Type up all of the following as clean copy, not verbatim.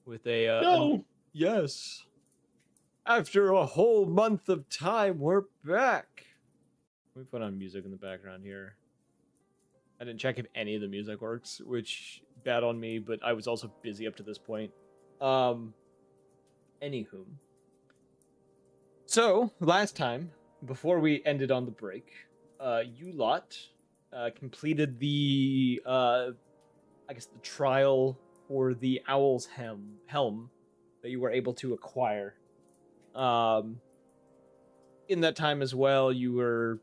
with a No. yes. After a whole month of time, we're back. Let me put on music in the background here. I didn't check if any of the music works, which bad on me, but I was also busy up to this point. Anywho. So, last time, before we ended on the break, you lot completed the, I guess, the trial for the Owl's helm that you were able to acquire. In that time as well, you were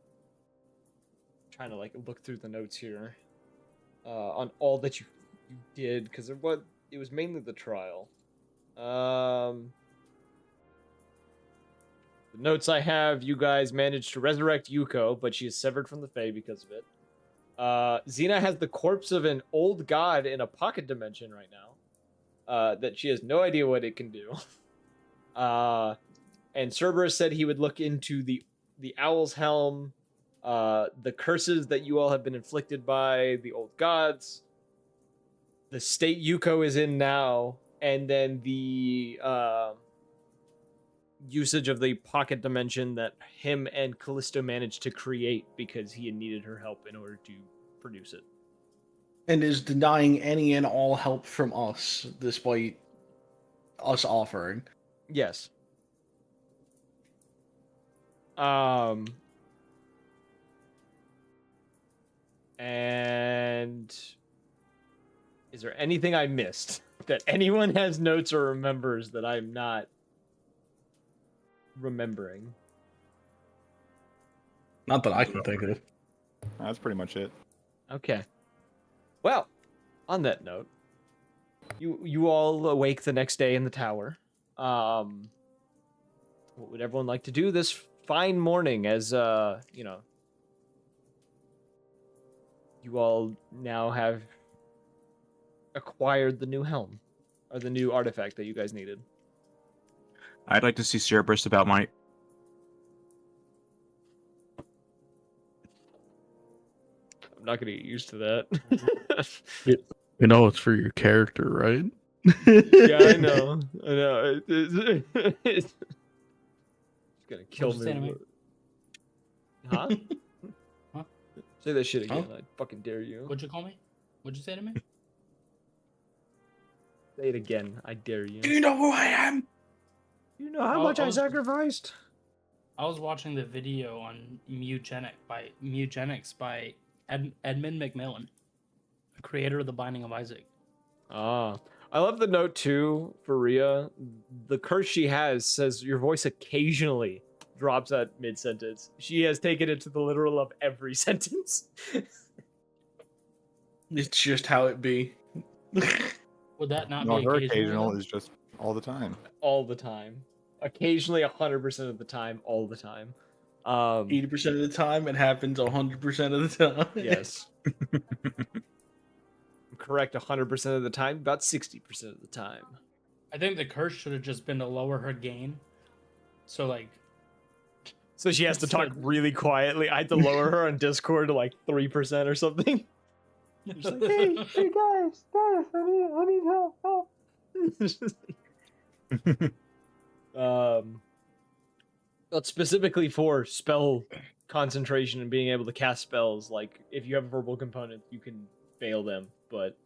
trying to look through the notes here on all that you did, because it was mainly the trial. The notes I have, you guys managed to resurrect Yuko, but she is severed from the Fae because of it. Xena has the corpse of an old god in a pocket dimension right now that she has no idea what it can do. And Cerberus said he would look into the Owl's Helm, the curses that you all have been inflicted by the old gods, the state Yuko is in now, and then the usage of the pocket dimension that him and Callisto managed to create because he had needed her help in order to produce it. And is denying any and all help from us, despite us offering. Yes. And is there anything I missed that anyone has notes or remembers that I'm not remembering? Not that I can think of. That's pretty much it. Okay. Well, on that note, you all awake the next day in the tower. What would everyone like to do this fine morning as, you all now have acquired the new helm, or the new artifact that you guys needed? I'd like to see Cerberus about my... I'm not going to get used to that. You know it's for your character, right? Yeah, I know. It's gonna kill What'd you say to me. me? Huh? Huh? Say that shit again. Huh? I fucking dare you. What'd you call me? What'd you say to me? Say it again. I dare you. Do you know who I am? You know how Oh, much I oh. sacrificed? I was watching the video on Mugenics by Edmund McMillan, the creator of The Binding of Isaac. Ah. I love the note too for Rhea. The curse she has says your voice occasionally drops at mid-sentence. She has taken it to the literal of every sentence. It's just how it be. Would that not No, be her occasional? occasional though? is just all the time. All the time. Occasionally 100% of the time, all the time. 80% of the time, it happens 100% of the time. Yes. Correct 100% of the time, about 60% of the time. I think the curse should have just been to lower her gain. So So she has to talk really quietly. I had to lower her on Discord to 3% or something. She's like, hey guys, I need help. But specifically for spell concentration and being able to cast spells, if you have a verbal component, you can fail them. But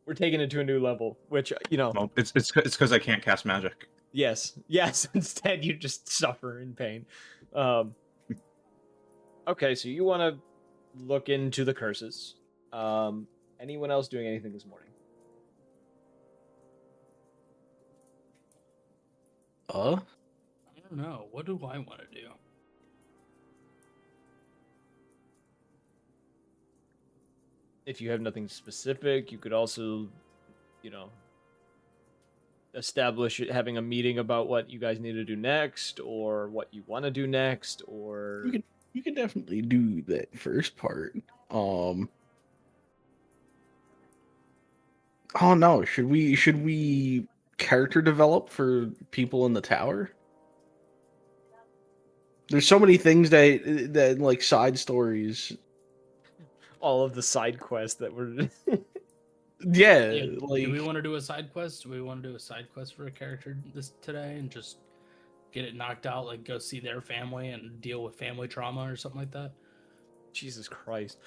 we're taking it to a new level, which Well, it's because I can't cast magic. Yes. Instead, you just suffer in pain. Okay, so you want to look into the curses. Anyone else doing anything this morning? I don't know. What do I want to do? If you have nothing specific, you could also, establish having a meeting about what you guys need to do next, or what you want to do next, or... You can definitely do that first part. Oh no, should we character develop for people in the tower? There's so many things that side stories. All of the side quests that were... Yeah, Yeah, like do we want to do a side quest? Do we want to do a side quest for a character today and just get it knocked out? Like go see their family and deal with family trauma or something like that. Jesus Christ.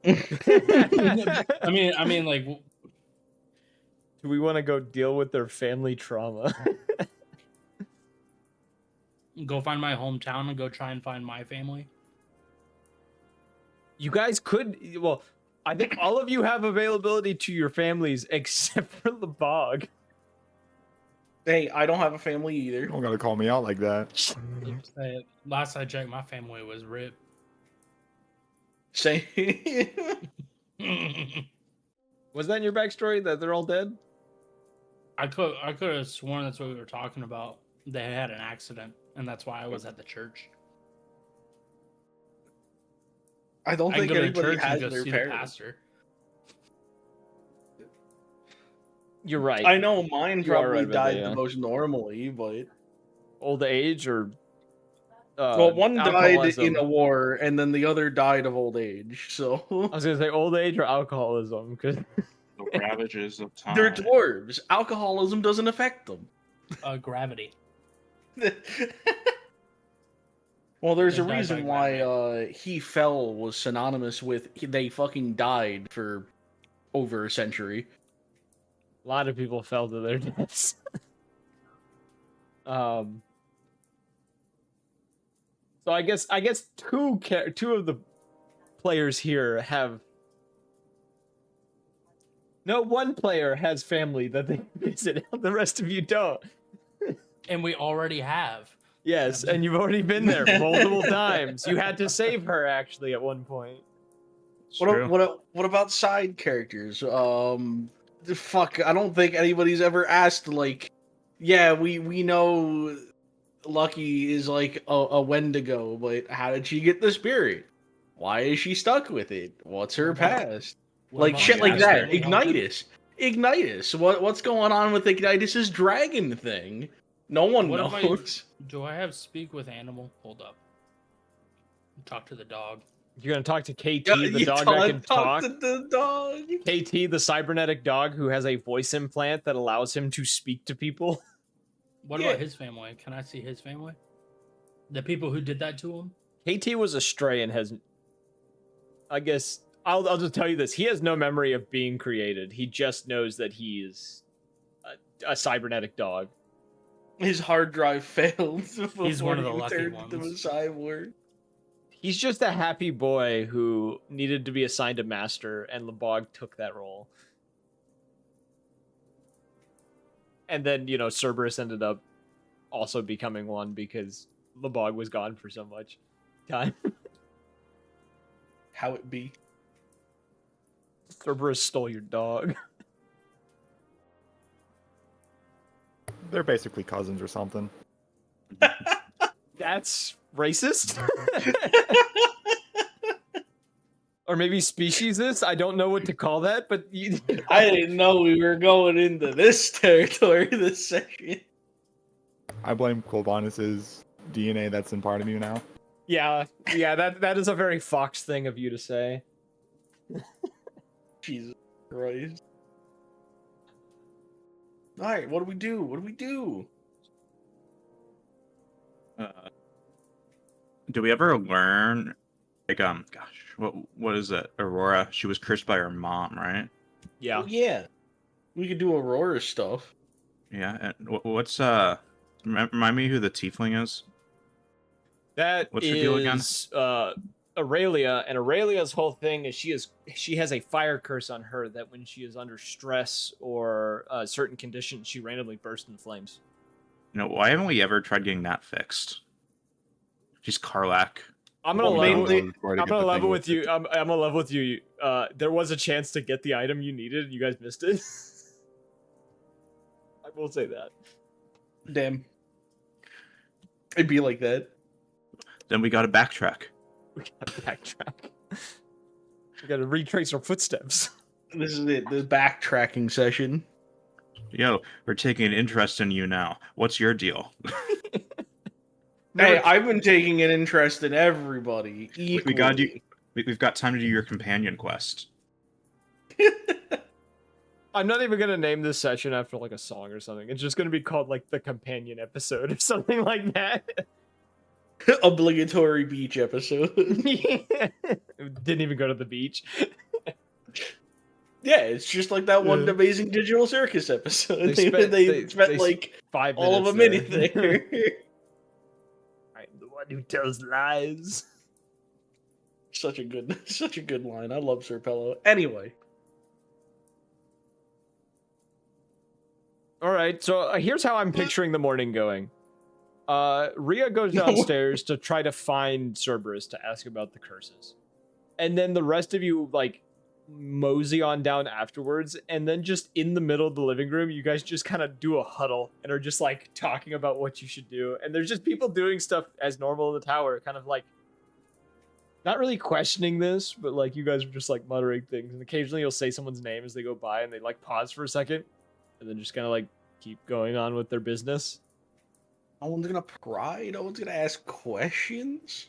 I mean, like Do we want to go deal with their family trauma? go find my hometown and go try and find my family. You guys could. Well, I think all of you have availability to your families except for the bog. hey, I don't have a family either. You don't gotta call me out like that. Last I checked, my family was ripped. Say, Was that in your backstory that they're all dead? I could have sworn that's what we were talking about. They had an accident, and that's why I was at the church. I don't I can think go to anybody church has and go their see the parents. pastor. You're right. I know mine You are probably right about died that, yeah. the most normally, but Old age or. well, one died alcoholism? in a war, and then the other died of old age. So I was gonna say old age or alcoholism because The ravages of time. they're dwarves. Alcoholism doesn't affect them. Gravity. Well, there's They a died reason by why he fell was synonymous with they fucking died for over a century. a lot of people fell to their deaths. So I guess two of the players here have. No, one player has family that they visit. The rest of you don't. And we already have. Yes, and you've already been there multiple times. You had to save her actually at one point. It's What, true. what about side characters? Fuck, I don't think anybody's ever asked like, yeah, we know Lucky is like a Wendigo, but how did she get the spirit? Why is she stuck with it? What's her What about- past? What Like about shit like Jack's that. family helping? Ignitus. What's going on with Ignitus's dragon thing? No one What if I- knows. Do I have speak with animal? Hold up. Talk to the dog. You're gonna talk to KT, Yeah, the you dog that can talk. to the dog. KT, the cybernetic dog who has a voice implant that allows him to speak to people. What Yeah. about his family? Can I see his family? The people who did that to him? KT was a stray and has. I guess I'll just tell you this: he has no memory of being created. He just knows that he is a cybernetic dog. His hard drive failed. He's one of the before he lucky turned ones. into a cyborg. He's just a happy boy who needed to be assigned a master, and Lebog took that role. And then, Cerberus ended up also becoming one because Lebog was gone for so much time. How it be? Cerberus stole your dog. They're basically cousins or something. That's racist? Or maybe speciesist? I don't know what to call that, but I didn't know we were going into this territory this session. I blame Colbonus's DNA that's in part of you now. yeah, that is a very Fox thing of you to say. Jesus Christ. Alright, what do we do? What do we do? Do we ever learn, like, gosh, what is it? Aurora, she was cursed by her mom, right? Yeah. Well, yeah. We could do Aurora stuff. Yeah, and what's, remind me who the tiefling is? That What's her deal again? is Aurelia, and Aurelia's whole thing is she has a fire curse on her that when she is under stress or certain conditions, she randomly bursts in flames. Why haven't we ever tried getting that fixed? She's Karlak. I'm gonna Well, level. mainly- I'm gonna level with you. I'm gonna level with you. There was a chance to get the item you needed, and you guys missed it. I will say that. Damn. It'd be like that. Then we gotta backtrack. We gotta backtrack. We gotta retrace our footsteps. This is it, the backtracking session. Yo, we're taking an interest in you now. What's your deal? Hey, I've been taking an interest in everybody. Equally. We gotta do. We've got time to do your companion quest. I'm not even gonna name this session after like a song or something. It's just gonna be called like the companion episode or something like that. Obligatory beach episode. Didn't even go to the beach. Yeah, it's just like that one Yeah. Amazing Digital Circus episode. They They spent like 5 all of a minutes minute there. I'm the one who tells lies. Such a good line. I love Sir Pello. Anyway, All right, so here's how I'm picturing the morning going. Rhea goes downstairs to try to find Cerberus to ask about the curses. And then the rest of you, like, mosey on down afterwards, and then just in the middle of the living room, you guys just kind of do a huddle and are just, like, talking about what you should do. And there's just people doing stuff as normal in the tower, kind of, like, not really questioning this, but, like, you guys are just, like, muttering things. And occasionally you'll say someone's name as they go by, and they, like, pause for a second. And then just kind of like keep going on with their business. no one's gonna pry. No one's gonna ask questions.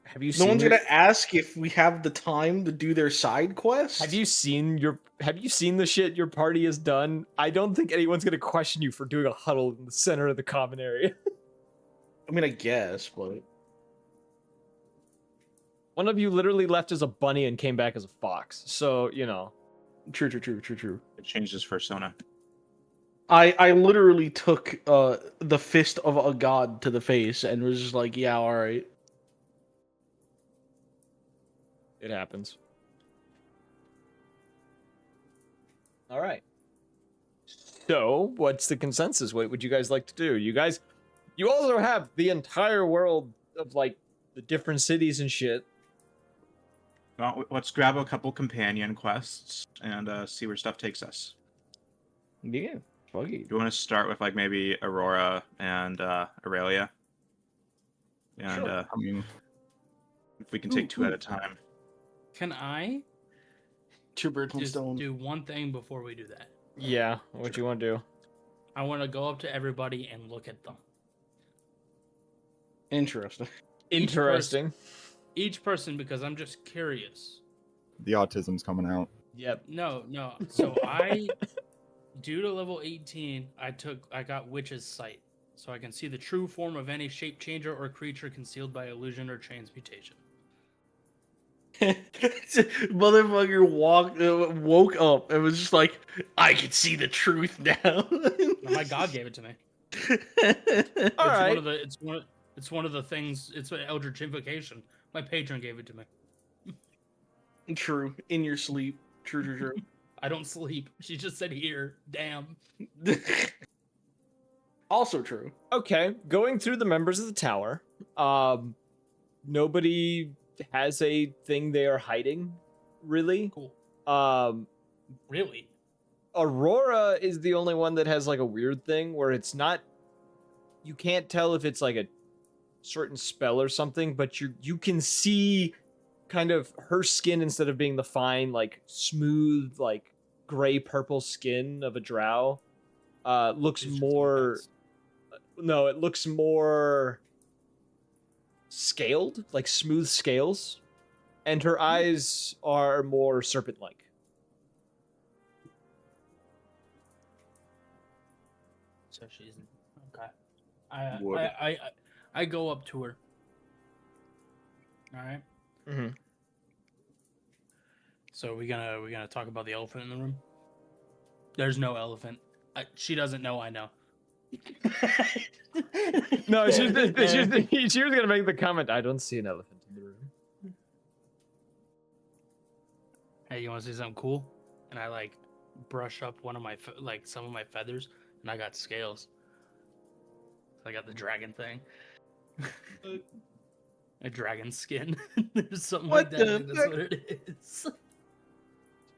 Have you No seen one's gonna ask if we have the time to do their side quests. Have you seen the shit your party has done? I don't think anyone's gonna question you for doing a huddle in the center of the common area. I mean, I guess, but One of you literally left as a bunny and came back as a fox. So, you know. true. It changed his persona. I literally took the fist of a god to the face and was just like, yeah, all right. It happens. All right. So, what's the consensus? What would you guys like to do? You also have the entire world of, like, the different cities and shit. Well, let's grab a couple companion quests and see where stuff takes us. Yeah, fuck it. Do you want to start with like maybe Aurora and Aurelia? And Sure. I mean, if we can take two at a time. Can I Two birds, one just stone. do one thing before we do that? Yeah, what do you want to do? I want to go up to everybody and look at them. Interesting. Interesting. Each person, because I'm just curious. the autism's coming out. Yep. No. So due to level 18, I got Witch's Sight, so I can see the true form of any shape changer or creature concealed by illusion or transmutation. Motherfucker woke up and was just like, I can see the truth now. My god gave it to me. All right. It's one of the things. It's an Eldritch Invocation. My patron gave it to me. True. In your sleep. True. I don't sleep. She just said here. Damn. Also true. Okay, going through the members of the tower. Nobody has a thing they are hiding, really. Cool. Really? Aurora is the only one that has like a weird thing where it's not. You can't tell if it's like a certain spell or something, but you can see kind of her skin, instead of being the fine, like smooth, like gray purple skin of a drow, looks It's just more. intense. No, it looks more scaled, like smooth scales, and her eyes are more serpent-like. So she's okay. Wood. I go up to her. All right. Mm-hmm. So we gonna talk about the elephant in the room. There's no elephant. She doesn't know I know. No, she was gonna make the comment. I don't see an elephant in the room. Hey, you want to see something cool? And I like brush up one of my some of my feathers, and I got scales. I got the dragon thing. A dragon skin. There's something What like that. the I think that's fuck? what it is.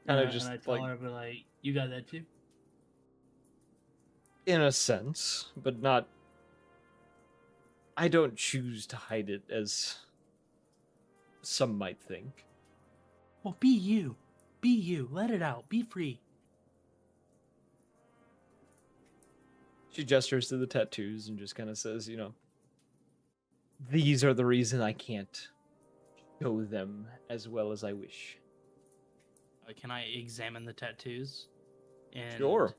Kinda And just, I tell like- her, but like, you got that too? In a sense, but not. I don't choose to hide it as some might think. Well, be you. Be you. Let it out. Be free. She gestures to the tattoos and just kind of says, these are the reason I can't show them as well as I wish. Can I examine the tattoos? And Sure.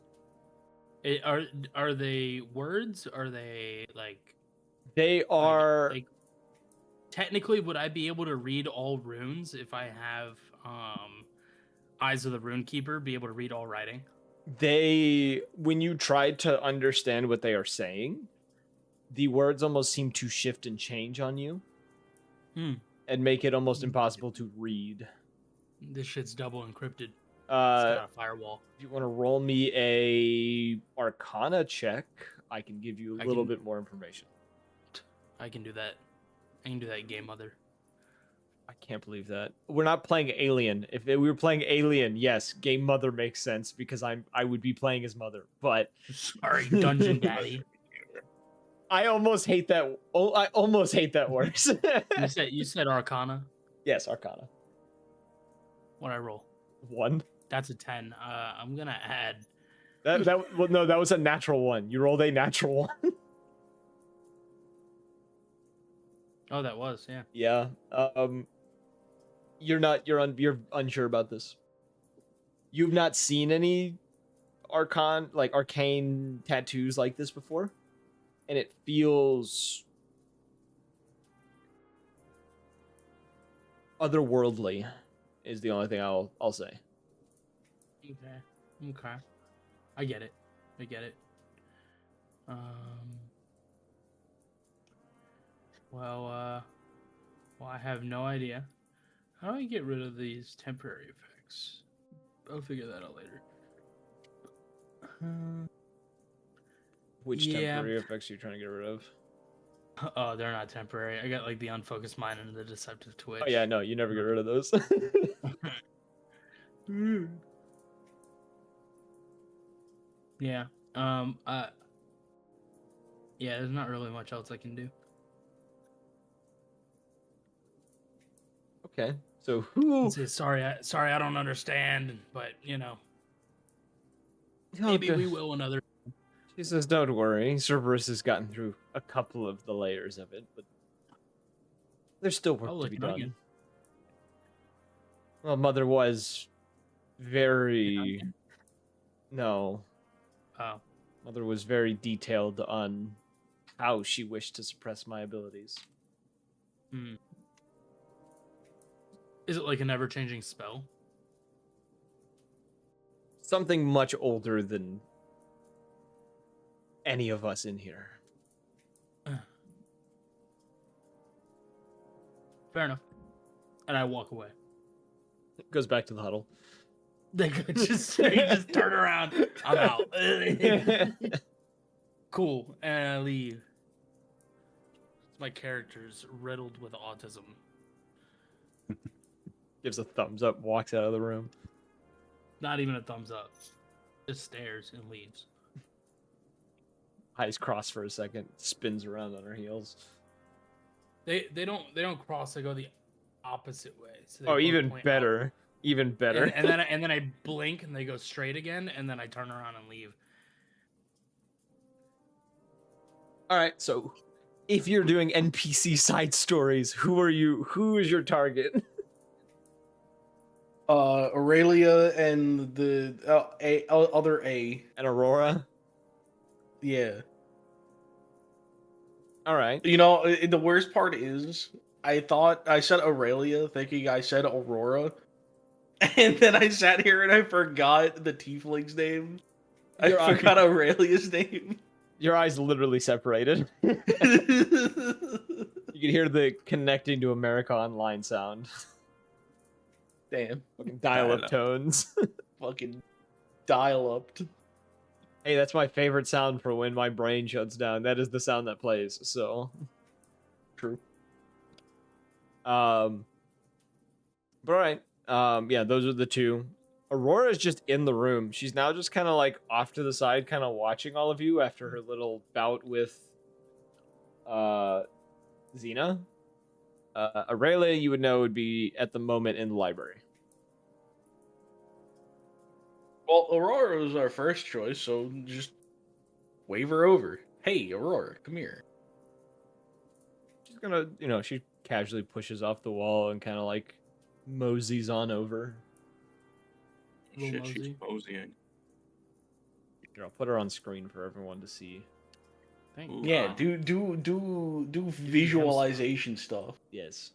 Are they words? Are they like They are. like technically would I be able to read all runes if I have Eyes of the Runekeeper, be able to read all writing? When you try to understand what they are saying, the words almost seem to shift and change on you and make it almost impossible to read. This shit's double encrypted. It's got a firewall. If you want to roll me a Arcana check, I can give you a little can- bit more information. I can do that. I can do that, Game Mother. I can't believe that. We're not playing Alien. If we were playing Alien, yes, Game Mother makes sense because I would be playing his mother. But Sorry, Dungeon Daddy. I almost hate that. Oh, I almost hate that works. You said Arcana. Yes, Arcana. What I roll? 1. That's a 10. I'm gonna add. Well, no, that was a natural 1. You rolled a natural 1. Oh, that was, yeah. Yeah. You're unsure about this. You've not seen any arcane tattoos like this before, and it feels otherworldly is the only thing I'll say. Okay. I get it. Well, I have no idea. How do I get rid of these temporary effects? I'll figure that out later. Which Yeah. temporary effects are you trying to get rid of? Oh, they're not temporary. I got like the unfocused mind and the deceptive twitch. Oh yeah, no, you never get rid of those. Yeah. Yeah, there's not really much else I can do. Okay, so who? I'll say, sorry, I don't understand, but Oh, maybe we will another. She says, "Don't worry. Cerberus has gotten through a couple of the layers of it, but there's still work to be done." Again. Well, Mother was very no. Oh, Mother was very detailed on how she wished to suppress my abilities. Is it like an ever-changing spell? Something much older than any of us in here. Fair enough. And I walk away. It goes back to the huddle. They could just turn around. I'm out. Cool. And I leave. My character's riddled with autism. Gives a thumbs up, walks out of the room. Not even a thumbs up. Just stares and leaves. Eyes crossed for a second, spins around on her heels. They don't cross. They go the opposite way. So they Oh, both even point better. out. Even better. And then I blink and they go straight again, and then I turn around and leave. All right, so if you're doing NPC side stories, who is your target? Aurelia and the other A. And Aurora? Yeah. All right. You know, the worst part is, I thought I said Aurelia, thinking I said Aurora, and then I sat here and I forgot the tiefling's name. I forgot Aurelia's name. Your eyes literally separated. You can hear the connecting to America Online sound. Damn. Fucking dial-up tones. Fucking dial up. Hey, that's my favorite sound for when my brain shuts down. That is the sound that plays, so. True. But alright. Yeah, those are the two. Aurora's just in the room. She's now just kind of like off to the side, kind of watching all of you after her little bout with Xena. Aurelia, you would know, would be at the moment in the library. Well, Aurora was our first choice, so just wave her over. Hey, Aurora, come here. She's gonna, she casually pushes off the wall and kind of like moseys on over. Little Shit, she's mosey. moseying. Here, I'll put her on screen for everyone to see. Thank Ooh. Yeah, God. do visualization stuff. Yes.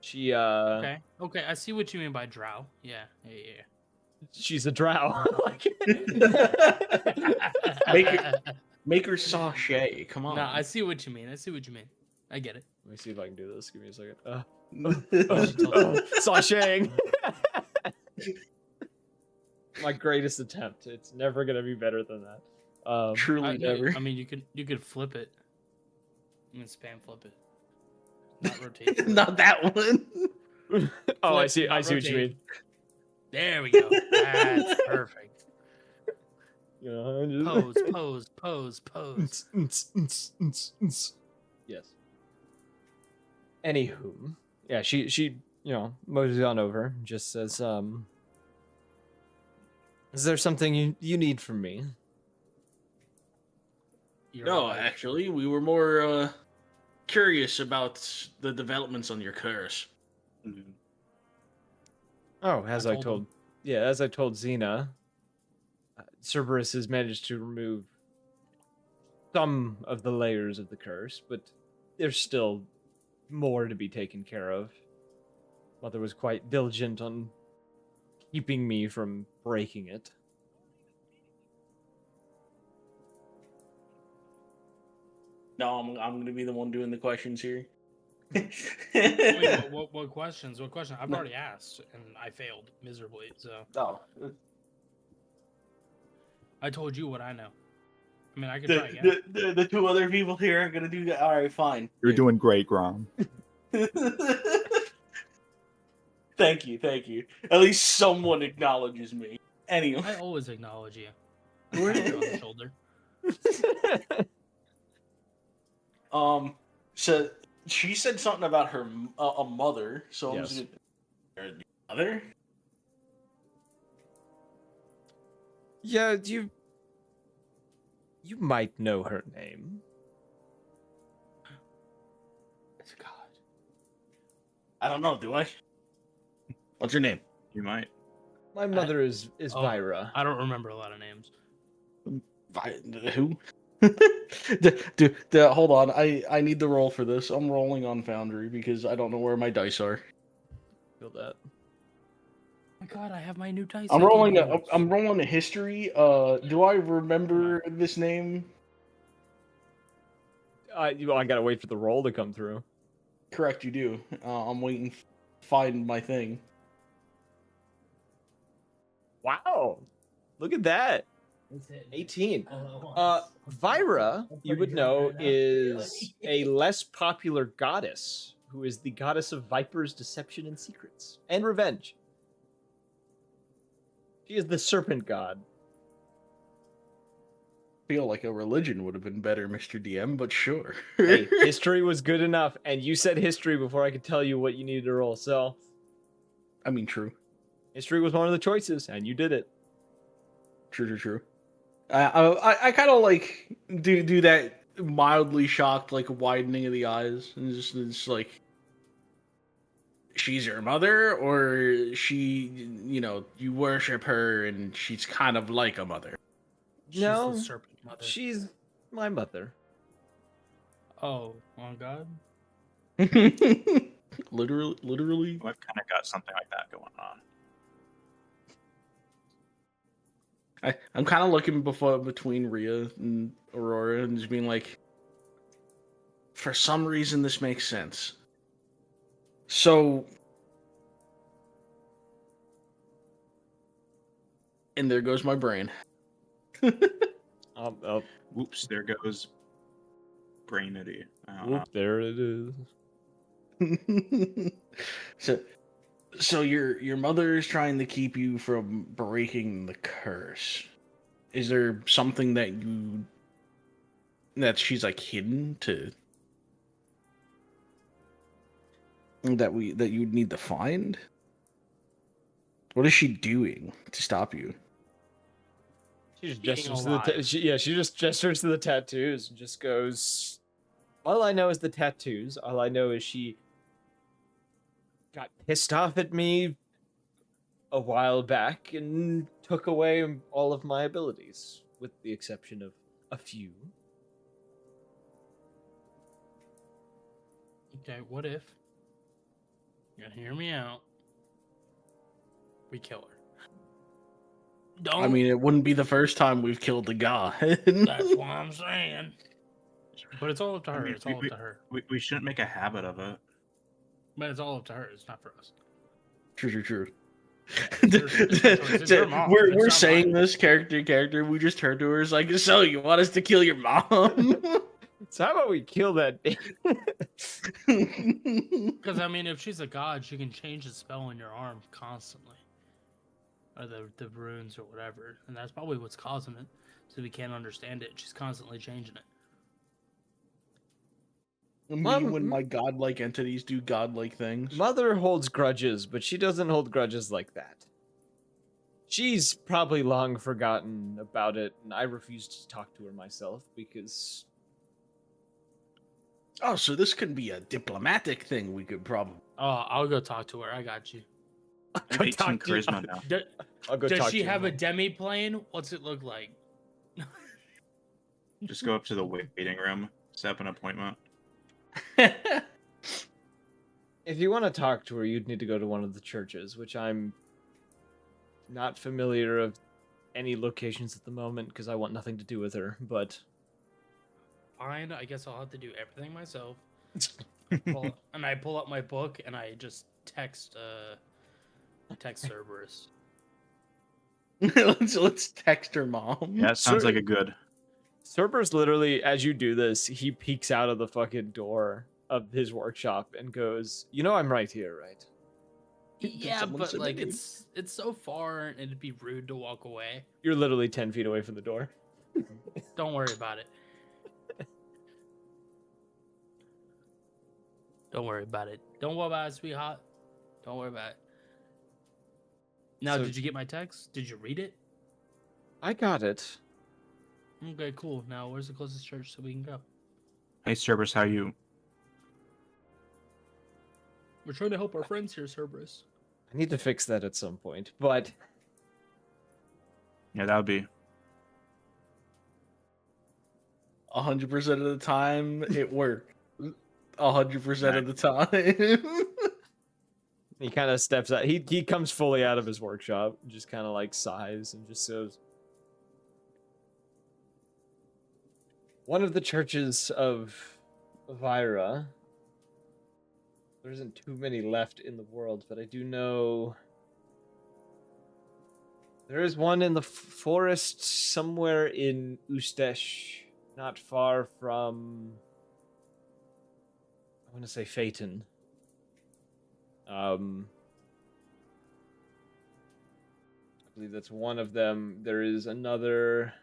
She Okay. Okay. I see what you mean by drow. Yeah. Yeah. she's a drow. Like- Make her, make her sachet. Come on. No, I see what you mean. I see what you mean. I get it. Let me see if I can do this. Give me a second. She Sashaying. My greatest attempt. It's never gonna be better than that. Truly never. I mean, you could flip it. You can spam flip it. Not rotate. flip. Not that one. Oh, I Flip, see. I not see what you rotate. mean. There we go. That's perfect. You know, Pose. Yes. Anywho, yeah, she moves on over, just says, is there something you need from me? You're No, right. actually, we were more curious about the developments on your curse. Mhm. Oh, as I told told, him. yeah, as I told Xena, Cerberus has managed to remove some of the layers of the curse, but there's still more to be taken care of. Mother was quite diligent on keeping me from breaking it. No, I'm gonna be the one doing the questions here. Wait, what questions? What question? I've already asked and I failed miserably. So Oh, I told you what I know. I mean, I could try again. the two other people here are gonna do that. All right, fine. You're doing great, Grom. Thank you. At least someone acknowledges me. Anyway, I always acknowledge you. I pat you on the shoulder. so she said something about her a mother. So I'm Yes. just gonna, your mother. Yeah, you might know her name. God, I don't know. Do I? What's your name? You might. My mother is Oh. Vyra. I don't remember a lot of names. Who? Hold on. I need to roll for this. I'm rolling on Foundry because I don't know where my dice are. Feel that. Oh my God, I have my new dice. I'm I rolling. can use. I'm rolling a history. Do I remember this name? I gotta wait for the roll to come through. Correct, you do. I'm waiting. Find my thing. Wow, look at that. 18. Vyra, you would know, is a less popular goddess who is the goddess of vipers, deception, and secrets, and revenge. She is the serpent god. Feel like a religion would have been better, Mr. DM, but sure. Hey, history was good enough, and you said history before I could tell you what you needed to roll, so I mean, true. history was one of the choices, and you did it. True. I kind of like do that mildly shocked, like widening of the eyes, and just like, she's your mother, or she, you worship her, and she's kind of like a mother. She's No, the serpent mother. she's my mother. Oh God. literally. I've kind of got something like that going on. I'm kind of looking between Rhea and Aurora and just being like, for some reason this makes sense. So, and there goes my brain. Oops, there goes Brainity. I don't know. Whoop, there it is. So your mother is trying to keep you from breaking the curse. Is there something that she's like hidden to that you'd need to find? What is she doing to stop you? She just Being gestures to alive. she just gestures to the tattoos and just goes, all I know is the tattoos. All I know is she got pissed off at me a while back and took away all of my abilities, with the exception of a few. Okay, what if? You hear me out. We kill her. Don't. I mean, it wouldn't be the first time we've killed a god. That's what I'm saying. But it's all up to I her. mean, It's all up to her. we shouldn't make a habit of it. But it's all up to her. It's not for us. True. It's her mom. We're It's not saying mine. this character. We just turn to her. It's like, so you want us to kill your mom? So how about we kill that? Because I mean, if she's a god, she can change the spell on your arm constantly, or the runes or whatever, and that's probably what's causing it. So we can't understand it. She's constantly changing it. Me when my godlike entities do godlike things. Mother holds grudges, but she doesn't hold grudges like that. She's probably long forgotten about it, and I refuse to talk to her myself because Oh, so this could be a diplomatic thing we could probably. Oh, I'll go talk to her. I got you. I have 18 charisma now. I'll go Does talk she to her have a now. demi plane? What's it look like? Just go up to the waiting room, set up an appointment. If you want to talk to her, you'd need to go to one of the churches, which I'm not familiar of any locations at the moment because I want nothing to do with her, but Fine, I guess I'll have to do everything myself. And I pull up my book and I just text Cerberus. let's text her mom. Yeah, it sounds like a good. Cerberus literally, as you do this, he peeks out of the fucking door of his workshop and goes, "You know I'm right here, right?" Yeah, someone but say my like name? it's so far and it'd be rude to walk away. You're literally 10 feet away from the door. Don't worry about it. Don't worry about it. Don't worry about it, sweetheart. Don't worry about it. Now, So- did you get my text? Did you read it? I got it. Okay, cool. Now, where's the closest church so we can go? Hey, Cerberus, how you? We're trying to help our friends here, Cerberus. I need to fix that at some point, but Yeah, that would be. 100% of the time, it worked. 100% of the time. he kind of steps out. He comes fully out of his workshop, just kind of like sighs and just says, "One of the churches of Vira. There isn't too many left in the world, but I do know there is one in the forest somewhere in Ustesh, not far from, I want to say Phaeton. I believe that's one of them. There is another.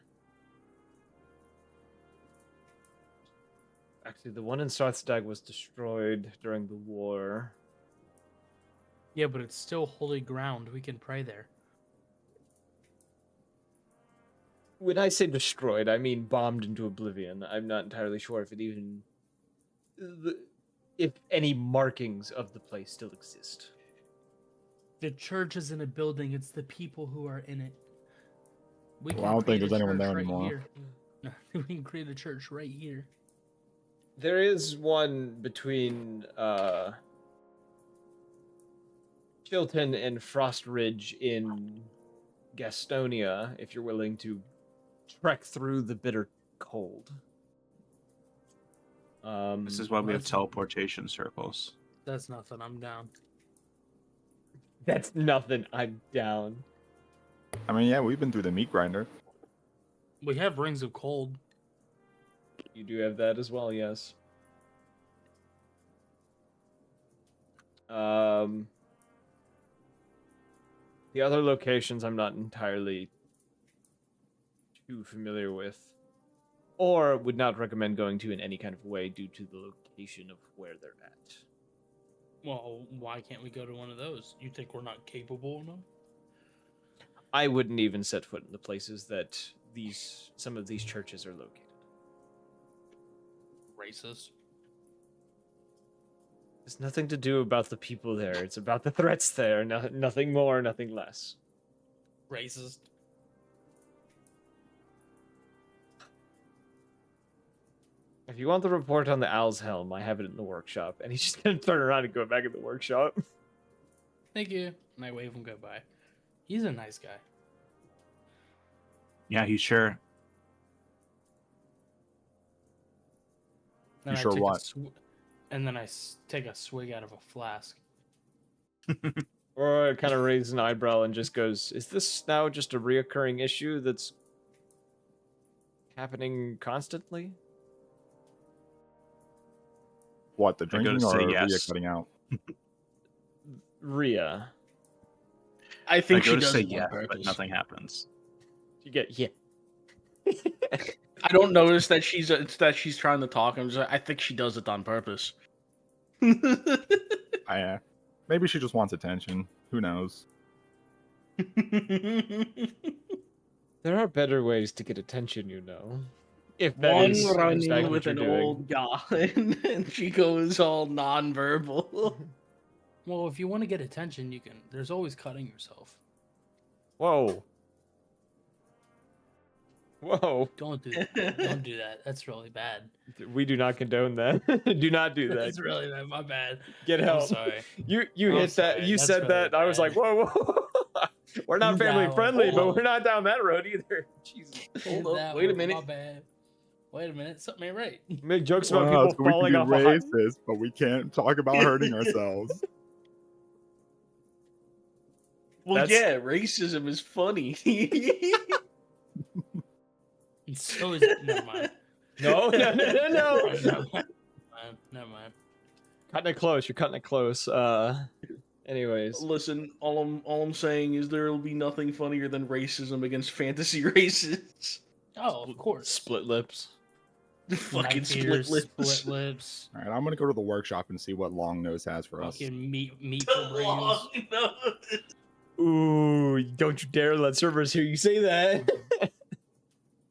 Actually, the one in Sarthstag was destroyed during the war. Yeah, but it's still holy ground. We can pray there. When I say destroyed, I mean bombed into oblivion. I'm not entirely sure if it even... if any markings of the place still exist. The church is in a building. It's the people who are in it. We Well, I don't think create a there's anyone church there right anymore. here. No, we can create a church right here. There is one between Chilton and Frost Ridge in Gastonia, if you're willing to trek through the bitter cold. This is why we have that's- teleportation circles. That's nothing. I'm down. That's nothing. I'm down. I mean, yeah, we've been through the meat grinder. We have rings of cold. You do have that as well, yes. The other locations I'm not entirely too familiar with, or would not recommend going to in any kind of way due to the location of where they're at. Well, why can't we go to one of those? You think we're not capable enough? I wouldn't even set foot in the places that some of these churches are located. Racist. It's nothing to do about the people there. It's about the threats there. Nothing more, nothing less. Racist. If you want the report on the Owl's Helm, I have it in the workshop. And he's just gonna turn around and go back in the workshop. Thank you. And I wave him goodbye. He's a nice guy. Yeah, he's sure. Then You I sure take what? and then I take a swig out of a flask. Or kind of raises an eyebrow and just goes, is this now just a reoccurring issue that's happening constantly? What, the I go to drinking say or Rhea yes. cutting out? Rhea. I I think go she to does say it on yes, but purpose. nothing happens. You get, yeah. I don't notice that she's trying to talk. I'm just like, I think she does it on purpose. Maybe she just wants attention. Who knows? There are better ways to get attention, you know. If that One is in running fact with what you're an doing. old guy, and she goes all non-verbal. Well, if you want to get attention, you can. There's always cutting yourself. Whoa. Whoa. Don't do that. Don't do that. That's really bad. We do not condone that. Do not do that. That's really bad. My bad. Get help. I'm sorry. You I'm hit that. sorry. You That's said really that. I was like, bad. whoa, whoa. We're not family No, friendly, but hold we're on. not down that road either. Jesus. Hold up, That wait a was minute. My bad. Wait a minute. Something ain't right. Make jokes about Wow, people so we falling can off be a high. racist, but we can't talk about hurting ourselves. Well, That's- yeah, racism is funny. So is never mind. No. Never mind. Never mind. Cutting it close. You're cutting it close. Anyways. Listen, all I'm saying is there will be nothing funnier than racism against fantasy races. Oh, of course. Split lips. Fucking Knife split ears, lips. Split lips. All right, I'm gonna go to the workshop and see what Long Nose has for us. Fucking meat for brains. Ooh, don't you dare let servers hear you say that.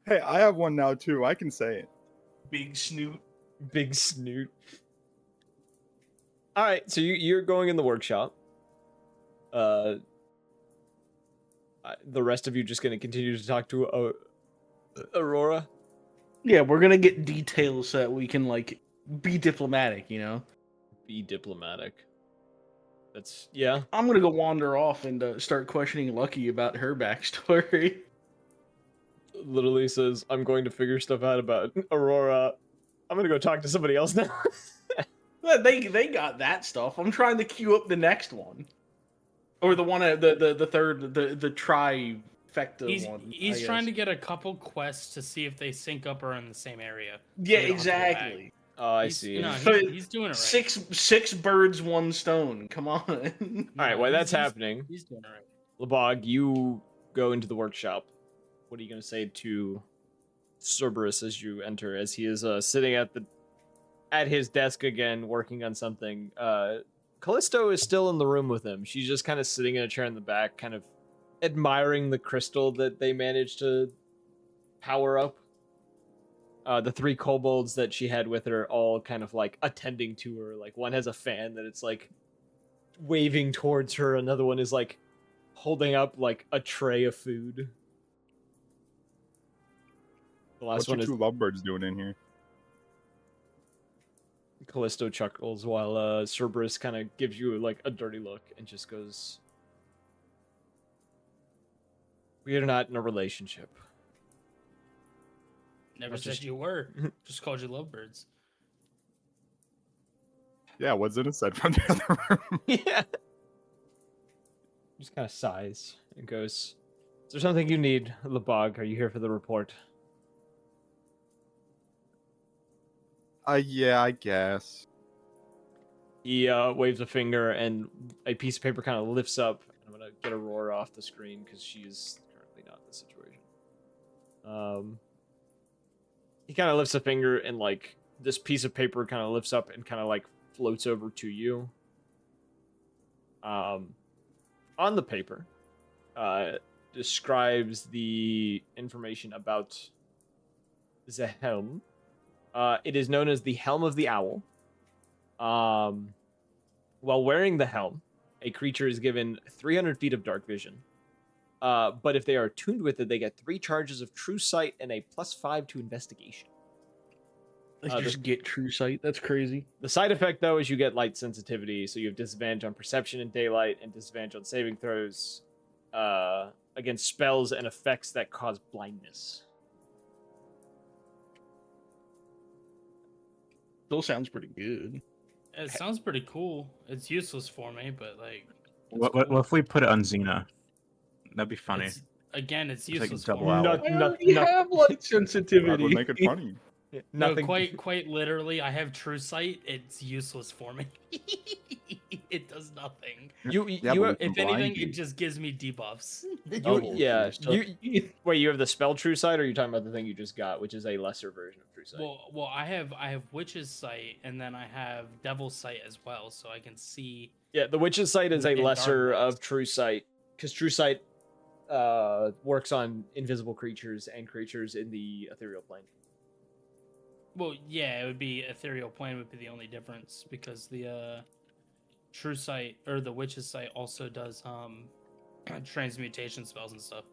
Hey, I have one now too. I can say it. Big snoot. Big snoot. All right, so you're going in the workshop. The rest of you just going to continue to talk to Aurora? Yeah, we're gonna get details so that we can like be diplomatic, you know. Be diplomatic. That's, yeah. I'm gonna go wander off and start questioning Lucky about her backstory. Literally says, I'm going to figure stuff out about Aurora. I'm going to go talk to somebody else now. Well, they got that stuff. I'm trying to queue up the next one, or the one the third the trifecta one. He's trying to get a couple quests to see if they sync up or in the same area. Yeah, they don't have to go back. exactly. Oh, I He's- see. You know, But he's doing it right. Six birds, one stone. Come on. All right, while that's he's- happening, He's doing it right. Lebog, you go into the workshop. What are you going to say to Cerberus as you enter, as he is sitting at his desk again, working on something? Callisto is still in the room with him. She's just kind of sitting in a chair in the back, kind of admiring the crystal that they managed to power up. The three kobolds that she had with her all kind of like attending to her. Like one has a fan that it's like waving towards her. Another one is like holding up like a tray of food. The last What's your one is two lovebirds doing in here? Callisto chuckles while Cerberus kind of gives you like a dirty look and just goes, "We are not in a relationship." Never That's said just- you were. Just called you lovebirds. Yeah, what's it said from the other room? Yeah. Just kind of sighs and goes, "Is there something you need, Lebog? Are you here for the report?" Yeah, I guess. He waves a finger and a piece of paper kind of lifts up. I'm gonna get Aurora off the screen because she is currently not in the situation. He kind of lifts a finger and like this piece of paper kind of lifts up and kind of like floats over to you. On the paper, describes the information about the helm. It is known as the Helm of the Owl. While wearing the helm, a creature is given 300 feet of dark vision. But if they are attuned with it, they get 3 charges of true sight and a +5 to investigation. Let's just get true sight. That's crazy. The side effect, though, is you get light sensitivity, so you have disadvantage on perception in daylight and disadvantage on saving throws against spells and effects that cause blindness. Still sounds pretty good. It sounds pretty cool. It's useless for me, but like, What if we put it on Xena? That'd be funny. it's like useless double for me. out. I already have light That sensitivity. would make it funny. No, Nothing. quite literally, I have true sight. It's useless for me. It does nothing. You Yeah, you but have, we can If anything, blind you. it just gives me debuffs. yeah. true You wait. You have the spell True Sight, or are you talking about the thing you just got, which is a lesser version of True Sight? Well, I have Witch's Sight, and then I have Devil's Sight as well, so I can see. Yeah, the Witch's Sight is a in lesser darkness. of True Sight, because True Sight works on invisible creatures and creatures in the ethereal plane. Well, yeah, it would be Ethereal Plane would be the only difference because the True Sight or the Witch's Sight also does transmutation spells and stuff.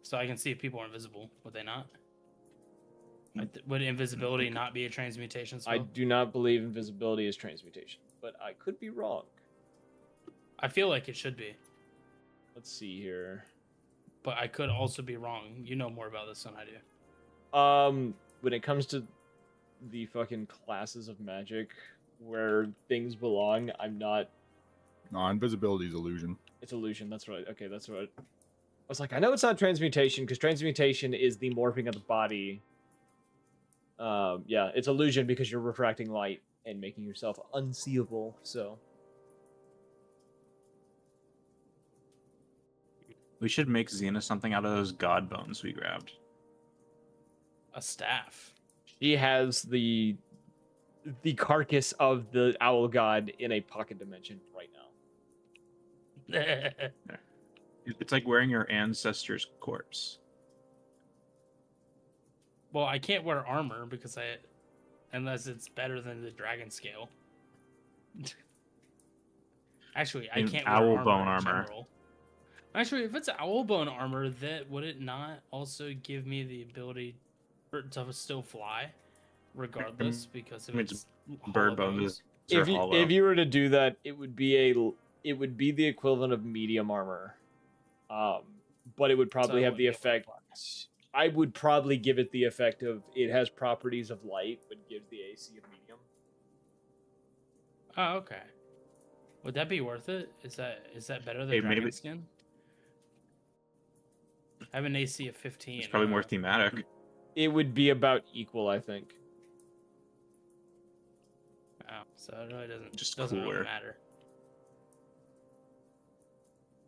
So I can see if people are invisible. Would they not? Would invisibility not be a transmutation spell? I do not believe invisibility is transmutation, but I could be wrong. I feel like it should be, Let's see here. but I could also be wrong. You know more about this than I do. When it comes to the fucking classes of magic where things belong, I'm not. No, invisibility is illusion. It's illusion. That's right. Okay, that's right. I was like, I know it's not transmutation because transmutation is the morphing of the body. Yeah, it's illusion because you're refracting light and making yourself unseeable. So We should make Xena something out of those god bones we grabbed. A staff. she has the carcass of the owl god in a pocket dimension right now. It's like wearing your ancestor's corpse. Well, I can't wear armor because unless it's better than the dragon scale. Actually, I In can't owl wear armor bone in armor. general. Actually, if it's owl bone armor, that would it not also give me the ability to still fly, regardless? Because if I mean, it's it's bird hollow bones. If They're hollow. you were to do that, it would be the equivalent of medium armor, but it would probably I have the wouldn't be able to effect. I would probably give it the effect of it has properties of light, but gives the AC of medium. Oh, okay. Would that be worth it? Is that better than Hey, dragon maybe- skin? I have an AC of 15. It's probably more thematic. It would be about equal, I think. Oh, so it really doesn't Just really cooler. matter.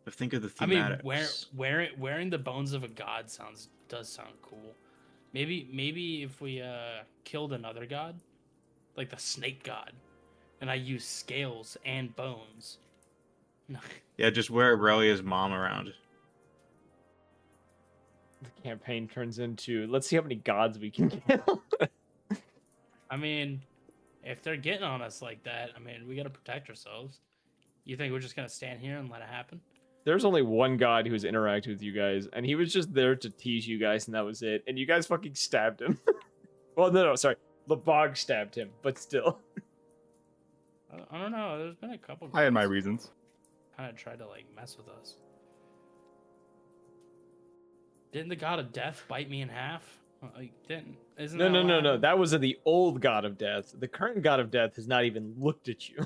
But think of the I mean, thematics. wearing the bones of a god does sound cool. Maybe if we killed another god, like the snake god, and I use scales and bones. Yeah, just wear Aurelia's mom around. The campaign turns into let's see how many gods we can kill. I mean, if they're getting on us like that, I mean, we gotta protect ourselves. You think we're just gonna stand here and let it happen? There's only one god who's interacted with you guys, and he was just there to tease you guys, and that was it. And you guys fucking stabbed him. Well, no, sorry. The bog stabbed him, but still. I don't know. There's been a couple. I had my reasons. Kind of tried to like mess with us. Didn't the god of death bite me in half? Like, isn't No, that no, what no, no. happened? That was the old god of death. The current god of death has not even looked at you.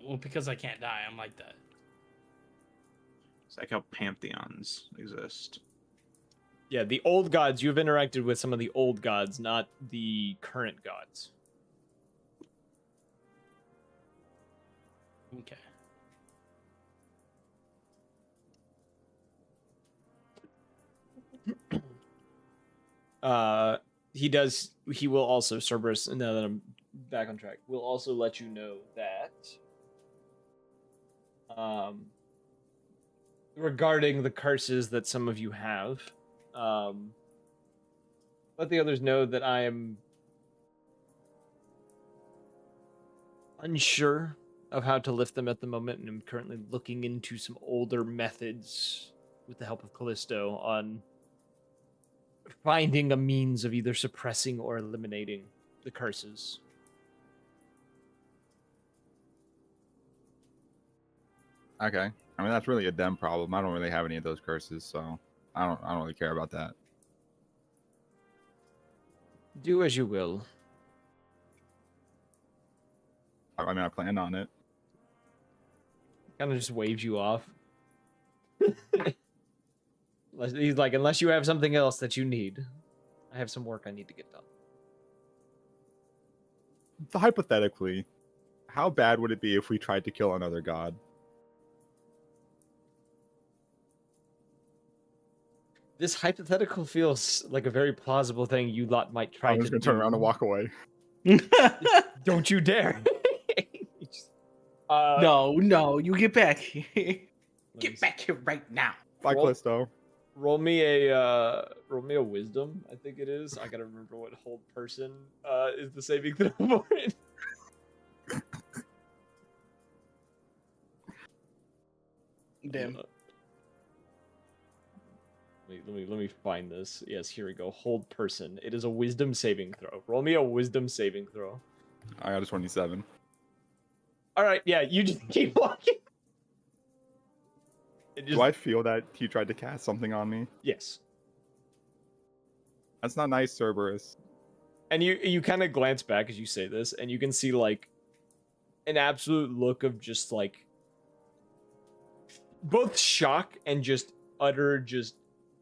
Well, because I can't die, I'm like that. It's like how pantheons exist. Yeah, the old gods, you've interacted with some of the old gods, not the current gods. Okay. He will also, Cerberus, now that I'm back on track, will also let you know that regarding the curses that some of you have, let the others know that I am unsure of how to lift them at the moment, and I'm currently looking into some older methods with the help of Callisto on finding a means of either suppressing or eliminating the curses. Okay. I mean, that's really a them problem. I don't really have any of those curses, so I don't really care about that. Do as you will. I mean, I planned on it. Kind of just waves you off. He's like, unless you have something else that you need, I have some work I need to get done. Hypothetically, how bad would it be if we tried to kill another god? This hypothetical feels like a very plausible thing you lot might try I'm to just gonna turn around and do. walk away. Don't you dare! No, you get back here. Let me Get back here right now. Bye, Roll- Callisto. roll me a wisdom. I think it is. I gotta remember what hold person is the saving throw for it. Damn. Let me find this. Yes, here we go. Hold person. It is a wisdom saving throw. Roll me a wisdom saving throw. I got a 27. All right, yeah, you just keep walking. Do I feel that he tried to cast something on me? Yes. That's not nice, Cerberus. And you kind of glance back as you say this, and you can see like an absolute look of just like both shock and just utter just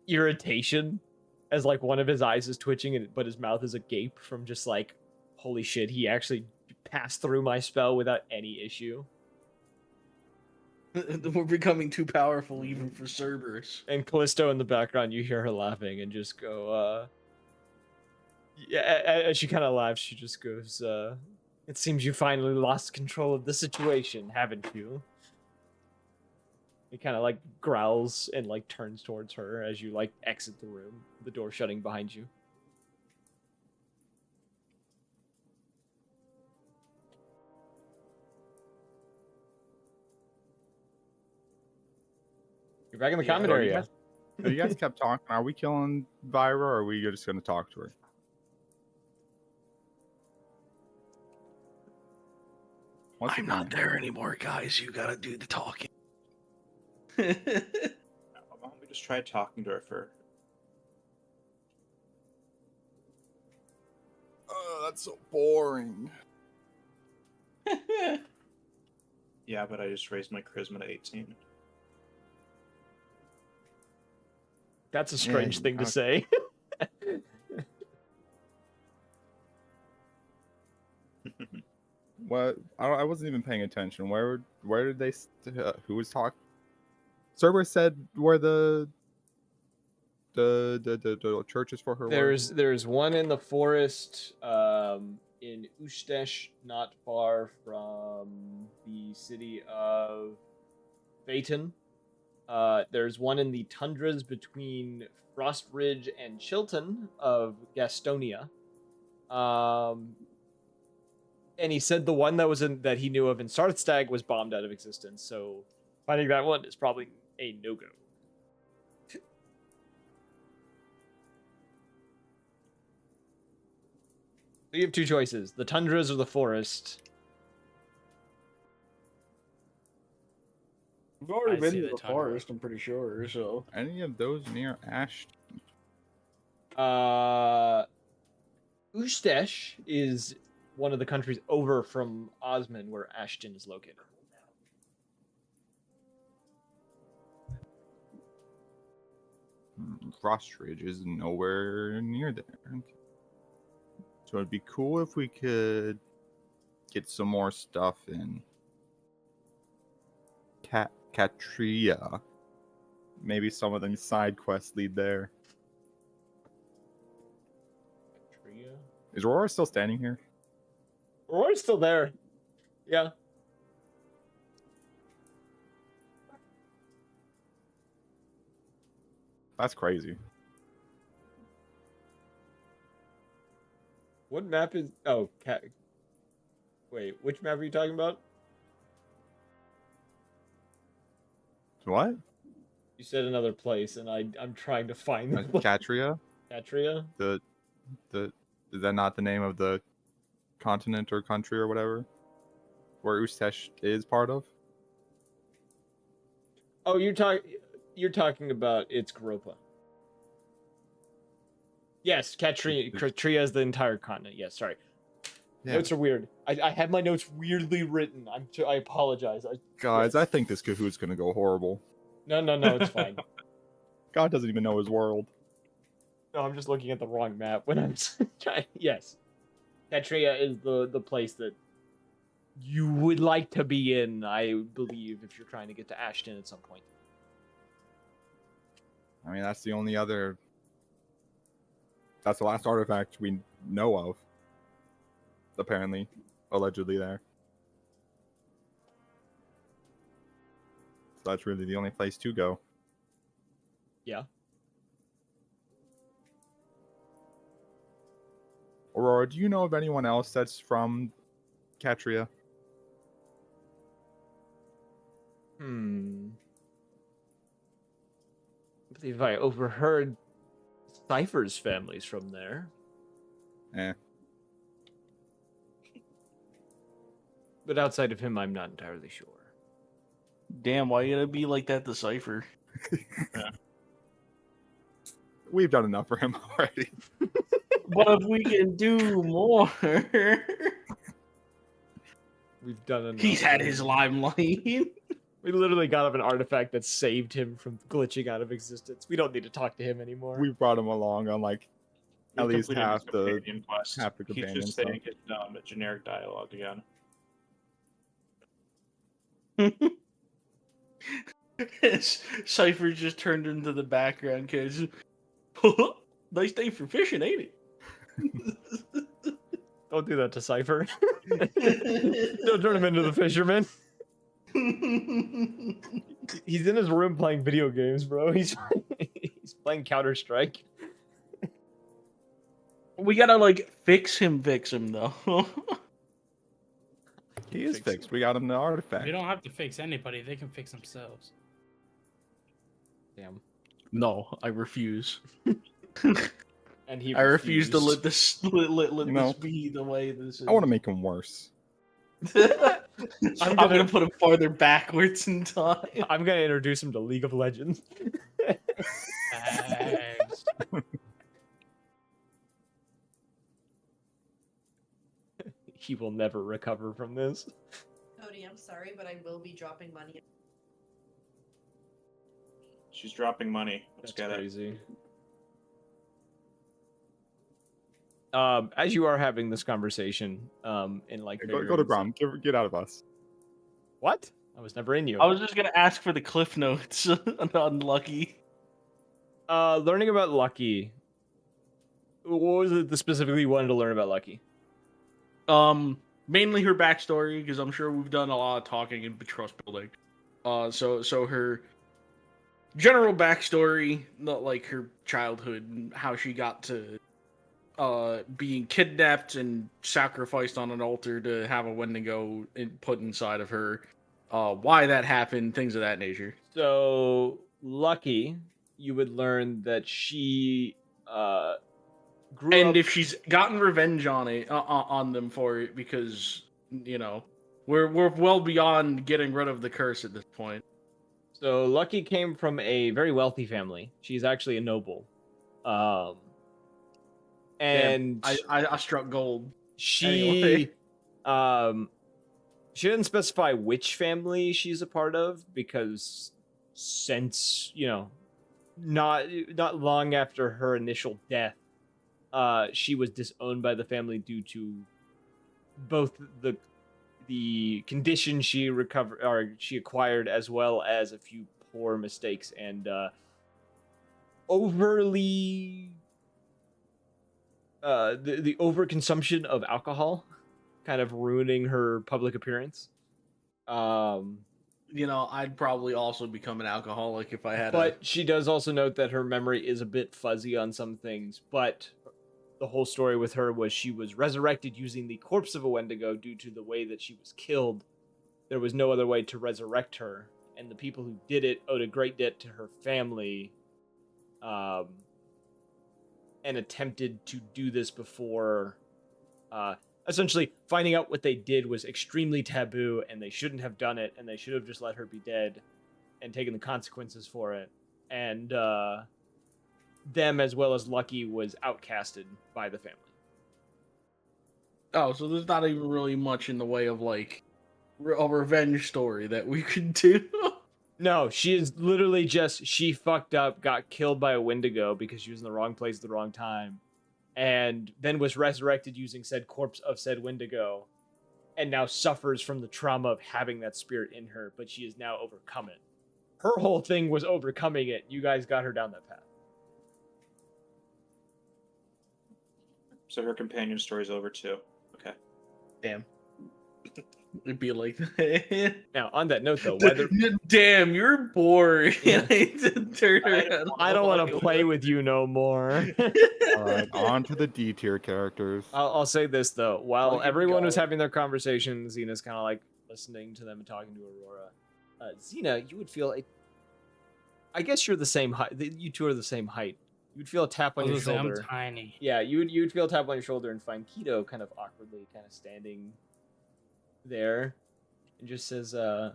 irritation as like one of his eyes is twitching and but his mouth is agape from just like holy shit, he actually passed through my spell without any issue. We're becoming too powerful even for Cerberus. And Callisto in the background, you hear her laughing and just go, yeah, as she kind of laughs, she just goes, it seems you finally lost control of the situation, haven't you? He kind of like growls and like turns towards her as you like exit the room, the door shutting behind you. You're back in the common So you area. guys- so you guys kept talking. Are we killing Vyra, or are we just gonna talk to her? What's the I'm not plan? there anymore, guys. You gotta do the talking. Why don't we just try talking to her for? Oh, that's so boring. Yeah, but I just raised my charisma to 18. That's a strange Yeah, thing to say. What? I wasn't even paying attention. Where did they? Who was talking? Cerberus said where the church is for her. There's one in the forest in Ustesh, not far from the city of Phaeton. There's one in the tundras between Frostridge and Chilton of Gastonia. And he said the one that he knew of in Sarthstag was bombed out of existence. So finding that one is probably a no-go. So you have two choices: the tundras or the forest. We've already I been see to the the tundra. forest, I'm pretty sure, so. Any of those near Ash? Ustesh is one of the countries over from Osman, where Ashton is located. Frostridge is nowhere near there. Okay. So it'd be cool if we could get some more stuff in Katria. Maybe some of them side quests lead there. Is Aurora still standing here? Aurora's still there. Yeah. That's crazy. What map is? Oh, Wait, which map are you talking about? What? You said another place, and I'm trying to find the Catria? Catria. The is that not the name of the continent or country or whatever? Where Ustash is part of? Oh, you're talking about it's Gropa. Yes, Catria is the entire continent. Yes, sorry. Yeah. Notes are weird. I had my notes weirdly written. I apologize. Guys, yes. I think this Kahoot's gonna go horrible. No, it's fine. God doesn't even know his world. No, I'm just looking at the wrong map when I'm trying. Yes, Catria is the place that you would like to be in, I believe, if you're trying to get to Ashton at some point. I mean, that's the only other. That's the last artifact we know of. Apparently, allegedly there. So that's really the only place to go. Yeah. Aurora, do you know of anyone else that's from Catria? I believe I overheard Cypher's family's from there. But outside of him, I'm not entirely sure. Damn, why you gotta be like that to Cypher? We've done enough for him already. But if we can do more, We've done enough. he's had his limelight. We literally got up an artifact that saved him from glitching out of existence. We don't need to talk to him anymore. We brought him along on like at We least completed his half the companion quest. half the He's companion just stuff. saying it, a generic dialogue again. Cypher just turned into the background because nice day for fishing, ain't it? Don't do that to Cypher. Don't turn him into the fisherman. He's in his room playing video games, bro. He's playing Counter-Strike. We gotta like fix him though. He is fixed. We got him the artifact. We don't have to fix anybody; they can fix themselves. Damn. No, I refuse. And he I refuse to refused. let this let You know, this be the way this is. I want to make him worse. I'm gonna put him farther backwards in time. I'm gonna introduce him to League of Legends. Thanks. He will never recover from this. Cody, I'm sorry, but I will be dropping money. She's dropping money. Let's That's get crazy. As you are having this conversation, in like Go to various- Grom. Get out of us. What? I was never in you. I was just gonna ask for the cliff notes on Lucky. Learning about Lucky. What was it that specifically you wanted to learn about Lucky? Mainly her backstory, because I'm sure we've done a lot of talking and trust building. So her general backstory, not like her childhood and how she got to being kidnapped and sacrificed on an altar to have a Wendigo put inside of her. Why that happened, things of that nature. So Lucky, you would learn that she grew And up. if she's gotten revenge on it, on them for it, because you know we're well beyond getting rid of the curse at this point. So Lucky came from a very wealthy family. She's actually a noble. And I struck gold. she she didn't specify which family she's a part of, because since, you know, not long after her initial death, she was disowned by the family due to both the condition she acquired, as well as a few poor mistakes and overly the overconsumption of alcohol, kind of ruining her public appearance. You know, I'd probably also become an alcoholic if I had. But she does also note that her memory is a bit fuzzy on some things, but the whole story with her was she was resurrected using the corpse of a Wendigo due to the way that she was killed. There was no other way to resurrect her, and the people who did it owed a great debt to her family, and attempted to do this before. Essentially, finding out what they did was extremely taboo, and they shouldn't have done it, and they should have just let her be dead and taken the consequences for it. And them, as well as Lucky, was outcasted by the family. Oh, so there's not even really much in the way of like a revenge story that we could do. No, she is literally just, she fucked up, got killed by a Wendigo because she was in the wrong place at the wrong time, and then was resurrected using said corpse of said Wendigo, and now suffers from the trauma of having that spirit in her, but she has now overcome it. Her whole thing was overcoming it. You guys got her down that path. So her companion story's over too. Okay. Damn. It'd be like that. Now, on that note, though, whether Damn, you're boring. Yeah. Turn around. I don't want to play with you no more. All right, on to the D tier characters. I'll say this though: while I'll keep everyone was going. having their conversation, Xena's kind of like listening to them and talking to Aurora. Xena, you would feel I guess you're the same height. You two are the same height. You would feel a tap on your shoulder. I'm tiny. Yeah, you would feel a tap on your shoulder and find Keto kind of awkwardly kind of standing there and just says, A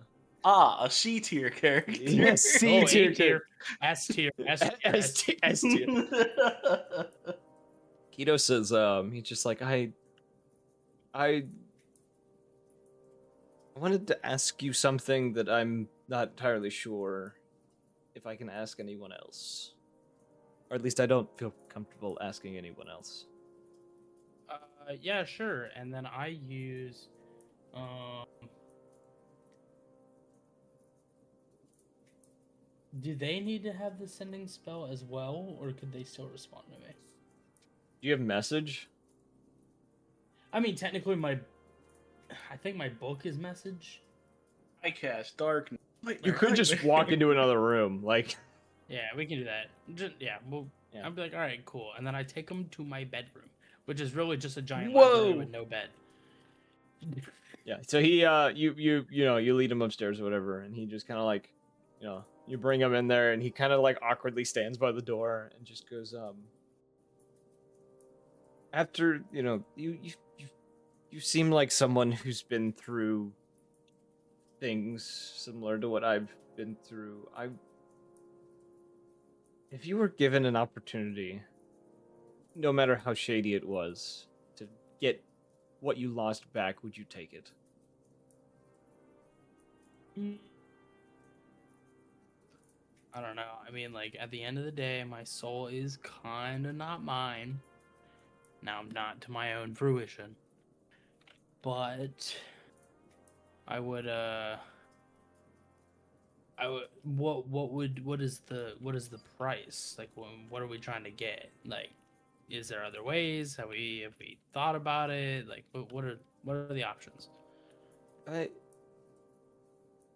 C tier character. yeah, C Oh, tier A tier, S tier, S tier, S tier. Keto says, he's just like, I wanted to ask you something that I'm not entirely sure if I can ask anyone else. Or at least I don't feel comfortable asking anyone else. Yeah, sure. And then I use, do they need to have the sending spell as well, or could they still respond to me? Do you have message? I mean, technically, I think my book is message. I cast dark. You could just walk into another room, like. Yeah, we can do that. Yeah. I'll be like, all right, cool. And then I take them to my bedroom, which is really just a giant Whoa. library with no bed. Yeah, so he you lead him upstairs or whatever, and he just kind of like, you bring him in there, and he kind of like awkwardly stands by the door and just goes, after you seem like someone who's been through things similar to what I've been through. If you were given an opportunity, no matter how shady it was, to get what you lost back, would you take it? I don't know. I mean, like, at the end of the day, my soul is kind of not mine. Now, I'm not to my own fruition. But I would, what is the price? Like, what are we trying to get? Like, is there other ways? Have we thought about it? Like, what are the options?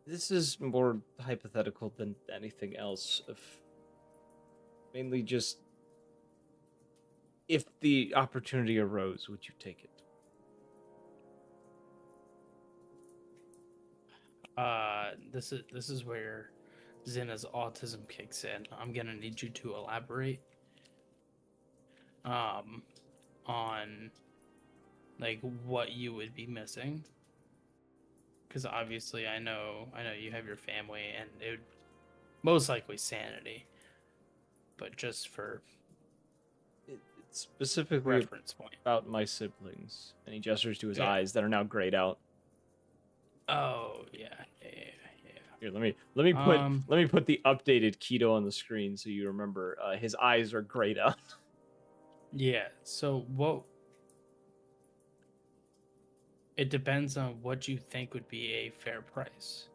This is more hypothetical than anything else. Mainly just, if the opportunity arose, would you take it? This is where Xena's autism kicks in. I'm gonna need you to elaborate on like what you would be missing, because obviously I know you have your family, and it would most likely sanity, but just for It's specifically reference point. about my siblings, and he gestures to his Yeah. eyes that are now grayed out. Oh yeah. Here, let me put the updated Keto on the screen so you remember. His eyes are grayed out. Yeah, so what? It depends on what you think would be a fair price.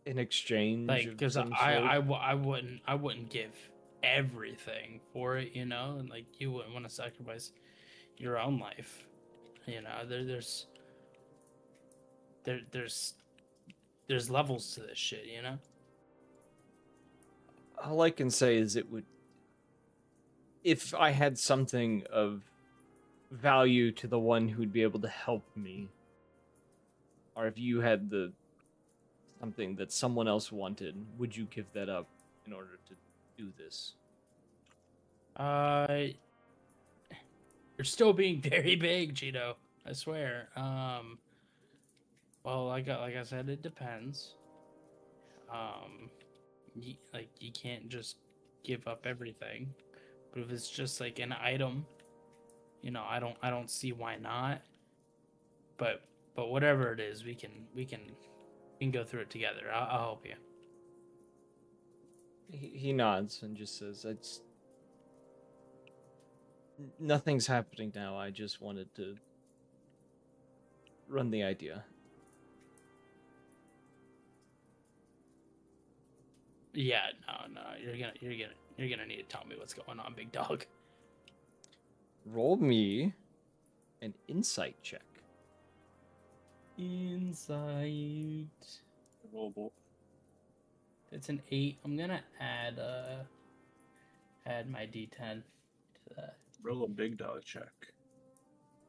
In exchange, Like, of because some I sort? wouldn't give everything for it, and like you wouldn't want to sacrifice your own life. There's levels to this shit, All I can say is if I had something of value to the one who'd be able to help me, or if you had the something that someone else wanted, would you give that up in order to do this? You're still being very vague, Cheeto. I swear. Well, like I said, it depends. You can't just give up everything. But if it's just like an item, I don't see why not. But whatever it is, we can go through it together. I'll help you. He nods and just says, "It's nothing's happening now. I just wanted to run the idea." Yeah, no, you're gonna need to tell me what's going on, big dog. Roll me an insight check. Insight. Rollable. It's an 8. I'm gonna add my D10 to that. Roll a big dog check.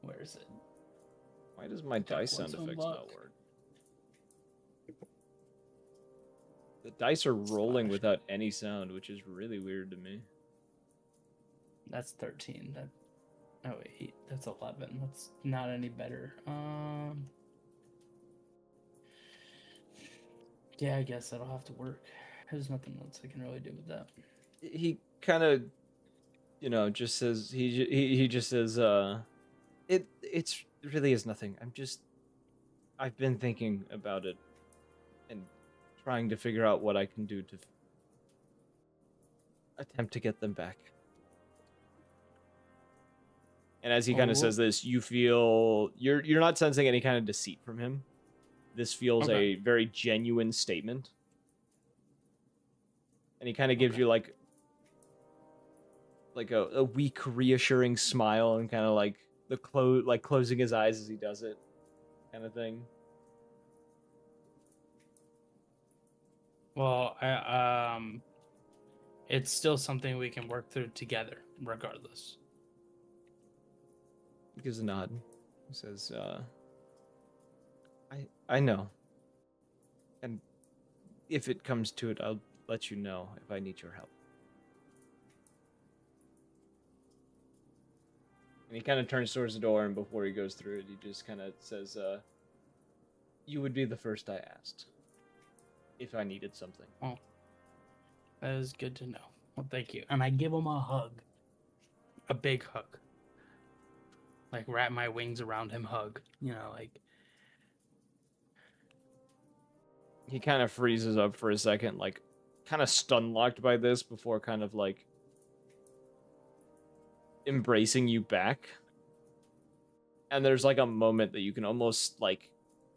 Where is it? Why does my dice sound what's effects not unlocked? work? The dice are rolling Slash. without any sound, which is really weird to me. That's 13. Oh wait, that's 11. That's not any better. Yeah, I guess that'll have to work. There's nothing else I can really do with that. He kind of, just says he just says, it's really is nothing. I've been thinking about it and trying to figure out what I can do to attempt to get them back. And as he kind of says this, you feel you're not sensing any kind of deceit from him. This feels Okay. a very genuine statement. And he kind of gives you like a weak, reassuring smile and kind of like closing his eyes as he does it, kind of thing. Well, it's still something we can work through together, regardless. He gives a nod. He says, I know. And if it comes to it, I'll let you know if I need your help. And he kind of turns towards the door, and before he goes through it, he just kind of says, you would be the first I asked if I needed something. Oh, that is good to know. Well, thank you. And I give him a hug. A big hug. Like, wrap my wings around him hug. He kind of freezes up for a second, like, kind of stun-locked by this before kind of, like, embracing you back. And there's, like, a moment that you can almost, like,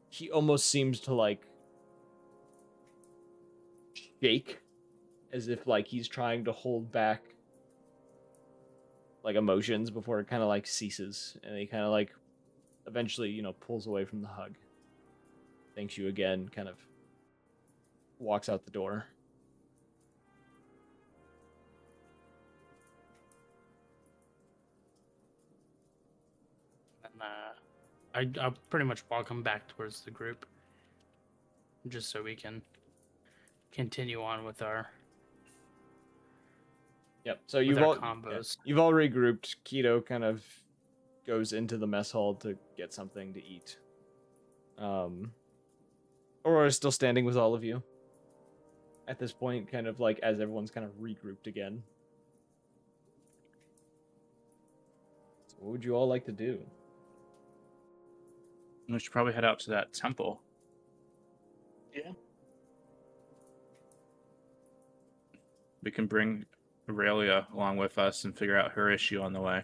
he almost seems to, like, shake as if, like, he's trying to hold back, like, emotions before it kind of, like, ceases. And he kind of, like, eventually, pulls away from the hug. Thanks you again, kind of walks out the door. And I'll pretty much walk him back towards the group, just so we can continue on with our So you've all combos. You've all regrouped. Keto kind of goes into the mess hall to get something to eat. Aurora's still standing with all of you at this point, kind of like as everyone's kind of regrouped again. So what would you all like to do? We should probably head out to that temple. Yeah. We can bring Aurelia along with us and figure out her issue on the way.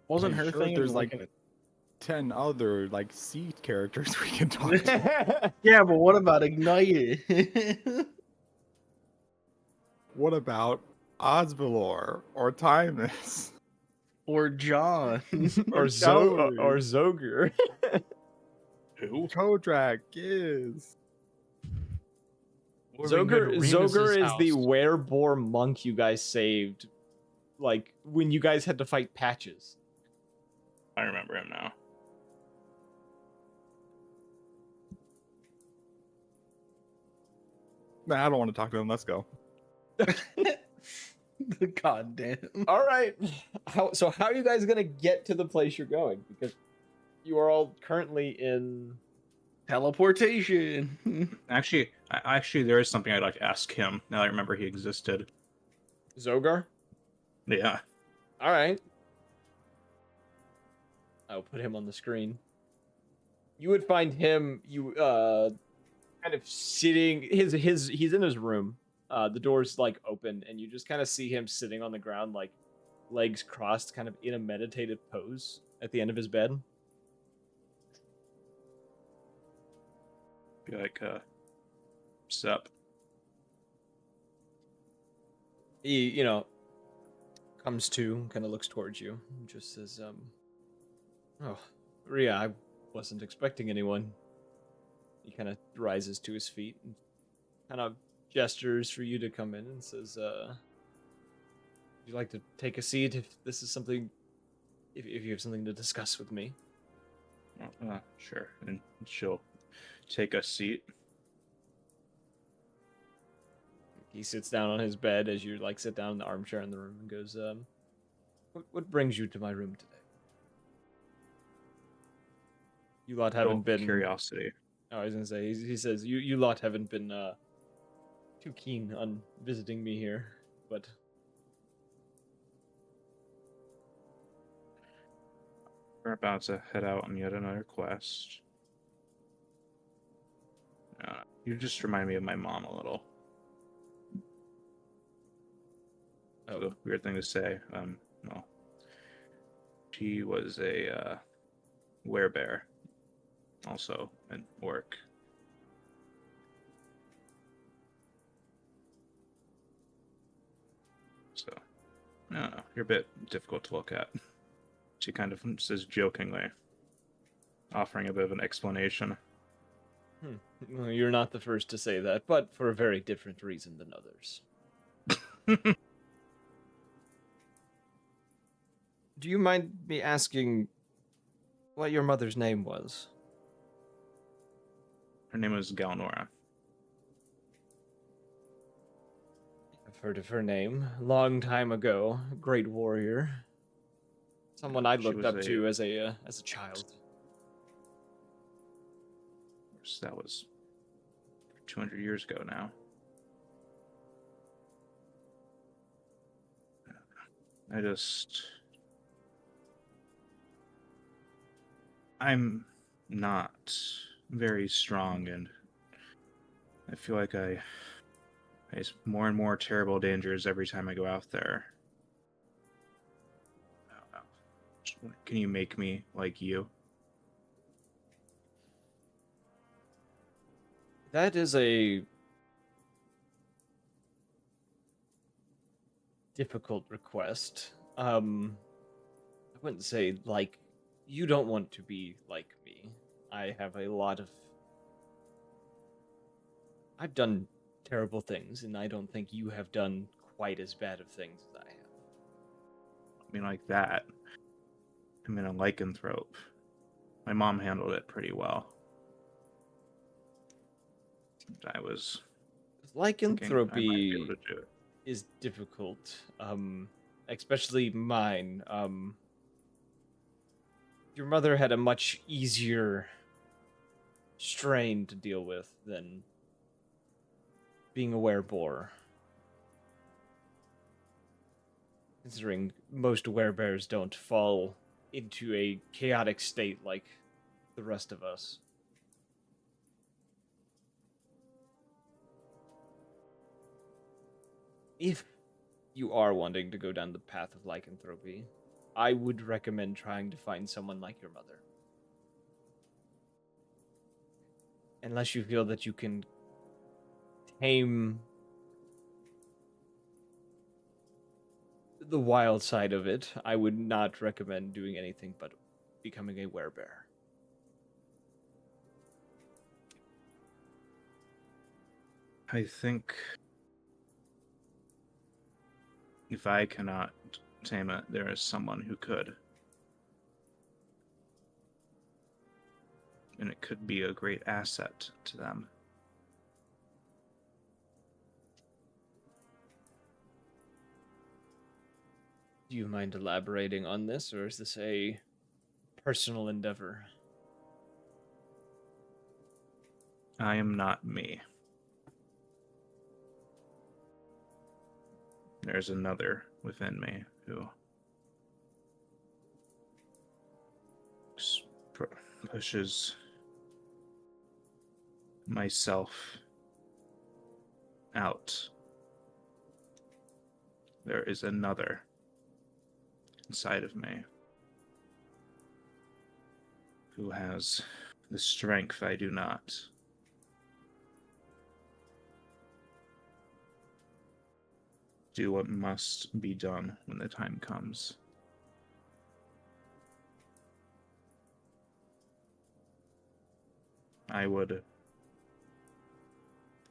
Wasn't I'm her sure thing? there's like like 10 other like C characters we can talk to. yeah, but what about Ignited? What about Osvalor or Timus? or John? or Zoe. Zoger. Who? Kodrak is. Zoger is the werebore monk you guys saved, like when you guys had to fight Patches. I remember him now. Nah, I don't want to talk to him. Let's go. God damn. All right. So how are you guys gonna get to the place you're going? Because you are all currently in. Teleportation. Actually, there is something I'd like to ask him. Now I remember he existed. Zogar? Yeah. All right. I'll put him on the screen. You would find him kind of sitting he's in his room. The door's like open and you just kind of see him sitting on the ground like legs crossed kind of in a meditative pose at the end of his bed. Be like, sup. He, comes to, kind of looks towards you, and just says, "Oh, Ria, I wasn't expecting anyone." He kind of rises to his feet and kind of gestures for you to come in and says, "Would you like to take a seat if this is something, if you have something to discuss with me?" Sure. And she'll take a seat. He sits down on his bed as you like sit down in the armchair in the room and goes, what brings you to my room today? You lot haven't been Curiosity. Oh, I was gonna say he says you lot haven't been too keen on visiting me here, but We're about to head out on yet another quest. You just remind me of my mom a little. oh, A weird thing to say. Well, she was a werebear, also an orc. So, I don't know. You're a bit difficult to look at. She kind of says jokingly, offering a bit of an explanation. well, you're not the first to say that, but for a very different reason than others. Do you mind me asking what your mother's name was? Her name was Galnora. I've heard of her name. Long time ago. Great warrior. Someone I She looked was up to as a child. That was 200 years ago now. I'm not very strong, and I feel like I face more and more terrible dangers every time I go out there. I don't know. Can you make me like you? That is a difficult request. I wouldn't say like you don't want to be like me. I have a lot of I've done terrible things and I don't think you have done quite as bad of things as I have. I mean, like that. I mean, a lycanthrope. My mom handled it pretty well. I was thinking I might be Lycanthropy able to do it. is difficult, especially mine. Your mother had a much easier strain to deal with than being a werebore. Considering most werebears don't fall into a chaotic state like the rest of us. If you are wanting to go down the path of lycanthropy, I would recommend trying to find someone like your mother. Unless you feel that you can tame the wild side of it, I would not recommend doing anything but becoming a werebear. I think if I cannot tame it, there is someone who could. And it could be a great asset to them. Do you mind elaborating on this, or is this a personal endeavor? I am not me. There's another within me who pushes myself out. There is another inside of me who has the strength I do not. Do what must be done when the time comes. I would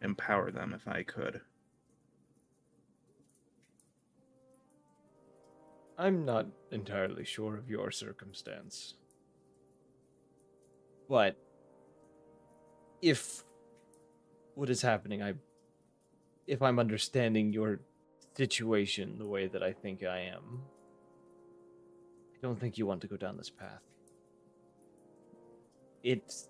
empower them if I could. I'm not entirely sure of your circumstance. But if what is happening, if I'm understanding your situation the way that I think I am, I don't think you want to go down this path. It's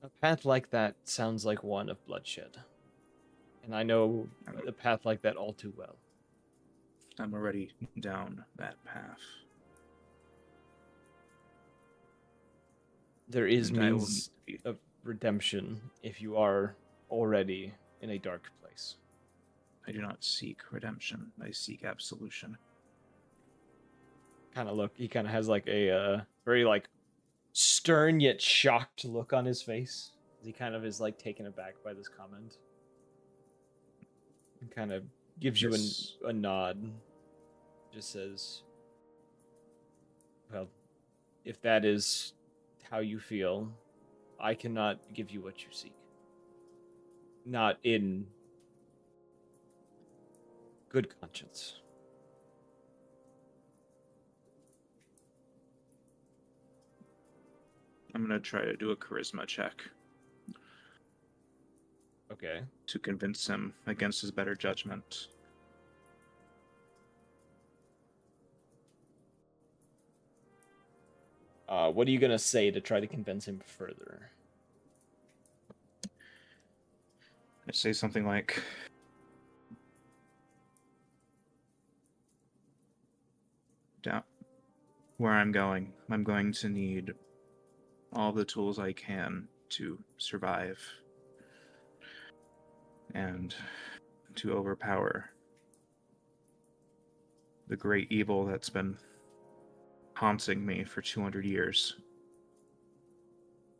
a path like that sounds like one of bloodshed. And I know a path like that all too well. I'm already down that path. There is And I will means be- of redemption if you are already in a dark place. I do not seek redemption. I seek absolution. He kind of has like a very like stern yet shocked look on his face. He kind of is like taken aback by this comment. And kind of gives Yes. you a nod. Just says, well, if that is how you feel, I cannot give you what you seek. Not in good conscience. I'm going to try to do a charisma check Okay. to convince him against his better judgment. What are you gonna say to try to convince him further? I say something like, down where I'm going to need all the tools I can to survive and to overpower the great evil that's been haunting me for 200 years.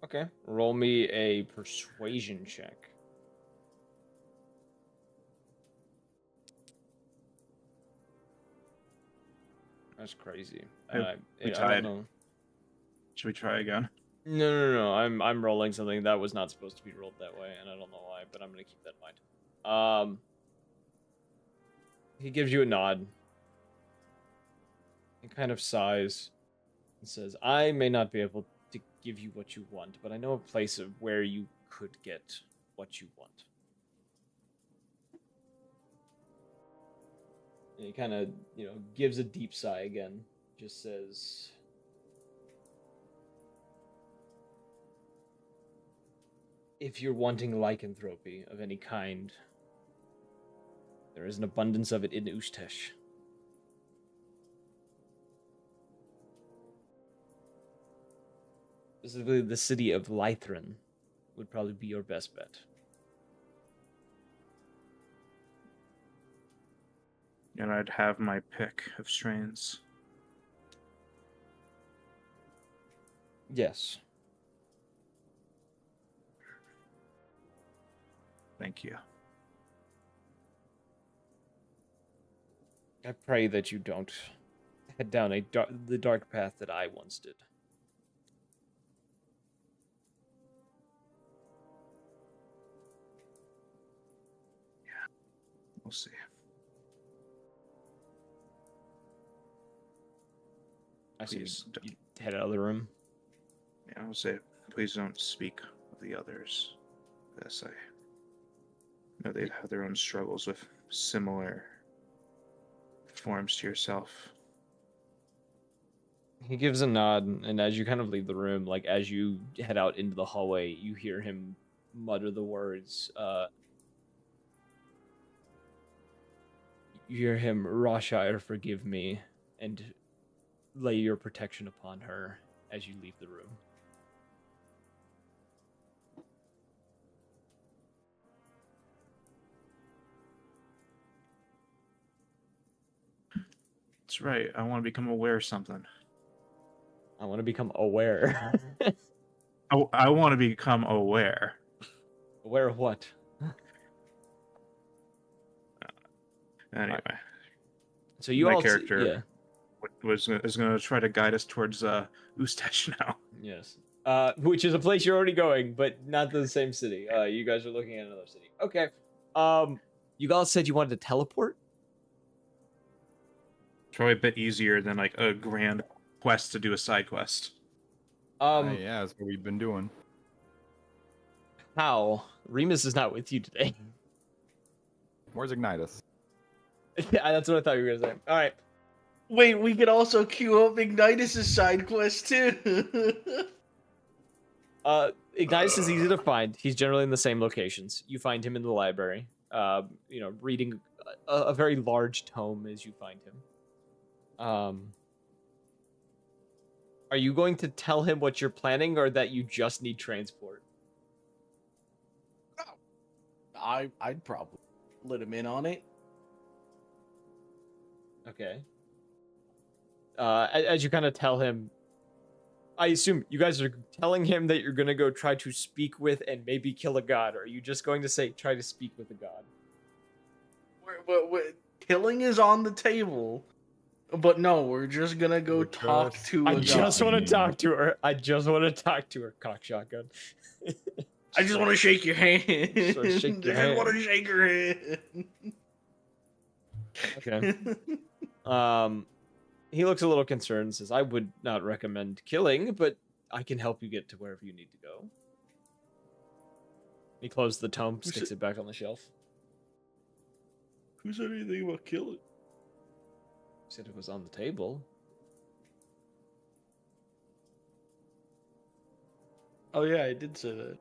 Okay. Roll me a persuasion check. That's crazy. We I don't tied. know. Should we try again? No. I'm rolling something that was not supposed to be rolled that way, and I don't know why, but I'm gonna keep that in mind. He gives you a nod. He kind of sighs and says, I may not be able to give you what you want, but I know a place of where you could get what you want. And he kind of, gives a deep sigh again. Just says, if you're wanting lycanthropy of any kind, there is an abundance of it in Ustesh. Specifically, the city of Lythran would probably be your best bet. And I'd have my pick of strains. Yes. Thank you. I pray that you don't head down the dark path that I once did. We'll see. I see. Please, You head out of the room. yeah, I'll say, please don't speak of the others. Yes, I know they've had their own struggles with similar forms to yourself. He gives a nod, and as you kind of leave the room, like as you head out into the hallway, you hear him mutter the words. You hear him, "Rashire, forgive me," and lay your protection upon her as you leave the room. That's right. I want to become aware of something. I want to become aware. I want to become aware. Aware of what? Anyway, So you my all character yeah. is going to try to guide us towards Ustash now. Yes. Which is a place you're already going, but not the same city. You guys are looking at another city. Okay. You guys said you wanted to teleport? It's probably a bit easier than like a grand quest to do a side quest. Yeah, that's what we've been doing. How? Remus is not with you today. Where's Ignitus? Yeah, that's what I thought you were gonna say. All right. Wait, we could also queue up Ignitus' side quest too. Ignitus is easy to find. He's generally in the same locations. You find him in the library. Reading a very large tome as you find him. Are you going to tell him what you're planning, or that you just need transport? I'd probably let him in on it. Okay. As you kind of tell him, I assume you guys are telling him that you're gonna go try to speak with and maybe kill a god, or are you just going to say try to speak with a god? Killing is on the table, but no, we're just gonna go We're talk just- to I a just god. want to talk to her. I just want to talk to her, cock shotgun. I just want to shake your hand. Just wanna shake your I just want hand. to shake your hand. Okay. He looks a little concerned and says, I would not recommend killing, but I can help you get to wherever you need to go. He closed the tome, sticks it back on the shelf. Who said anything about killing? He said it was on the table. Oh yeah, I did say that.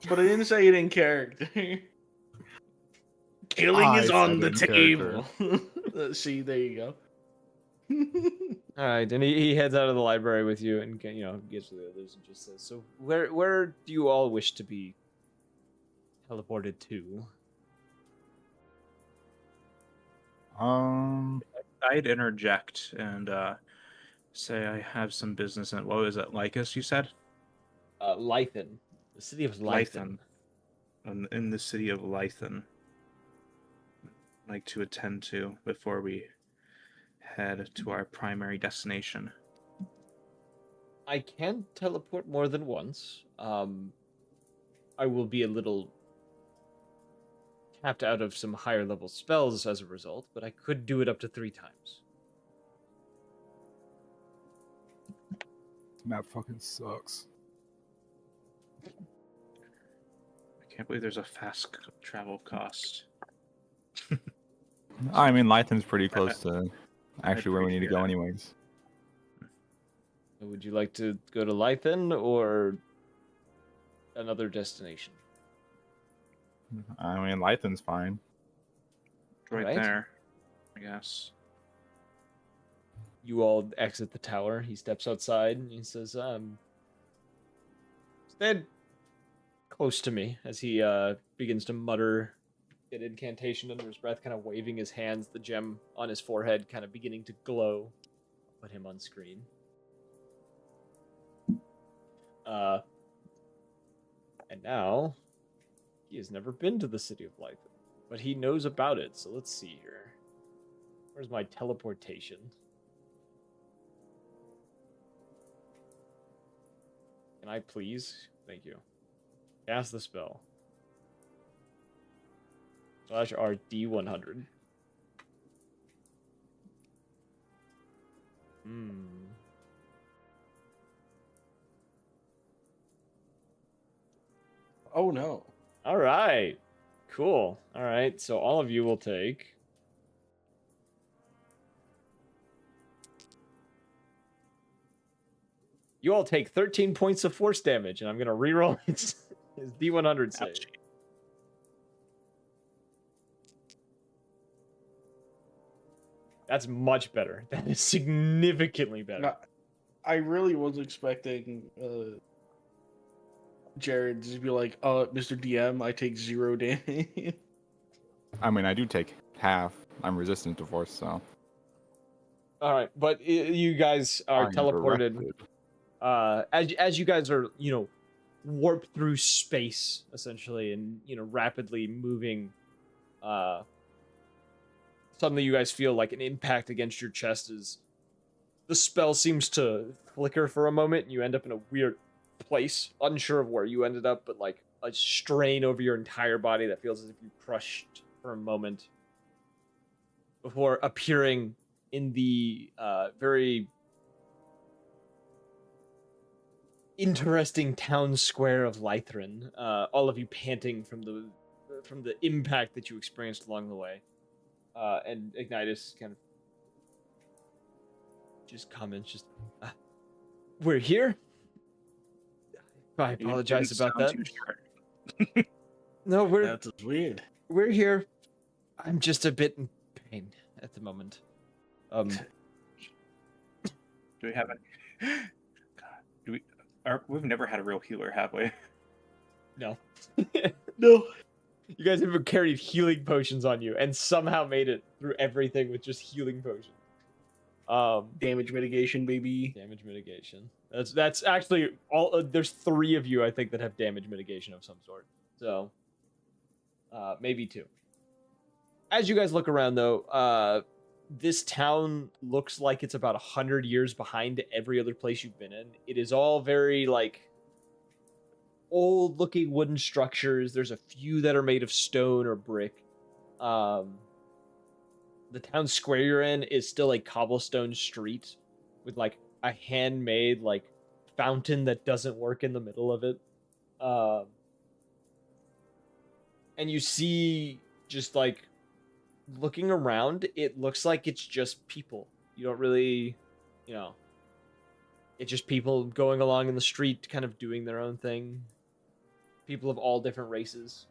But I didn't say it in character. Killing is I on said the it in table. See, there you go. All right, and he heads out of the library with you, and gets to the others and just says, "So where do you all wish to be teleported to?" I'd interject and say I have some business in, what was it, Lycus, you said? Lythan, the city of Lythan. In the city of Lythan. I'd like to attend to before we head to our primary destination. I can teleport more than once. I will be a little tapped out of some higher level spells as a result, but I could do it up to 3 times. This map fucking sucks. I can't believe there's a fast travel cost. I mean, Lythan's pretty close to actually where we need to appreciate go it. anyways. Would you like to go to Lythan or another destination? I mean, Lythan's fine. Right Alright. there, I guess. You all exit the tower. He steps outside and he says, stand close to me, as he begins to mutter an incantation under his breath, kind of waving his hands, the gem on his forehead kind of beginning to glow. Put him on screen. And now he has never been to the city of Lythan, but he knows about it. So let's see here. Where's my teleportation? Can I please? Thank you. Cast the spell. /RD100. Oh no. All right. Cool. All right. So all of you will take. You all take 13 points of force damage, and I'm gonna reroll his D100 save. Ouch. That's much better. That is significantly better. I really was expecting Jared to be like, Mr. DM, I take 0 damage. I mean, I do take half. I'm resistant to force, so. All right, but you guys are I am teleported. directed. As you guys are, warp through space essentially, and rapidly moving. Suddenly, you guys feel like an impact against your chest as the spell seems to flicker for a moment, and you end up in a weird place, unsure of where you ended up, but like a strain over your entire body that feels as if you crushed for a moment before appearing in the very interesting town square of Lythrin. All of you panting from the impact that you experienced along the way. And Ignitus kind of just comments, we're here. I apologize about that. No, That's weird. we're here. I'm just a bit in pain at the moment. Do we have any? God, we've never had a real healer, have we? No. No. You guys have carried healing potions on you and somehow made it through everything with just healing potions. Damage mitigation, baby. Damage mitigation. That's actually all. There's 3 of you, I think, that have damage mitigation of some sort. So, maybe 2. As you guys look around, though, this town looks like it's about 100 years behind every other place you've been in. It is all very old-looking wooden structures. There's a few that are made of stone or brick. The town square you're in is still a cobblestone street with a handmade fountain that doesn't work in the middle of it. And you see just looking around, it looks like it's just people. You don't really, it's just people going along in the street kind of doing their own thing. People of all different races.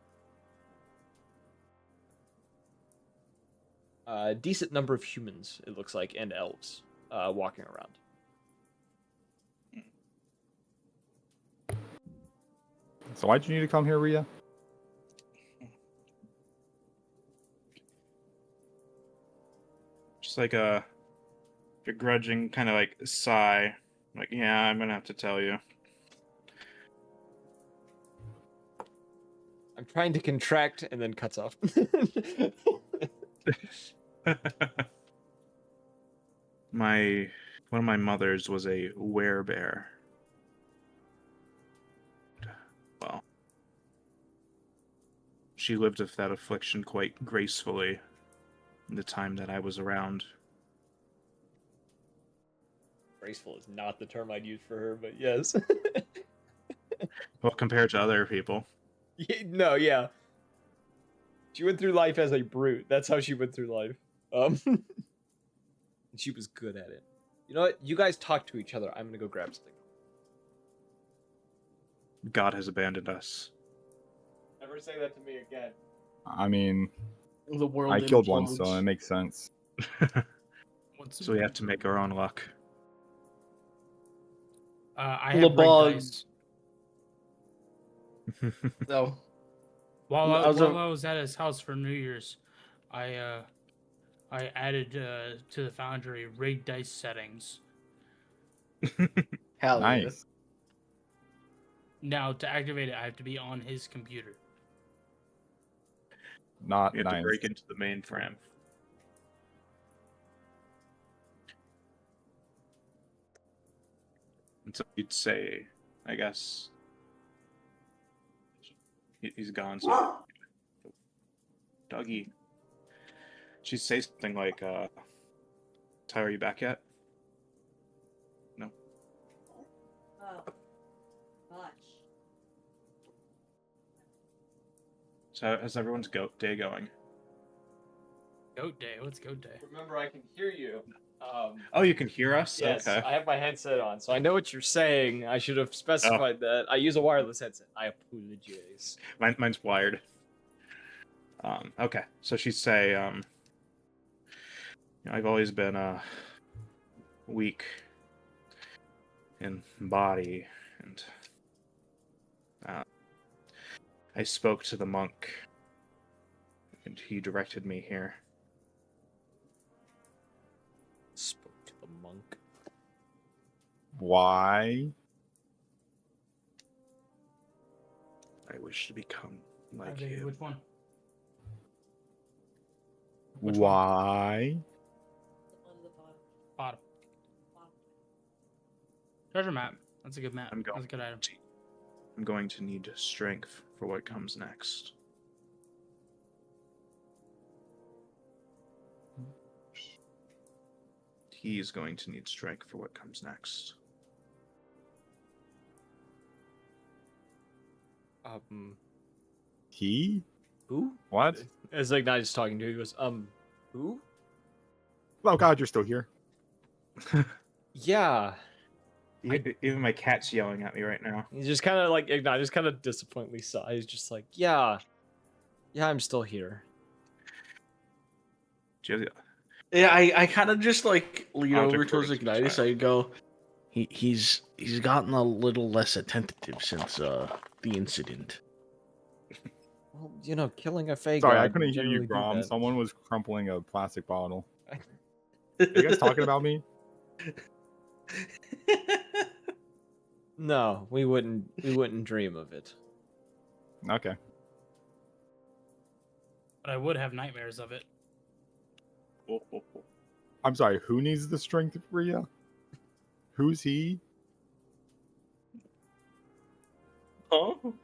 A decent number of humans, it looks like, and elves walking around. So why'd you need to come here, Rhea? Just like a begrudging kind of sigh. Yeah, I'm gonna have to tell you. I'm trying to contract and then cuts off. One of my mothers was a werebear. Well, she lived with that affliction quite gracefully in the time that I was around. Graceful is not the term I'd use for her, but yes. Well, compared to other people. No, yeah. She went through life as a brute. That's how she went through life. And she was good at it. You know what? You guys talk to each other. I'm gonna go grab something. God has abandoned us. Never say that to me again. I mean, The world I killed one, implodes. so it makes sense. So we have to make our own luck. I have rigged LeBog. dice. No. While I was I was at his house for New Year's, I added to the Foundry rigged dice settings. Hell yeah. Nice. Now to activate it, I have to be on his computer. Not You have to nice. break into the mainframe. And so you'd say, I guess. He's gone, so. Doggy. She'd say something like, Ty, are you back yet? No. Oh, gosh. So how's everyone's goat day going? Goat day. What's goat day? Remember, I can hear you. Oh, you can hear us? Yes, Okay. I have my headset on, so I know what you're saying. I should have specified that. I use a wireless headset. I apologize. Mine's wired. Okay. So she'd say, I've always been weak in body, and I spoke to the monk, and he directed me here. Spoke to the monk. Why? I wish to become like Okay, him. which one? Which one? Why? On the bottom. Bottom. Bottom. Treasure map. That's a good map. I'm going. That's a good item. I'm going to need strength for what comes next. He's going to need strength for what comes next. He? Who? What? As like not just talking to you, he goes, who? Oh God, you're still here. Yeah. Even my cat's yelling at me right now. He's just kind of like, Ignite just kind of disappointingly sighs, just like, yeah, I'm still here. Yeah, I kind of just like lean Object over towards versus Ignitus. child. I go, he's gotten a little less attentive since the incident. Well, you know, killing a fake. Sorry, I couldn't hear you, Grom. Someone was crumpling a plastic bottle. Are you guys talking about me? No, we wouldn't dream of it. Okay. But I would have nightmares of it. I'm sorry, who needs the strength of Rhea? Who's he? Oh,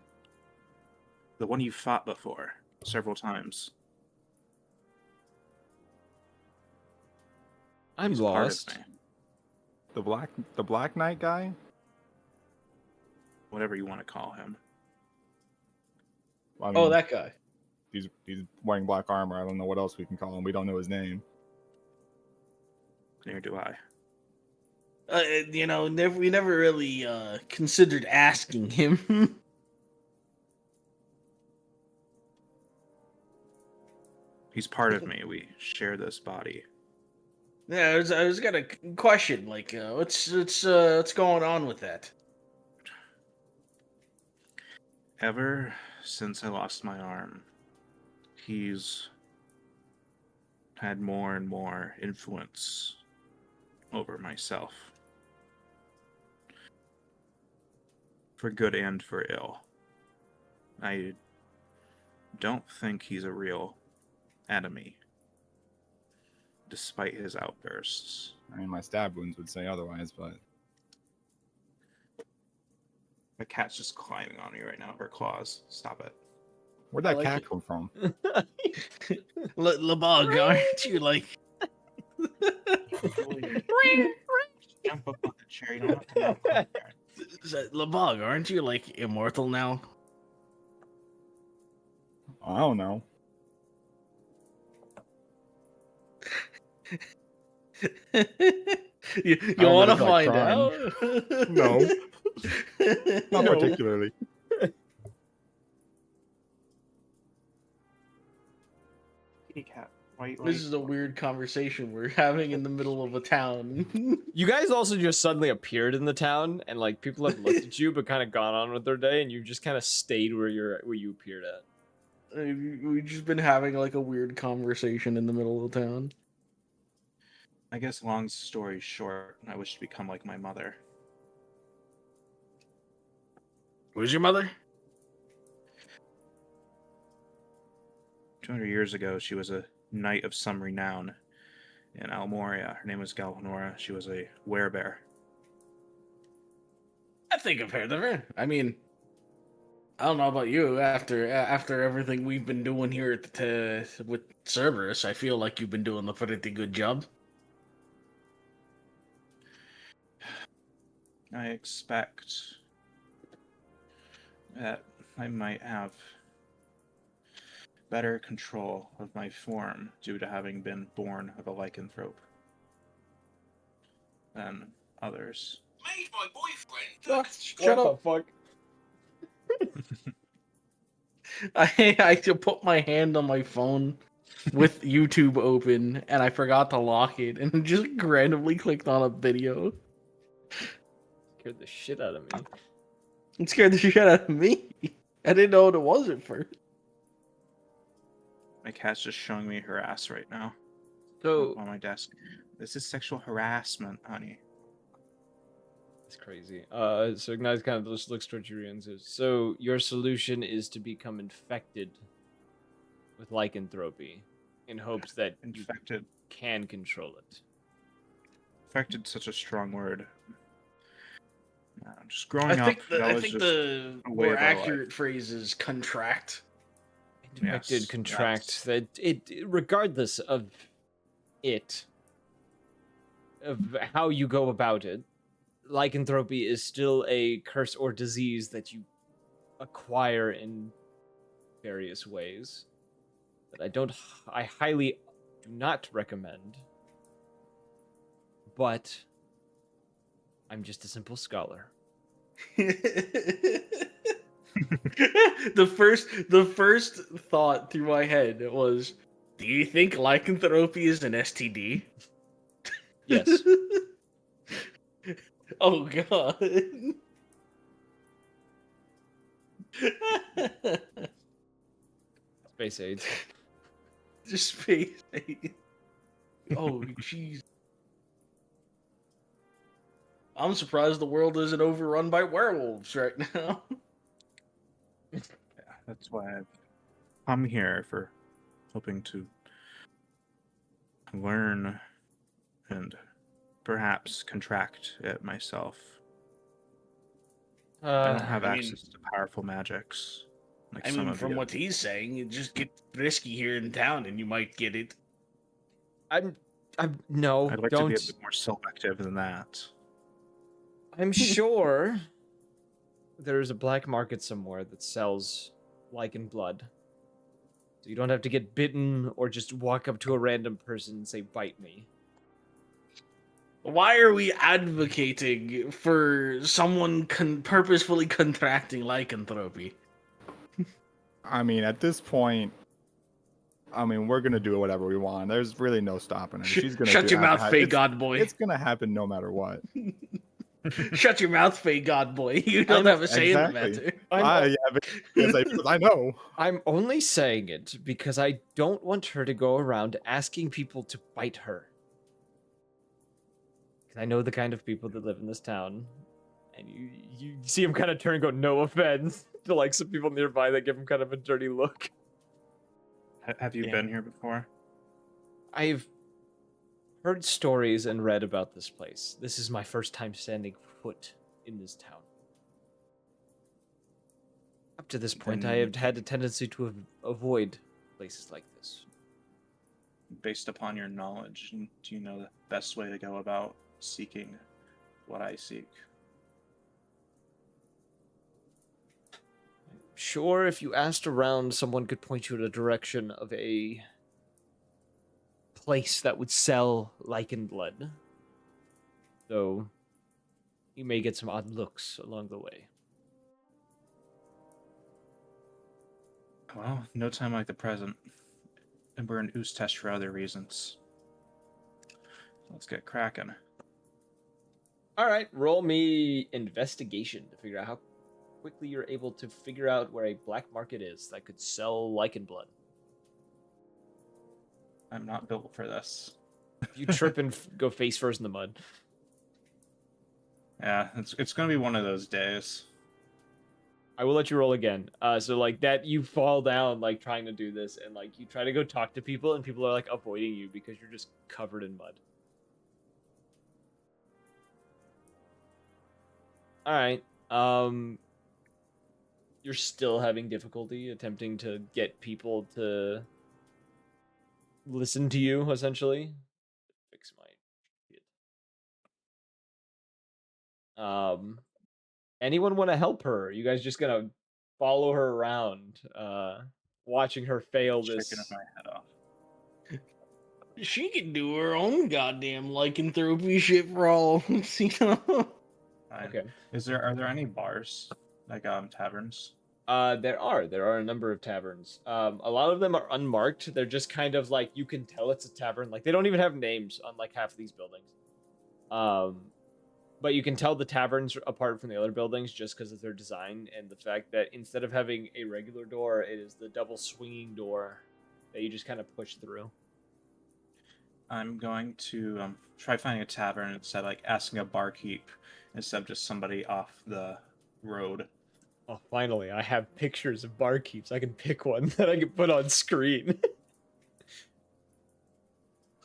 The one you fought before several times. I'm He's part of lost. me. The Black Knight guy? Whatever you want to call him. I mean, oh, that guy. he's wearing black armor. I don't know what else we can call him. We don't know his name. Neither do I. You know, we never really considered asking him. He's part of me. We share this body. Yeah, I was got a question. Like, what's going on with that? Ever since I lost my arm, he's had more and more influence over myself. For good and for ill. I don't think he's a real enemy, despite his outbursts. I mean, my stab wounds would say otherwise, but The cat's just climbing on me right now. Her claws. Stop it. where'd I that like cat it. come from? Lebog, aren't you like? Jump up on the chair. You don't have to knock on there. Lebog, aren't you like immortal now? I don't know. you don't want to really like find crime. out? No. Not No. particularly. Kitty cat. Why This is a weird conversation we're having in the middle of a town. You guys also just suddenly appeared in the town, and like people have looked at you, but kind of gone on with their day, and you just kind of stayed where you appeared at. We've just been having like a weird conversation in the middle of the town. I guess long story short, I wish to become like my mother. Who's your mother? 200 years ago, she was a knight of some renown in Almoria. Her name was Galvanora. She was a werebear. I think I've heard of her. I mean, I don't know about you. After everything we've been doing here with Cerberus, I feel like you've been doing a pretty good job. I expect that I might have better control of my form due to having been born of a lycanthrope than others. Made my boyfriend. Shut up. Fuck. I put my hand on my phone with YouTube open, and I forgot to lock it, and just randomly clicked on a video. Scared the shit out of me. It scared the shit out of me. I didn't know what it was at first. My cat's just showing me her ass right now So on my desk. This is sexual harassment, honey. it's crazy. So Ignite kind of just looks towards you and says, "So your solution is to become infected with lycanthropy, in hopes that you Infected. can control it." Infected, such a strong word. Just growing I up, think that was just the a way more of our life. accurate phrase is contract. Infected Yes, contract yes. that it, regardless of how you go about it, lycanthropy is still a curse or disease that you acquire in various ways that I highly do not recommend. But I'm just a simple scholar. The first thought through my head was, do you think lycanthropy is an STD? Yes. Oh god. Space AIDS. Just space. Oh jeez. I'm surprised the world isn't overrun by werewolves right now. Yeah, that's why I've come here, for hoping to learn and perhaps contract it myself. I don't have I mean- access to powerful magics like I some mean, of from you. what he's saying, you just get risky here in town and you might get it. I'm no, I'd like to be a don't. bit more selective than that. I'm sure there's a black market somewhere that sells lichen blood. So you don't have to get bitten or just walk up to a random person and say, "Bite me." Why are we advocating for someone purposefully contracting lycanthropy? I mean, at this point, I mean, we're gonna do whatever we want. There's really no stopping her. She's gonna Shut your mouth, Fey it's, God Boy. It's gonna happen no matter what. Shut your mouth, Fey God Boy. You don't have a say in the Exactly. matter. Because I know. I'm only saying it because I don't want her to go around asking people to bite her. Because I know the kind of people that live in this town. And you see him kind of turn and go, "No offense," to like some people nearby that give him kind of a dirty look. Have you Yeah. been here before? I've heard stories and read about this place. This is my first time standing foot in this town. Up to this point, I Then- have had a tendency to avoid places like this. Based upon your knowledge, do you know the best way to go about seeking what I seek? Sure, if you asked around, someone could point you in a direction of a place that would sell lichen blood. Though, you may get some odd looks along the way. Well, no time like the present. And we're an ooze test for other reasons. Let's get cracking. All right, roll me investigation to figure out how quickly you're able to figure out where a black market is that could sell lichen blood. I'm not built for this. If you trip and go face first in the mud. Yeah, it's gonna be one of those days. I will let you roll again. So like that, you fall down like trying to do this, and like you try to go talk to people, and people are like avoiding you because you're just covered in mud. All right. you're still having difficulty attempting to get people to listen to you, essentially. Fix my anyone want to help her? Are you guys just gonna follow her around, watching her fail Shaking this? my head off. She can do her own goddamn lycanthropy shit for all. You know? Fine. Okay. Are there any bars like taverns? There are a number of taverns. A lot of them are unmarked. They're just kind of like, you can tell it's a tavern. Like, they don't even have names on like half of these buildings. But you can tell the taverns apart from the other buildings just because of their design and the fact that instead of having a regular door, it is the double swinging door that you just kind of push through. I'm going to try finding a tavern instead, like asking a barkeep instead of just somebody off the road. Oh, finally, I have pictures of barkeeps. I can pick one that I can put on screen.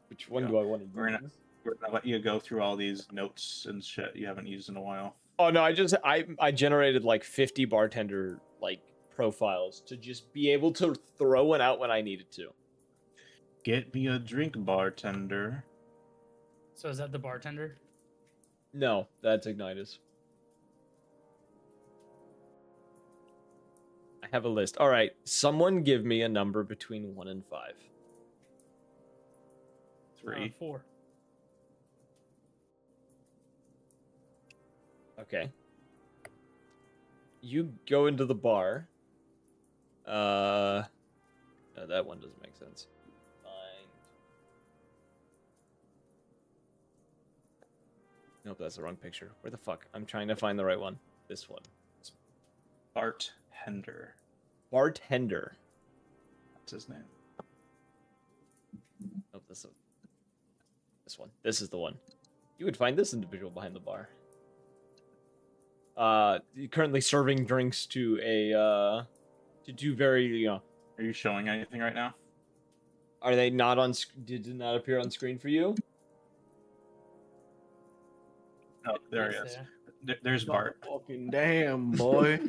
Which one Yeah. do I want to We're use? gonna We're gonna let you go through all these notes and shit you haven't used in a while. Oh no, I generated like 50 bartender like profiles to just be able to throw one out when I needed to. Get me a drink, bartender. So is that the bartender? No, that's Ignitus. I have a list. All right, someone give me a number between 1 and 5. 3. 4. Okay. You go into the bar. No, that one doesn't make sense. Find. Nope, that's the wrong picture. Where the fuck? I'm trying to find the right one. This one. Bartender. Bartender. That's his name. Nope, this one. This is the one. You would find this individual behind the bar. Currently serving drinks to a to do very, you know. Are you showing anything right now? Are they not on? Did it not appear on screen for you? Oh, there he It's is. there. There's Bart. Fucking damn, boy.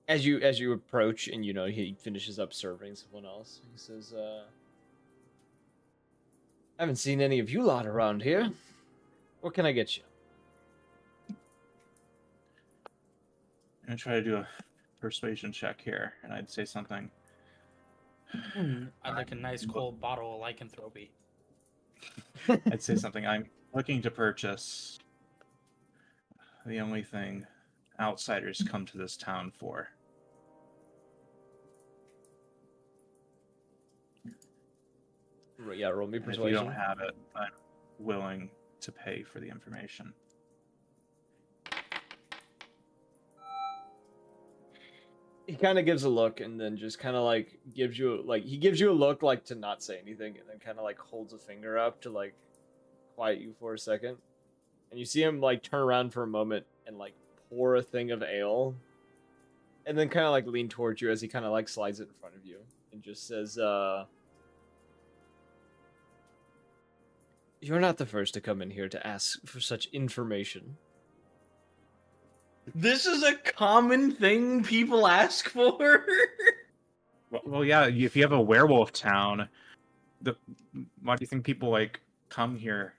As you approach and you know he finishes up serving someone else, he says, I haven't seen any of you lot around here. What can I get you? I'm gonna try to do a persuasion check here, and I'd say something. I'd like a nice cold bottle of lycanthropy. I'd say something. I'm looking to purchase the only thing outsiders come to this town for. Yeah, roll me And if you persuasion. don't have it, I'm willing to pay for the information. He kind of gives a look and then just kind of like gives you a look like to not say anything and then kind of like holds a finger up to like quiet you for a second. And you see him like turn around for a moment and like pour a thing of ale and then kind of like lean towards you as he kind of like slides it in front of you and just says, you're not the first to come in here to ask for such information. This is a common thing people ask for. Well, yeah. If you have a werewolf town, why do you think people like come here?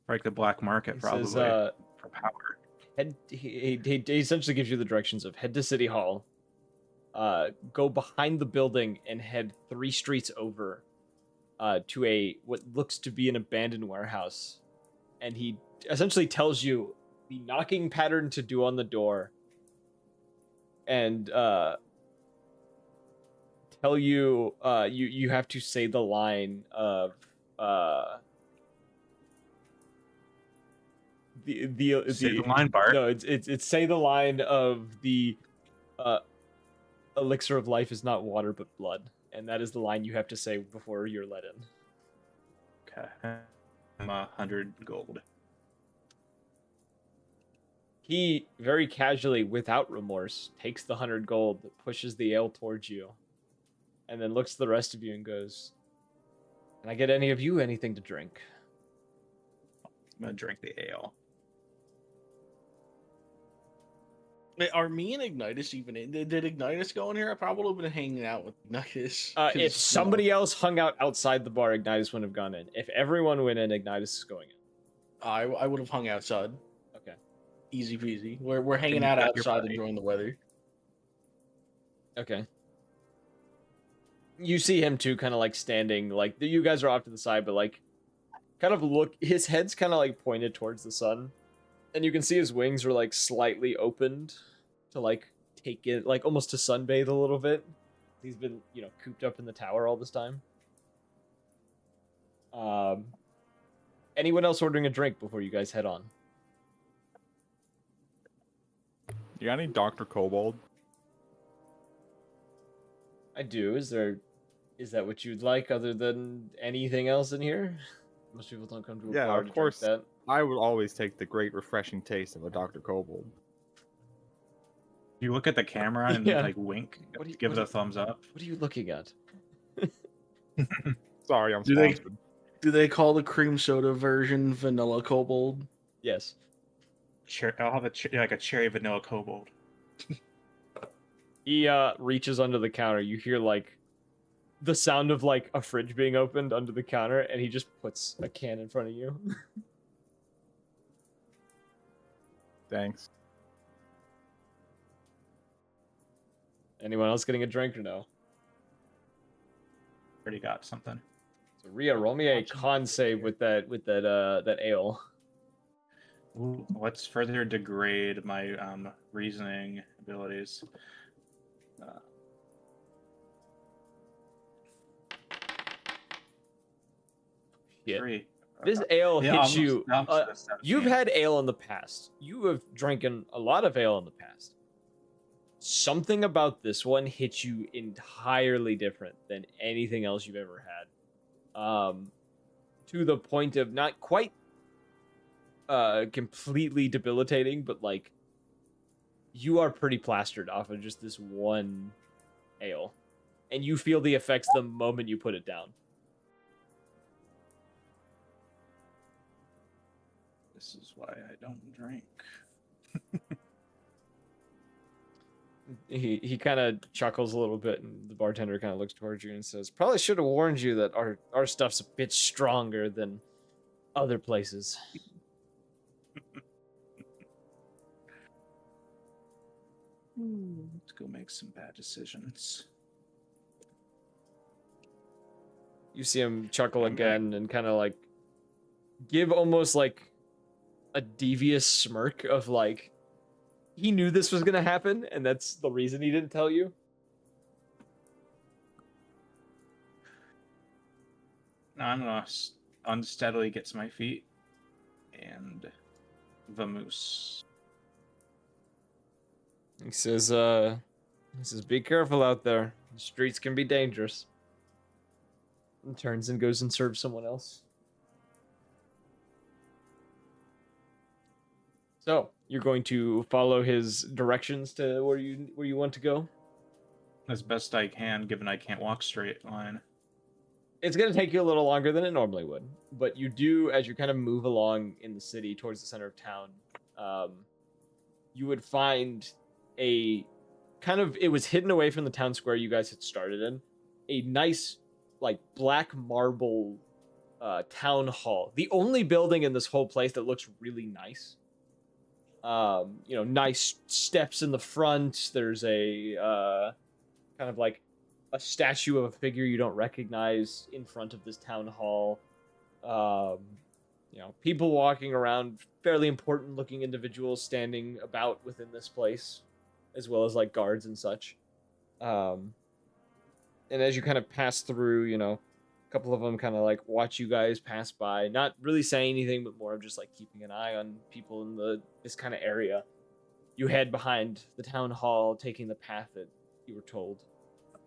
For, like the black market, He probably says, for power. he essentially gives you the directions of head to City Hall, go behind the building and head 3 streets over to a what looks to be an abandoned warehouse. And he essentially tells you the knocking pattern to do on the door and tell you you have to say the line of Say the line, Bart. No, it's say the line of the elixir of life is not water but blood, and that is the line you have to say before you're let in. Okay. I'm 100 gold. He very casually, without remorse, takes the 100 gold, pushes the ale towards you, and then looks at the rest of you and goes, "Can I get any of you anything to drink?" I'm gonna drink the ale. Wait, are me and Ignitus even in? Did Ignitus go in here? I probably would have been hanging out with Ignitus. If 'cause, you know, somebody else hung out outside the bar, Ignitus wouldn't have gone in. If everyone went in, Ignitus is going in. I would have hung outside. Okay. Easy peasy. We're hanging you out got your outside buddy. enjoying the weather. Okay. You see him too, kind of like standing, like you guys are off to the side, but like, kind of look. His head's kind of like pointed towards the sun, and you can see his wings are like slightly opened to like take it, like almost to sunbathe a little bit. He's been, cooped up in the tower all this time. Anyone else ordering a drink before you guys head on? You got any Dr. Kobold? I do. Is that what you'd like other than anything else in here? Most people don't come to a Yeah, bar of to drink course. that. I would always take the great refreshing taste of a Dr. Kobold. You look at the camera and Yeah. like wink, What do you- give what it do a thumbs up. What are you looking at? Sorry, I'm Do they- sponsored. Do they call the cream soda version vanilla kobold? Yes. I'll have like a cherry vanilla kobold. He reaches under the counter. You hear like the sound of like a fridge being opened under the counter, and he just puts a can in front of you. Thanks. Anyone else getting a drink or no? Already got something. So Rhea, roll me a con save with that ale. Ooh, let's further degrade my reasoning abilities. Shit. 3. This ale Yeah, hits you. almost a You've 17. had ale in the past. You have drinking a lot of ale in the past. Something about this one hits you entirely different than anything else you've ever had. To the point of not quite completely debilitating, but like you are pretty plastered off of just this one ale. And you feel the effects the moment you put it down. This is why I don't drink. He kind of chuckles a little bit, and the bartender kind of looks towards you and says, "Probably should have warned you that our stuff's a bit stronger than other places." Let's go make some bad decisions. You see him chuckle again and kind of like give almost like a devious smirk of like he knew this was gonna happen, and that's the reason he didn't tell you. Now I'm gonna unsteadily get to my feet and vamoose. He says, "Be careful out there. The streets can be dangerous." And turns and goes and serves someone else. So you're going to follow his directions to where you want to go. As best I can, given I can't walk straight line. It's going to take you a little longer than it normally would, but you do, as you kind of move along in the city towards the center of town, you would find a kind of, it was hidden away from the town square you guys had started in, a nice, like, black marble town hall. The only building in this whole place that looks really nice. Nice steps in the front. There's a kind of like a statue of a figure you don't recognize in front of this town hall. People walking around, fairly important looking individuals standing about within this place, as well as like guards and such. And as you kind of pass through, a couple of them kind of like watch you guys pass by, not really saying anything, but more of just like keeping an eye on people in this kind of area. You head behind the town hall, taking the path that you were told.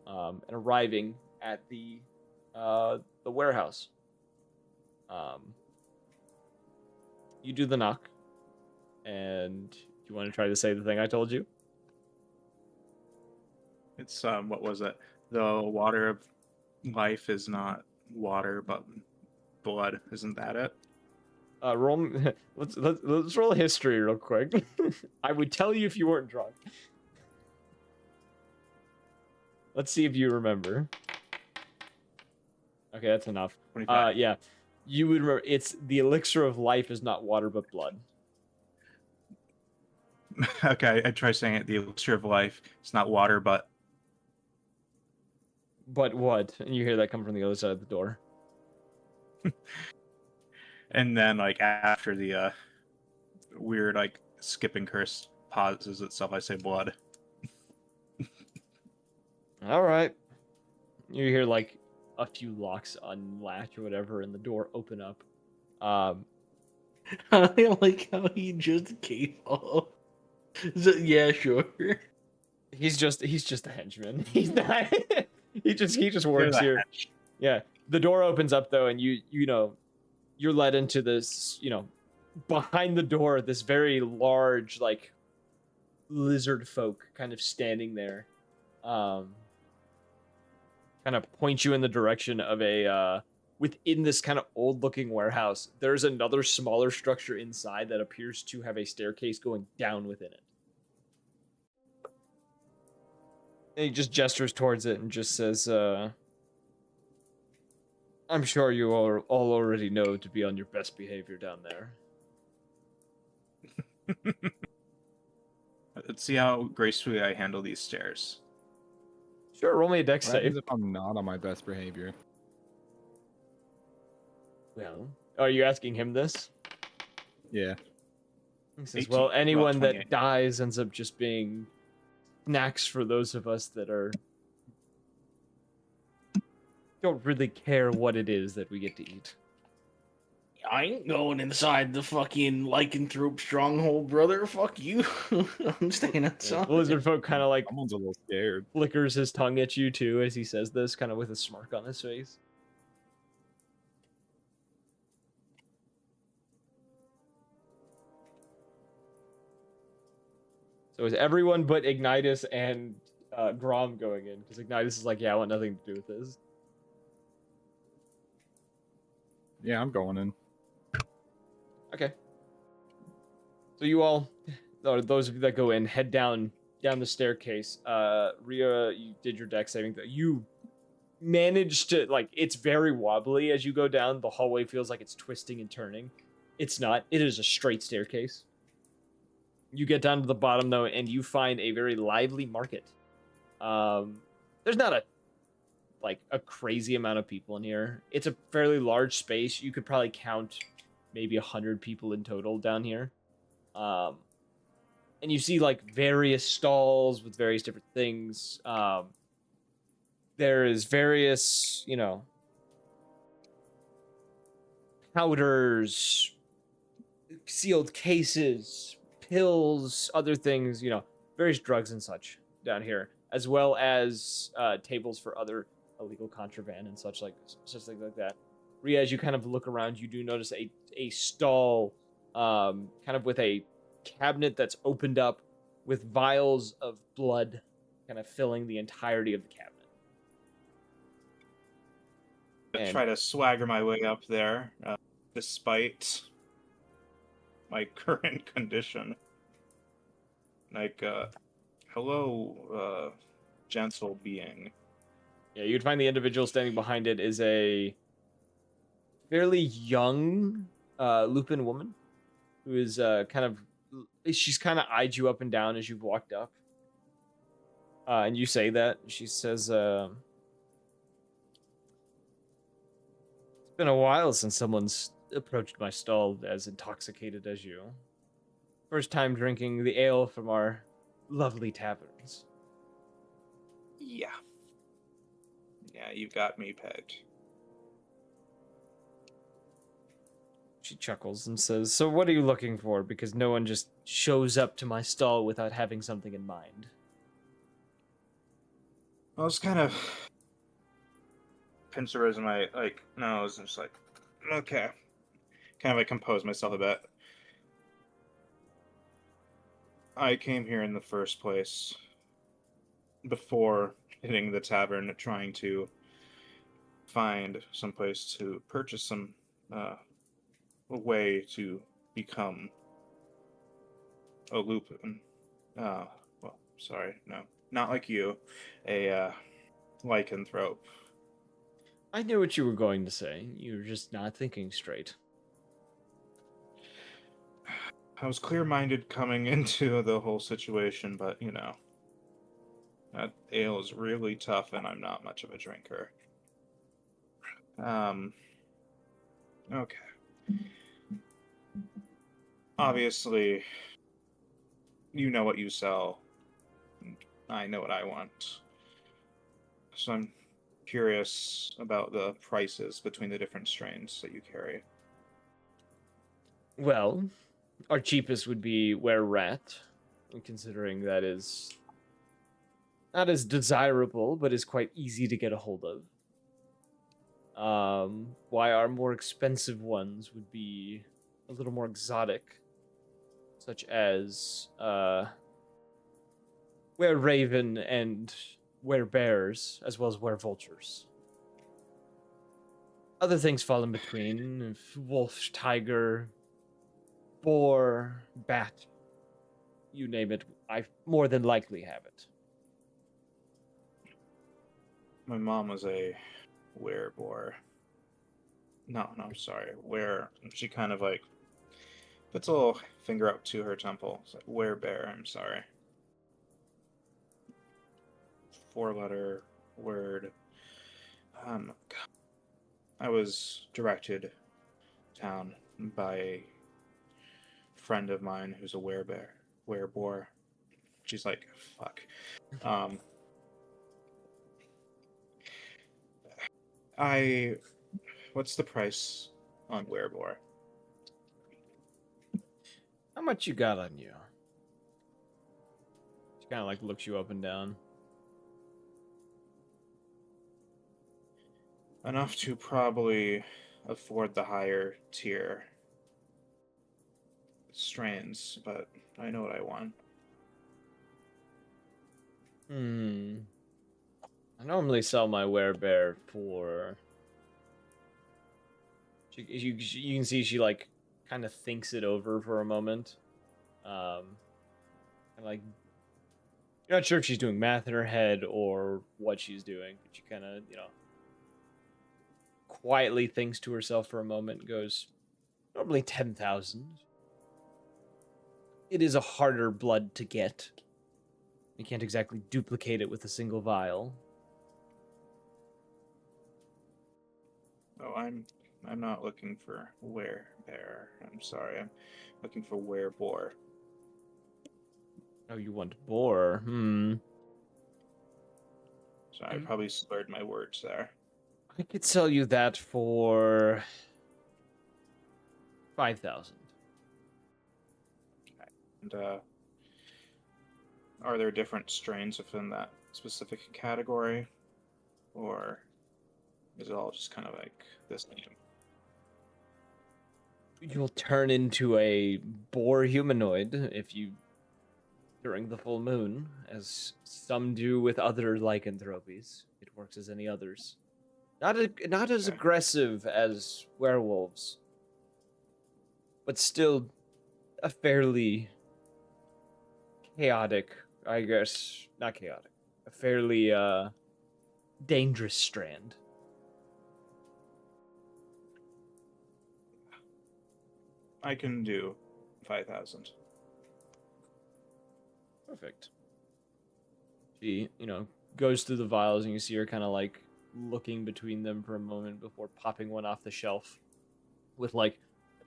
And arriving at the warehouse. You do the knock, and you want to try to say the thing I told you? It's what was it? The water of life is not water, but blood. Isn't that it? Roll. Let's roll history real quick. I would tell you if you weren't drunk. Let's see if you remember. Okay, that's enough. 25. Yeah, you would remember. It's the elixir of life is not water but blood. Okay, I try saying it. The elixir of life. It's not water, but But what? And you hear that come from the other side of the door. and then like after the weird like skipping curse pauses itself, I say blood. All right. You hear like a few locks unlatch or whatever, and the door open up. I like how he just gave up. Yeah, sure. He's just a henchman. He's not. he just works the here. Yeah. The door opens up though, and you know, you're led into this. You know, behind the door, this very large like lizard folk kind of standing there. Kind of point you in the direction of a within this kind of old looking warehouse. There's another smaller structure inside that appears to have a staircase going down within it. And he just gestures towards it and just says, I'm sure you all already know to be on your best behavior down there. Let's see how gracefully I handle these stairs. Sure, roll me a dex What happens save. if I'm not on my best behavior? Well, are you asking him this? Yeah. He says, 18, well, well, anyone that 28. dies ends up just being snacks for those of us that don't really care what it is that we get to eat. I ain't going inside the fucking lycanthrope stronghold, brother. Fuck you. I'm staying outside. The lizard folk kind of like Someone's a little scared. flickers his tongue at you too as he says this, kind of with a smirk on his face. So is everyone but Ignitus and Grom going in? Because Ignitus is like, yeah, I want nothing to do with this. Yeah, I'm going in. Okay. So you all, or those of you that go in, head down the staircase. Rhea, you did your deck saving. You managed to, like, it's very wobbly as you go down. The hallway feels like it's twisting and turning. It's not. It is a straight staircase. You get down to the bottom though, and you find a very lively market. There's not a crazy amount of people in here. It's a fairly large space. You could probably count maybe 100 people in total down here. And you see like various stalls with various different things. There is various, you know, powders, sealed cases, pills, other things, you know, various drugs and such down here, as well as tables for other illegal contraband and such things like that. Rhea, as you kind of look around, you do notice a stall, kind of with a cabinet that's opened up with vials of blood kind of filling the entirety of the cabinet. I try to swagger my way up there, despite my current condition. Like, hello, gentle being. Yeah, you'd find the individual standing behind it is a fairly young Lupin woman who is she's kind of eyed you up and down as you've walked up. And you say that. She says, it's been a while since someone's approached my stall as intoxicated as you. First time drinking the ale from our lovely taverns. Yeah. Yeah, you've got me pegged. She chuckles and says, so what are you looking for? Because no one just shows up to my stall without having something in mind. I was kind of pincers in my nose and just like, okay. Kind of like compose myself a bit. I came here in the first place before hitting the tavern, trying to find some place to purchase some a way to become a lupin. Well, sorry, no, not like you, a lycanthrope. I knew what you were going to say. You were just not thinking straight. I was clear-minded coming into the whole situation, but that ale is really tough, and I'm not much of a drinker. Okay. Obviously, you know what you sell. And I know what I want. So I'm curious about the prices between the different strains that you carry. Well, our cheapest would be Were Rat, considering that is not as desirable, but is quite easy to get a hold of. Why our more expensive ones would be a little more exotic, such as Were Raven and Were Bears, as well as Were Vultures. Other things fall in between: wolf, tiger, boar, bat. You name it, I more than likely have it. My mom was a wereboar. No, I'm sorry. She kind of like puts a little finger up to her temple. It's like, werebear, I'm sorry. 4-letter word. I was directed down by a friend of mine who's a wereboar. She's like, fuck. What's the price on wereboar? How much you got on you? She kind of like looks you up and down. Enough to probably afford the higher tier strains, but I know what I want. I normally sell my werebear for. You can see she like kind of thinks it over for a moment. And like you're not sure if she's doing math in her head or what she's doing, but she kind of quietly thinks to herself for a moment and goes, normally 10,000. It is a harder blood to get. You can't exactly duplicate it with a single vial. Oh, I'm not looking for werebear. I'm sorry. I'm looking for wereboar. Oh, you want boar? So I probably slurred my words there. I could sell you that for 5,000. And are there different strains within that specific category, or is it all just kind of like this item? You'll turn into a boar humanoid if you during the full moon, as some do with other lycanthropies. It works as any others. Not as Okay. aggressive as werewolves, but still a fairly chaotic, I guess, not chaotic, a fairly dangerous strand. I can do 5,000. Perfect. She, goes through the vials and you see her kind of like looking between them for a moment before popping one off the shelf with like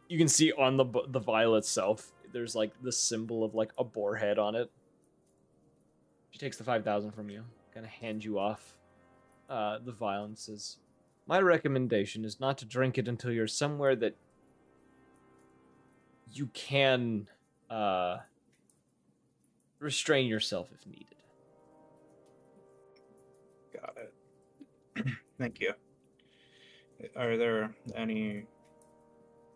you can see on the vial itself there's like the symbol of like a boar head on it. She takes the 5,000 from you, kind of hands you off the vial and says, my recommendation is not to drink it until you're somewhere that you can restrain yourself if needed. Got it. Thank you. Are there any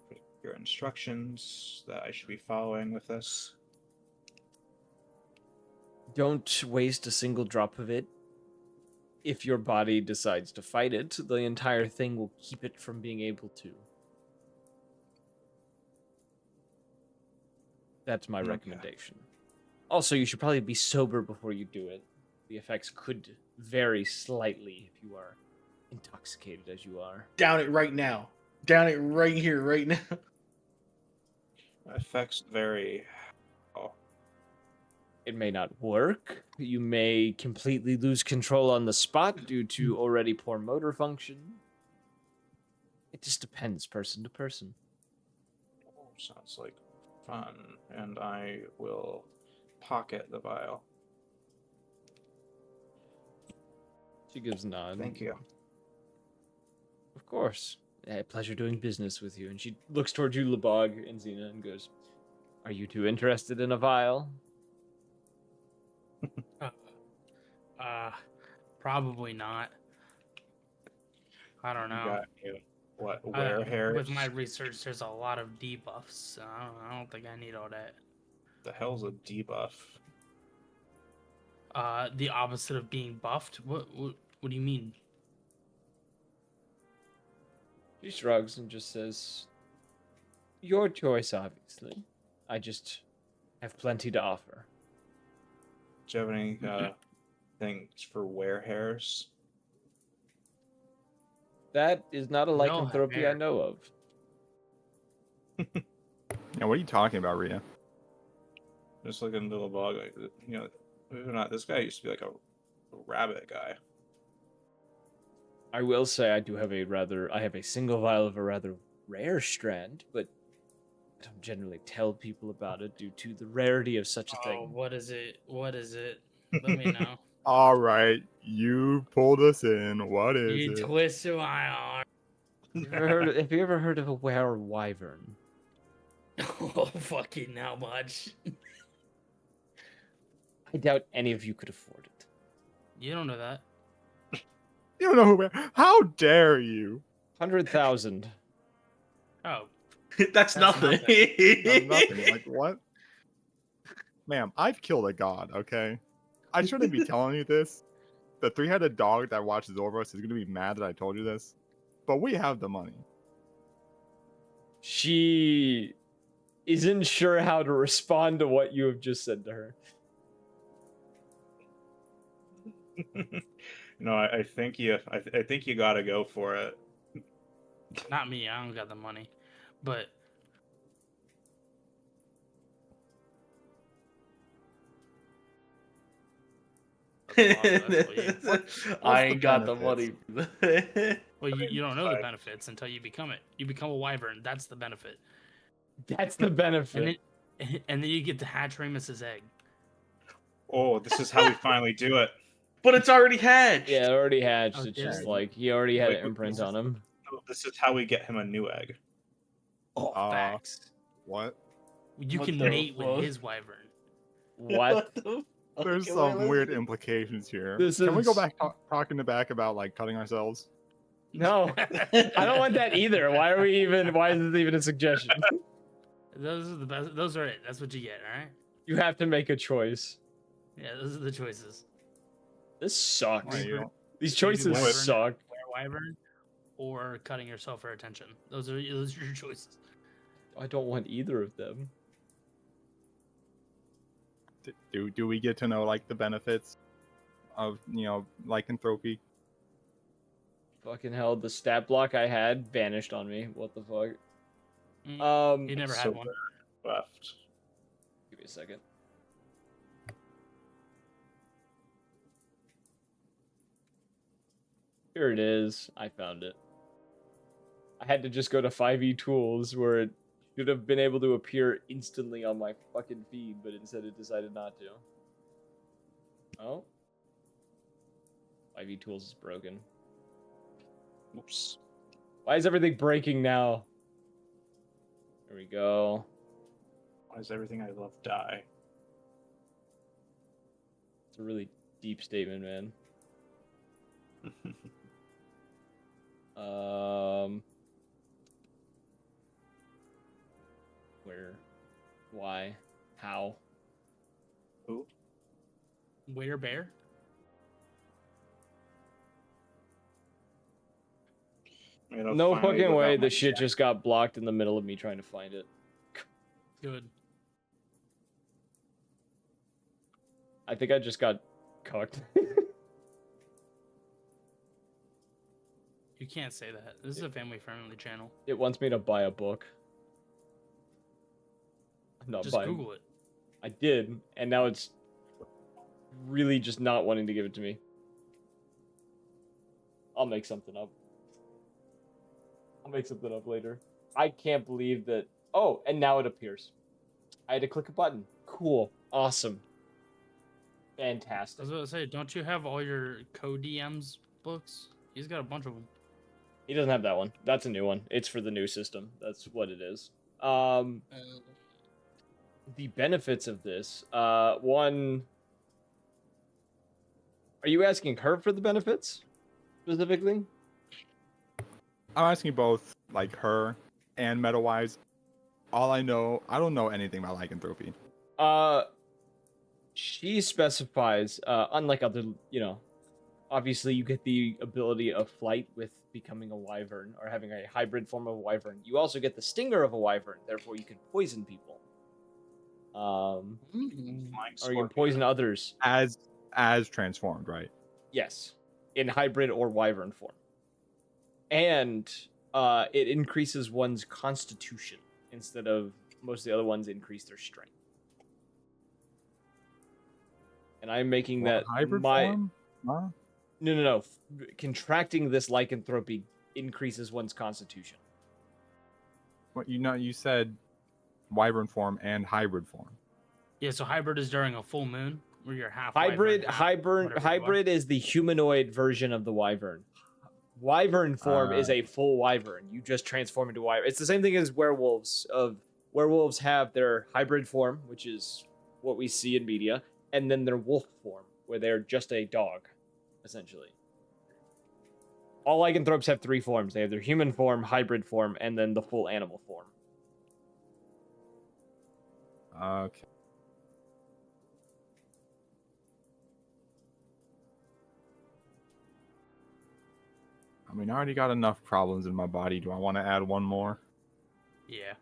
particular instructions that I should be following with this? Don't waste a single drop of it. If your body decides to fight it, the entire thing will keep it from being able to. That's my Okay. recommendation. Also, you should probably be sober before you do it. The effects could vary slightly if you are intoxicated as you are. Down it right now. Down it right here, right now. Effects vary. Oh, It may not work. You may completely lose control on the spot due to already poor motor function. It just depends person to person. sounds like fun, and I will pocket the vial. She gives a nod. Thank you. Of course. A pleasure doing business with you. And she looks towards you, Lebog and Xena, and goes, "Are you two interested in a vial?" Probably not. I don't You know. got you. What? Wear hairs? With my research, there's a lot of debuffs. So I don't think I need all that. The hell's a debuff? The opposite of being buffed. What do you mean? She shrugs and just says, "Your choice, obviously. I just have plenty to offer." Do you have any things for wear hairs? That is not a No, lycanthropy I hair. know of. Yeah, what are you talking about, Rita? Just looking into the bog, like, you know, believe it or not, this guy used to be like a rabbit guy. I will say I have a single vial of a rather rare strand, but I don't generally tell people about it due to the rarity of such a Oh, thing. what is it? What is it? Let me know. All right, you pulled us in. What is You it? twisted my arm. Have you ever heard of a were wyvern? Oh, fucking how much? I doubt any of you could afford it. You don't know that. You don't know who we are. How dare you? 100,000. Oh, That's nothing. I'm nothing. Like, what? Ma'am, I've killed a god, okay? I shouldn't be telling you this. The three-headed dog that watches over us is going to be mad that I told you this. But we have the money. She isn't sure how to respond to what you have just said to her. No, I think I think you gotta go for it. not me. I don't got the money. But I ain't got the benefits? money. well, you don't know the benefits until you become it. You become a wyvern. That's the benefit. That's the benefit. And then you get to hatch Ramus's egg. Oh, this is how we finally do it. But it's already hatched. Yeah, it already hatched. Oh, It's did just it? like he already had Wait, an imprint this on him. Oh, this is how we get him a new egg. Oh, Uh, facts. What? You what can the mate fuck? with his wyvern. What? the fuck There's am I some weird listening? implications here. This Can we go is- back talking to back about like cutting ourselves? No, I don't want that either. Why is this even a suggestion? Those are the best. Those are it. That's what you get. All right. You have to make a choice. Yeah, those are the choices. This sucks. Why you don't- These You do choices wyvern, suck. Wear wyvern, or cutting yourself for attention. Those are your choices. I don't want either of them. do we get to know like the benefits of lycanthropy? Fucking hell, the stat block I had vanished on me. What the fuck? You never so had one. Left. Give me a second. Here it is. I found it. I had to just go to 5e tools where it should have been able to appear instantly on my fucking feed, but instead it decided not to. Oh. 5e tools is broken. Oops. Why is everything breaking now? There we go. Why does everything I love die? It's a really deep statement, man. Where? Why? How? Who? Where bear? No fucking way the shit just got blocked in the middle of me trying to find it. Good. I think I just got cooked. You can't say that. This is a family-friendly channel. It wants me to buy a book. I'm not Just buying. Google it. I did, and now it's really just not wanting to give it to me. I'll make something up. I'll make something up later. I can't believe that. Oh, and now it appears. I had to click a button. Cool. Awesome. I Fantastic. was about to say, don't you have all your co-DMs books? He's got a bunch of them. He doesn't have that one. That's a new one. It's for the new system. That's what it is. The benefits of this. One. Are you asking her for the benefits specifically? I'm asking both, like her and meta-wise. All I know, I don't know anything about lycanthropy. She specifies, unlike other, obviously you get the ability of flight with becoming a wyvern or having a hybrid form of a wyvern. You also get the stinger of a wyvern, therefore you can poison people. Flying Or you can scorpion. poison others. As transformed, right? Yes, in hybrid or wyvern form. And it increases one's constitution instead of most of the other ones increase their strength. And I'm making that hybrid my form? Huh? no. Contracting this lycanthropy increases one's constitution. What you said wyvern form and hybrid form. Yeah, so hybrid is during a full moon where you're half Hybrid wyvern, half whatever you are. hybrid is the humanoid version of the wyvern. Wyvern form is a full wyvern. You just transform into wyvern. It's the same thing as werewolves. Werewolves have their hybrid form, which is what we see in media, and then their wolf form, where they're just a dog, essentially. All lycanthropes have three forms. They have their human form, hybrid form, and then the full animal form. Okay. I mean, I already got enough problems in my body. Do I want to add one more? Yeah.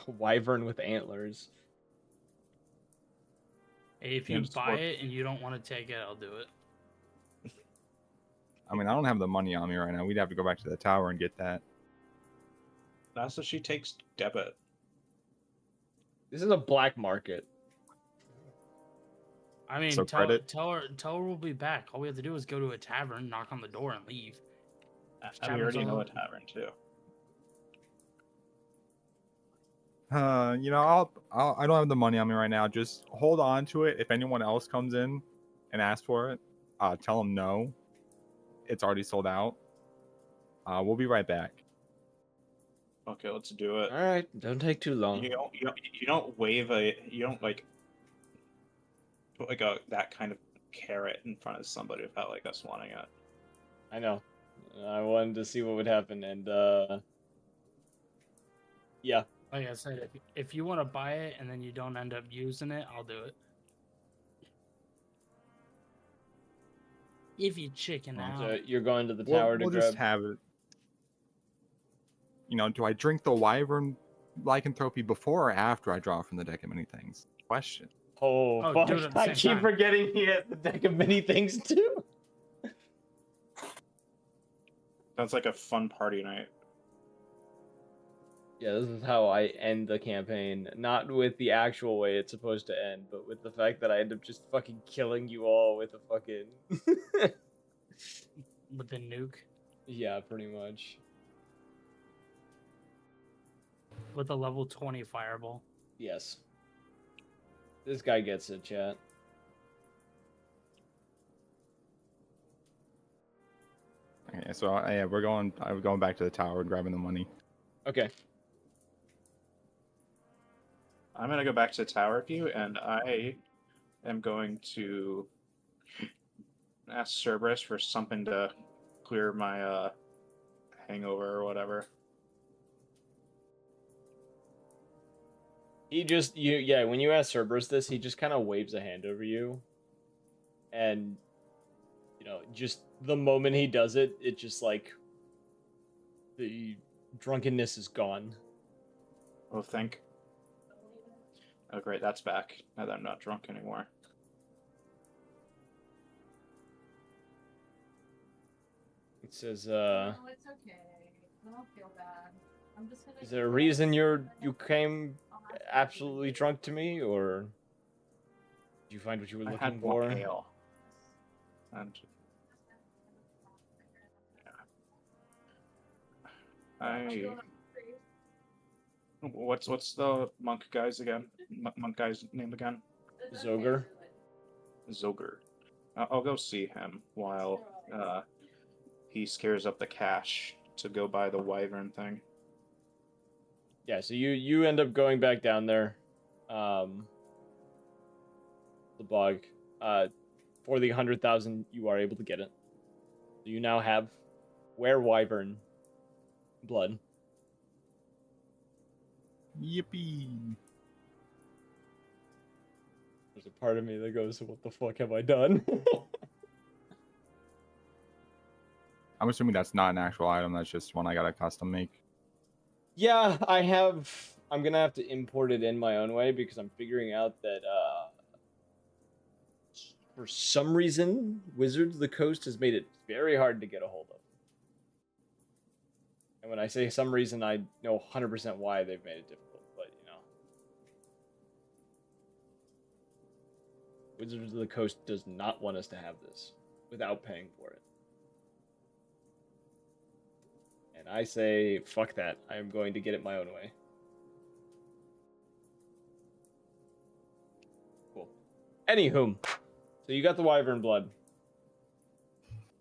A wyvern with antlers. Hey, if you Can't buy support- it and you don't want to take it, I'll do it. I mean, I don't have the money on me right now. We'd have to go back to the tower and get that. That's what she takes debit. This is a black market. I mean, So tell credit? her we'll be back. All we have to do is go to a tavern, knock on the door, and leave. We already know a tavern too. I don't have the money on me right now. Just hold on to it. If anyone else comes in and asks for it, tell them no. It's already sold out. We'll be right back. Okay, let's do it. All right, don't take too long. You don't like put like that kind of carrot in front of somebody without like us wanting it. I know. I wanted to see what would happen, and yeah. Like I said, if you want to buy it and then you don't end up using it, I'll do it. If you chicken out. So you're going to the tower We'll to just grab. have it. Do I drink the wyvern lycanthropy before or after I draw from the deck of many things? Question. Oh, Oh, fuck! do it at the I same keep time. forgetting he has the deck of many things too. That's like a fun party night. Yeah, this is how I end the campaign. Not with the actual way it's supposed to end, but with the fact that I end up just fucking killing you all with a fucking. With the nuke. Yeah, pretty much. With a level 20 fireball. Yes. This guy gets it, chat. Okay, so yeah, we're going back to the tower and grabbing the money. Okay. I'm gonna go back to the tower with you, and I am going to ask Cerberus for something to clear my hangover or whatever. He just when you ask Cerberus this, he just kind of waves a hand over you, and just the moment he does it, it just like the drunkenness is gone. Oh, thank Oh, great, that's back. Now that I'm not drunk anymore. It says, No, it's okay. Don't feel bad. I'm just gonna. is there a reason you came absolutely drunk to me, or did you find what you were I looking had more for? ale. And I... What's the monk guy's again? Monk guy's name again? Zoger? Zoger. I'll go see him while he scares up the cash to go buy the wyvern thing. Yeah, so you end up going back down there, the bog. For the 100,000, you are able to get it. So you now have wyvern blood. Yippee! There's a part of me that goes, "What the fuck have I done?" I'm assuming that's not an actual item. That's just one I got to custom make. Yeah, I have. I'm gonna have to import it in my own way because I'm figuring out that for some reason, Wizards of the Coast has made it very hard to get a hold of. And when I say some reason, I know 100% why they've made it difficult. But Wizards of the Coast does not want us to have this without paying for it. And I say, fuck that. I am going to get it my own way. Cool. Anywho, so you got the wyvern blood.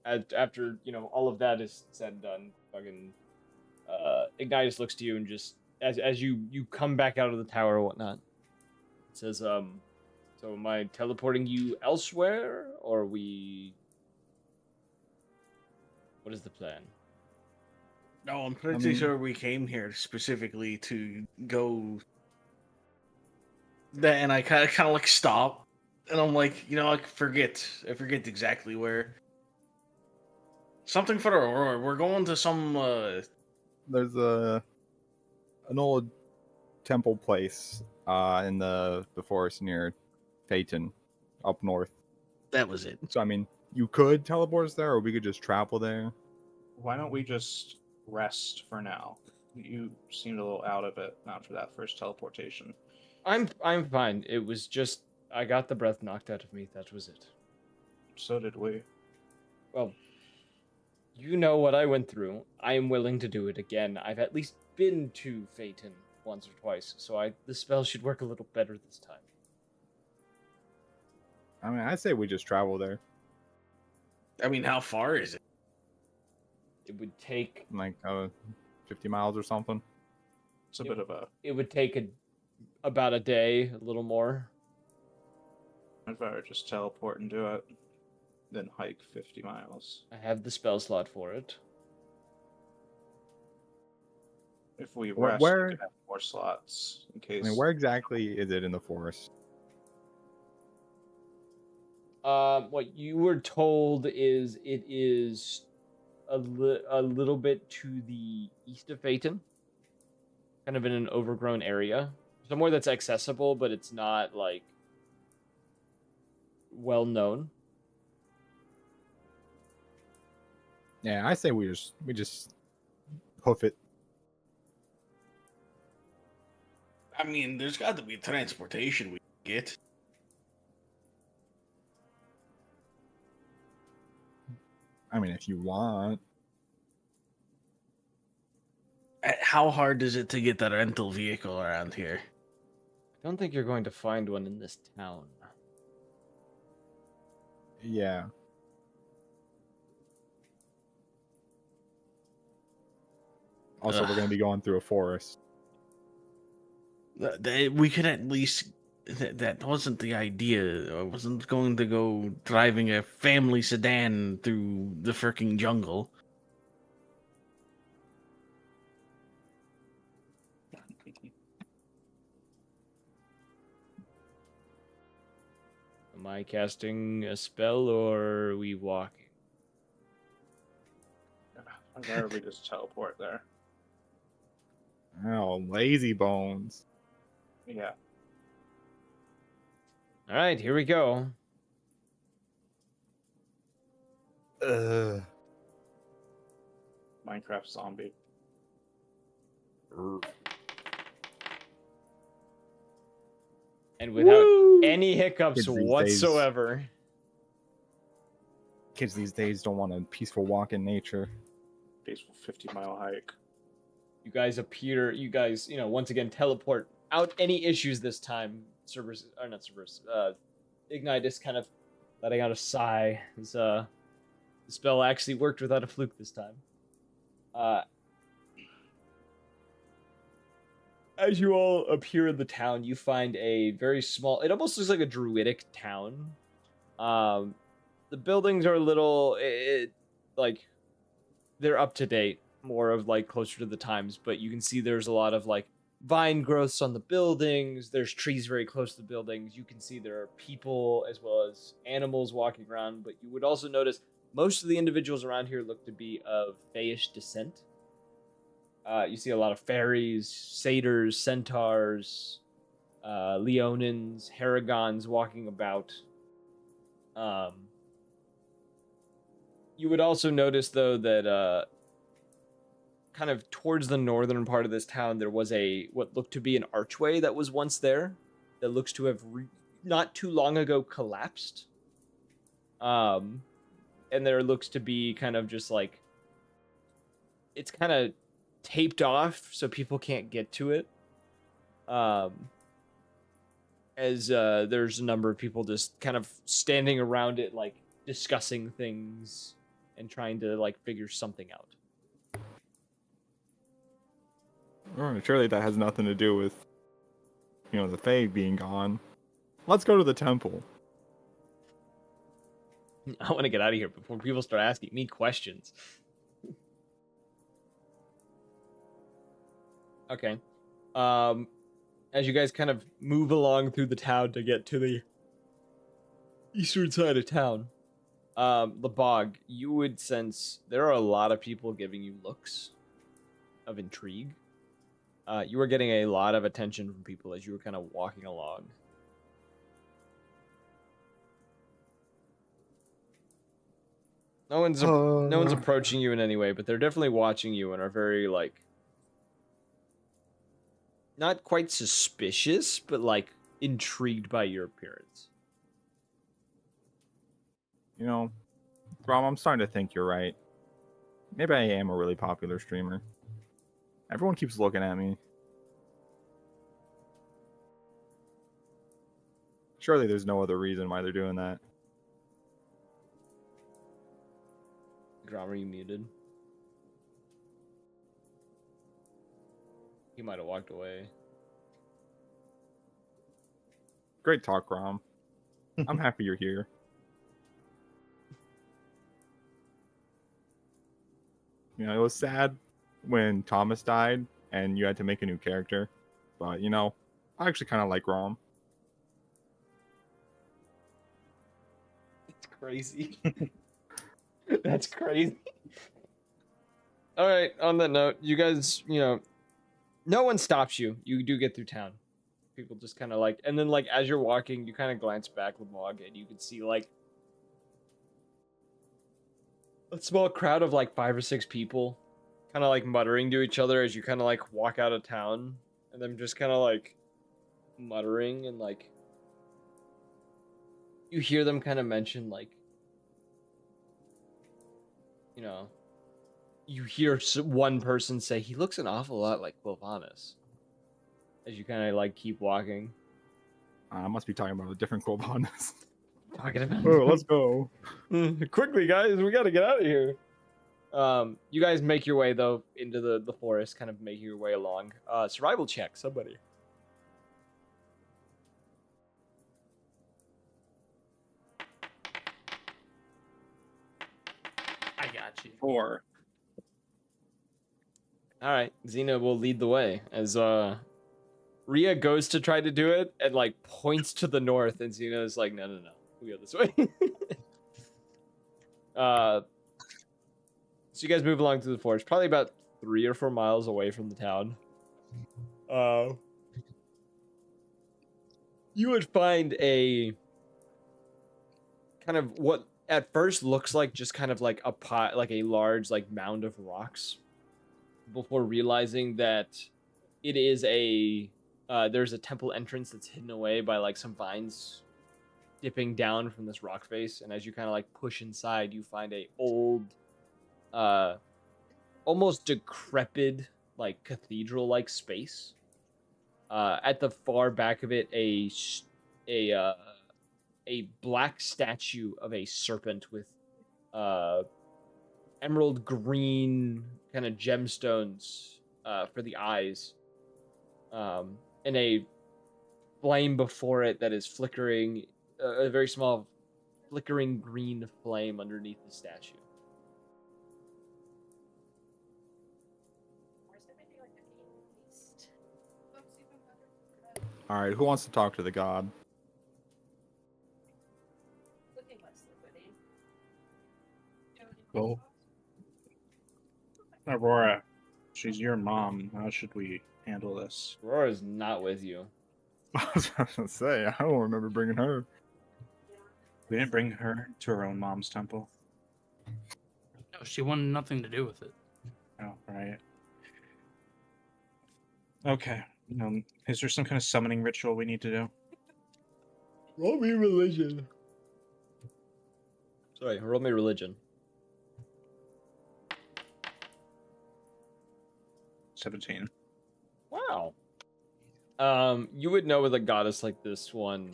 After, all of that is said and done, fucking Ignitus looks to you and just, as you come back out of the tower or whatnot, it says, so am I teleporting you elsewhere, or what is the plan? No, I'm pretty sure we came here specifically to go. And I kind of like stop, and I'm like, I forget exactly where. Something for the Aurora. We're going to some. There's an old temple place in the forest near Phaeton, up north. That was it. So I mean, you could teleport us there, or we could just travel there. Why don't we just rest for now? You seemed a little out of it after that first teleportation. I'm fine. It was just I got the breath knocked out of me. That was it. So did we. Well, you know what I went through. I am willing to do it again. I've at least been to Phaeton once or twice, so the spell should work a little better this time. I mean, I say we just travel there. I mean, how far is it? It would take Like 50 miles or something. It's a bit of a... It would take about a day, a little more. I'd rather just teleport and do it than hike 50 miles. I have the spell slot for it. If we rest, we could have more slots in case. I mean, where exactly is it in the forest? What you were told is it is a little bit to the east of Phaeton, kind of in an overgrown area, somewhere that's accessible, but it's not like well known. Yeah, I say we just hoof it. I mean, there's got to be transportation we can get. I mean, if you want. How hard is it to get that rental vehicle around here? I don't think you're going to find one in this town. Yeah. Also, we're going to be going through a forest. We could at least. That wasn't the idea. I wasn't going to go driving a family sedan through the freaking jungle. Am I casting a spell or are we walking? I'd rather we just teleport there. Oh, lazy bones. Yeah. All right, here we go. Minecraft zombie. And without Woo! any hiccups Kids these days. whatsoever. Kids these days don't want a peaceful walk in nature. Peaceful 50-mile hike. You guys appear, once again teleport out any issues this time. Ignite is kind of letting out a sigh as the spell actually worked without a fluke this time. As you all appear in the town, you find a very small, it almost looks like a druidic town. The buildings are a little, like, they're up to date, more of like closer to the times, but you can see there's a lot of like vine growths on the buildings. There's trees very close to the buildings. You can see there are people as well as animals walking around, but you would also notice most of the individuals around here look to be of Fayish descent. You see a lot of fairies, satyrs, centaurs, leonins, haragons walking about. You would also notice, though, that kind of towards the northern part of this town, there was what looked to be an archway that was once there that looks to have not too long ago collapsed. And there looks to be kind of just like, it's kind of taped off so people can't get to it. As there's a number of people just kind of standing around it, like discussing things and trying to like figure something out. Surely that has nothing to do with, the Fae being gone. Let's go to the temple. I want to get out of here before people start asking me questions. Okay. As you guys kind of move along through the town to get to the eastern side of town, the bog, you would sense there are a lot of people giving you looks of intrigue. You were getting a lot of attention from people as you were kind of walking along. No one's approaching you in any way, but they're definitely watching you and are very like not quite suspicious, but like intrigued by your appearance. Rom, I'm starting to think you're right. Maybe I am a really popular streamer. Everyone keeps looking at me. Surely there's no other reason why they're doing that. Grom, are you muted? He might have walked away. Great talk, Rom. I'm happy you're here. It was sad when Thomas died and you had to make a new character. But, I actually kind of like Rom. It's crazy. That's crazy. All right, on that note, you guys, no one stops you. You do get through town. People just kind of like, and then like as you're walking, you kind of glance back, Lamog, and you can see like a small crowd of like 5 or 6 people kind of like muttering to each other as you kind of like walk out of town, and them just kind of like muttering, and like you hear them kind of mention like, you hear one person say he looks an awful lot like Quilvanus as you kind of like keep walking. I must be talking about a different Quilvanus. Talking about Let's go. quickly, guys, we gotta get out of here. You guys make your way though into the forest, kind of making your way along. Survival check, somebody. I got you. 4. All right, Xena will lead the way as Rhea goes to try to do it and like points to the north, and Xena is like, no, we go this way. So you guys move along through the forest, probably about 3 or 4 miles away from the town. you would find a kind of what at first looks like just kind of like a pot, like a large like mound of rocks, before realizing that it is a there's a temple entrance that's hidden away by like some vines dipping down from this rock face, and as you kind of like push inside, you find a old, almost decrepit like cathedral like space. At the far back of it, a a black statue of a serpent with emerald green kind of gemstones for the eyes, and a flame before it that is flickering, a very small flickering green flame underneath the statue. All right, who wants to talk to the god? Well, Aurora, she's your mom. How should we handle this? Aurora's not with you. I was about to say, I don't remember bringing her. We didn't bring her to her own mom's temple. No, she wanted nothing to do with it. Oh, right. Okay. Is there some kind of summoning ritual we need to do? Roll me religion. Sorry, roll me religion. 17. Wow. You would know with a goddess like this one,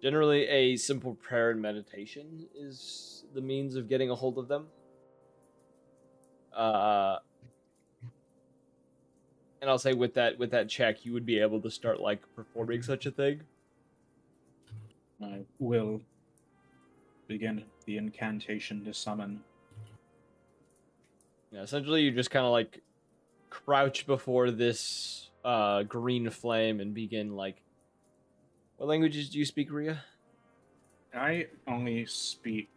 generally a simple prayer and meditation is the means of getting a hold of them. And I'll say with that check, you would be able to start like performing such a thing. I will begin the incantation to summon. Yeah, essentially you just kind of like crouch before this green flame and begin like. What languages do you speak, Ria? I only speak.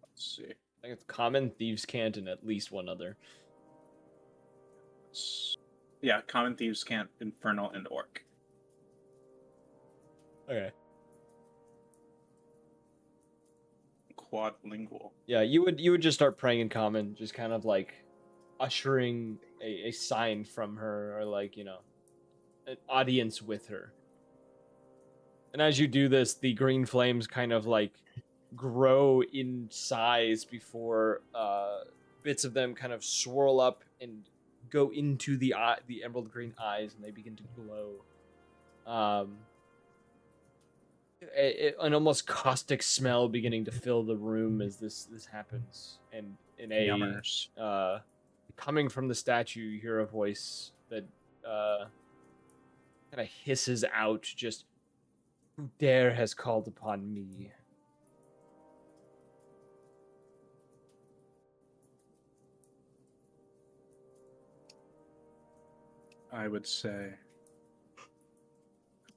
Let's see. I think it's Common, Thieves' Cant, and at least one other. Yeah, Common, Thieves' Cant, Infernal, and Orc. Okay. Quadlingual. Yeah, you would just start praying in Common, just kind of like ushering a sign from her, or like, you know, an audience with her. And as you do this, the green flames kind of like grow in size before bits of them kind of swirl up and go into the emerald green eyes, and they begin to glow. An almost caustic smell beginning to fill the room as this happens, and in a Yummers. coming from the statue, you hear a voice that kind of hisses out, just, "Who dare has called upon me?" I would say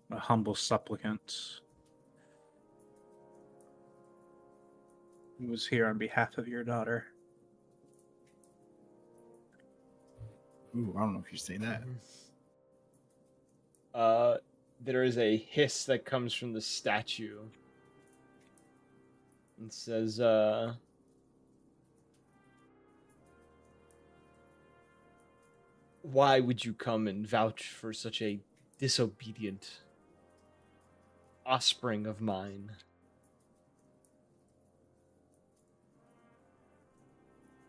a humble supplicant who was here on behalf of your daughter. Ooh, I don't know if you say that. There is a hiss that comes from the statue and says, "Why would you come and vouch for such a disobedient offspring of mine?"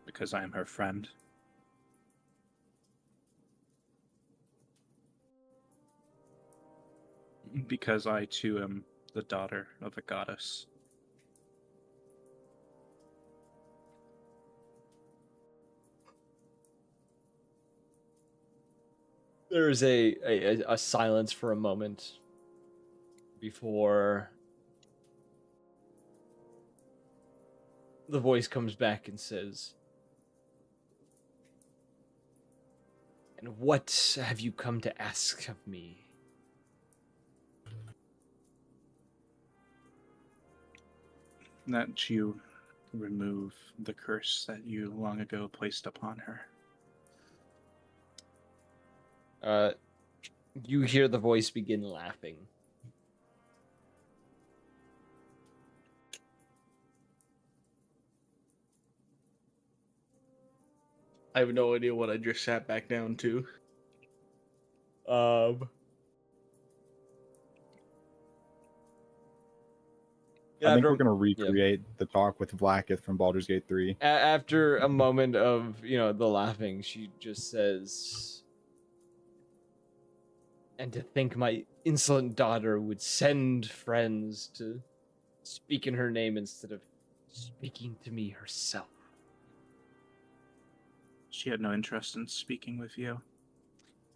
Because I am her friend. Because I too am the daughter of a goddess. There is a silence for a moment before the voice comes back and says, "And what have you come to ask of me?" That you remove the curse that you long ago placed upon her. You hear the voice begin laughing. I have no idea what I just sat back down to. I think we're gonna recreate the talk with Blacketh from Baldur's Gate 3. After a moment of, the laughing, she just says, "And to think my insolent daughter would send friends to speak in her name instead of speaking to me herself." She had no interest in speaking with you.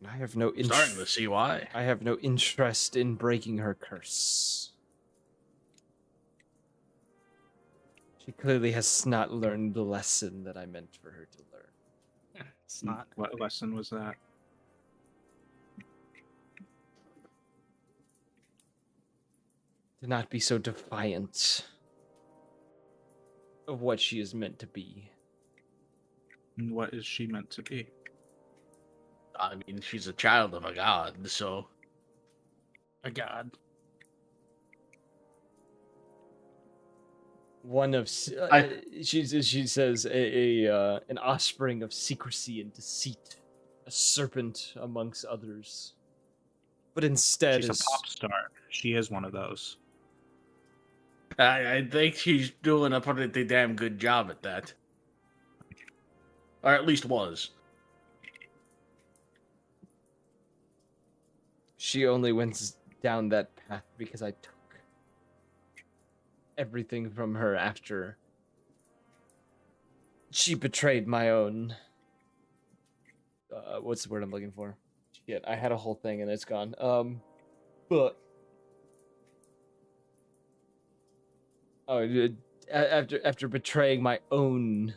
I have no Starting to see why. I have no interest in breaking her curse. She clearly has not learned the lesson that I meant for her to learn. It's not. What lesson was that? To not be so defiant of what she is meant to be. And what is she meant to be? I mean, she's a child of a god, so A god. One of she says an offspring of secrecy and deceit, a serpent amongst others. But instead She's a pop star. She is one of those. I think she's doing a pretty damn good job at that. Or at least was. She only went down that path because I took everything from her after she betrayed my own. What's the word I'm looking for? Shit, I had a whole thing and it's gone. But after betraying my own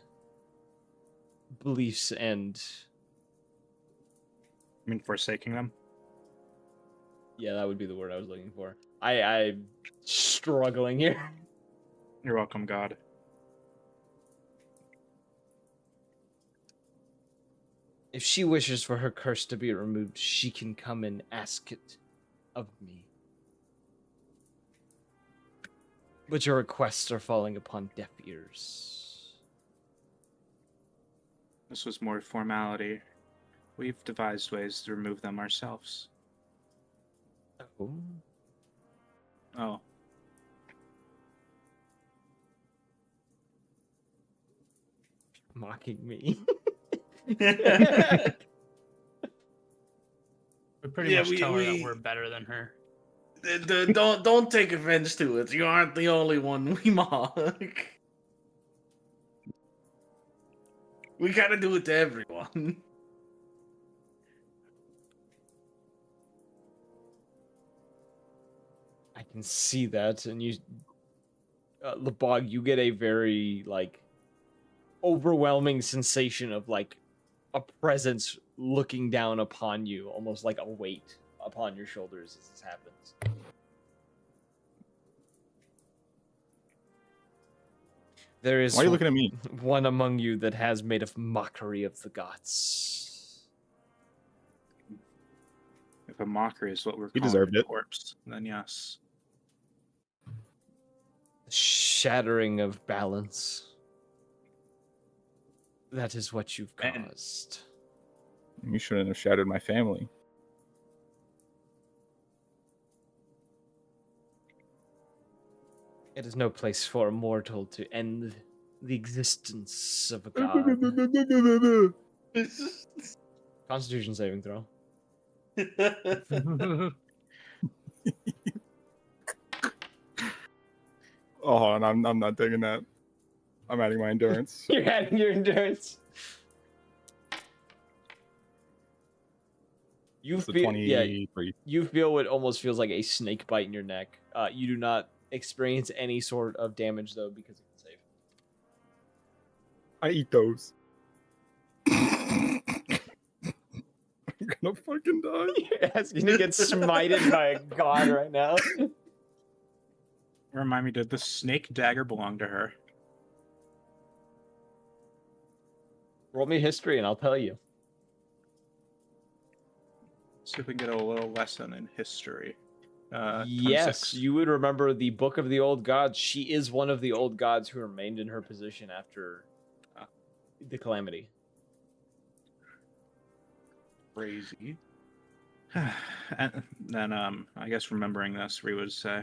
beliefs and I mean, forsaking them? yeah, that would be the word I was looking for. I'm struggling here. You're welcome, God. If she wishes for her curse to be removed, she can come and ask it of me. But your requests are falling upon deaf ears. This was more formality. We've devised ways to remove them ourselves. Oh. Oh. Mocking me. We pretty Yeah, much tell her that we- we're better than her. Don't take offense to it. You aren't the only one we mock. We gotta do it to everyone. I can see that, and you, Lebog, you get a very overwhelming sensation of a presence looking down upon you, almost like a weight upon your shoulders as this happens. There is Why are you looking at me? one among you that has made a mockery of the gods. If a mockery is what we're He calling deserved a it. corpse, then yes. Shattering of balance. That is what you've Man. caused. You shouldn't have shattered my family. It is no place for a mortal to end the existence of a god. Constitution saving throw. Oh, and I'm not taking that. I'm adding my endurance. You're adding your endurance. You It's a feel 23. you feel what almost feels like a snake bite in your neck. You do not experience any sort of damage though because of the save. I eat those. I'm gonna fucking die. You're asking to get smited by a god right now. Remind me, did the snake dagger belong to her? Roll me history and I'll tell you. See if we can get a little lesson in history. Yes, 26. you would remember the Book of the Old Gods. She is one of the old gods who remained in her position after the calamity. Crazy. And then, I guess remembering this, we would say,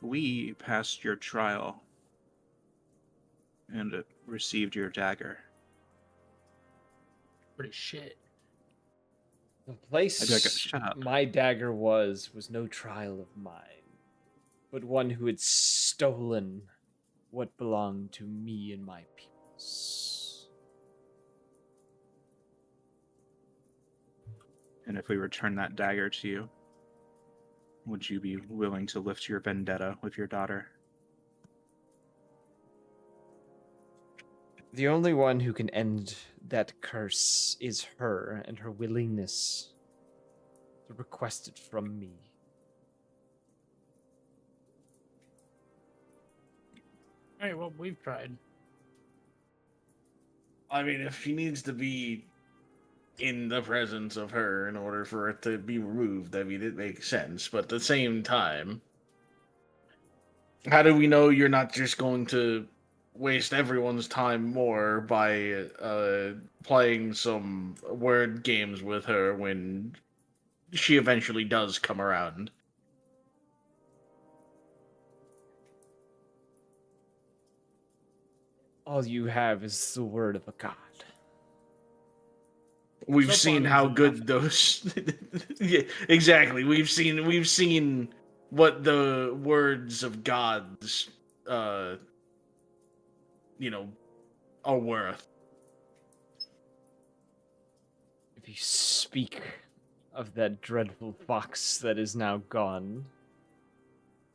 we passed your trial and received your dagger. Pretty shit. The place I'd be like, shut up. my dagger was no trial of mine, but one who had stolen what belonged to me and my peoples. And if we return that dagger to you, would you be willing to lift your vendetta with your daughter? The only one who can end that curse is her, and her willingness to request it from me. All right, well, we've tried. I mean, if she needs to be in the presence of her in order for it to be removed, I mean, it makes sense. But at the same time, how do we know you're not just going to waste everyone's time more by playing some word games with her when she eventually does come around? All you have is the word of a god. We've So far, seen there's how enough. good those. Yeah, exactly. We've seen what the words of gods, you know, are worth. If you speak of that dreadful fox that is now gone,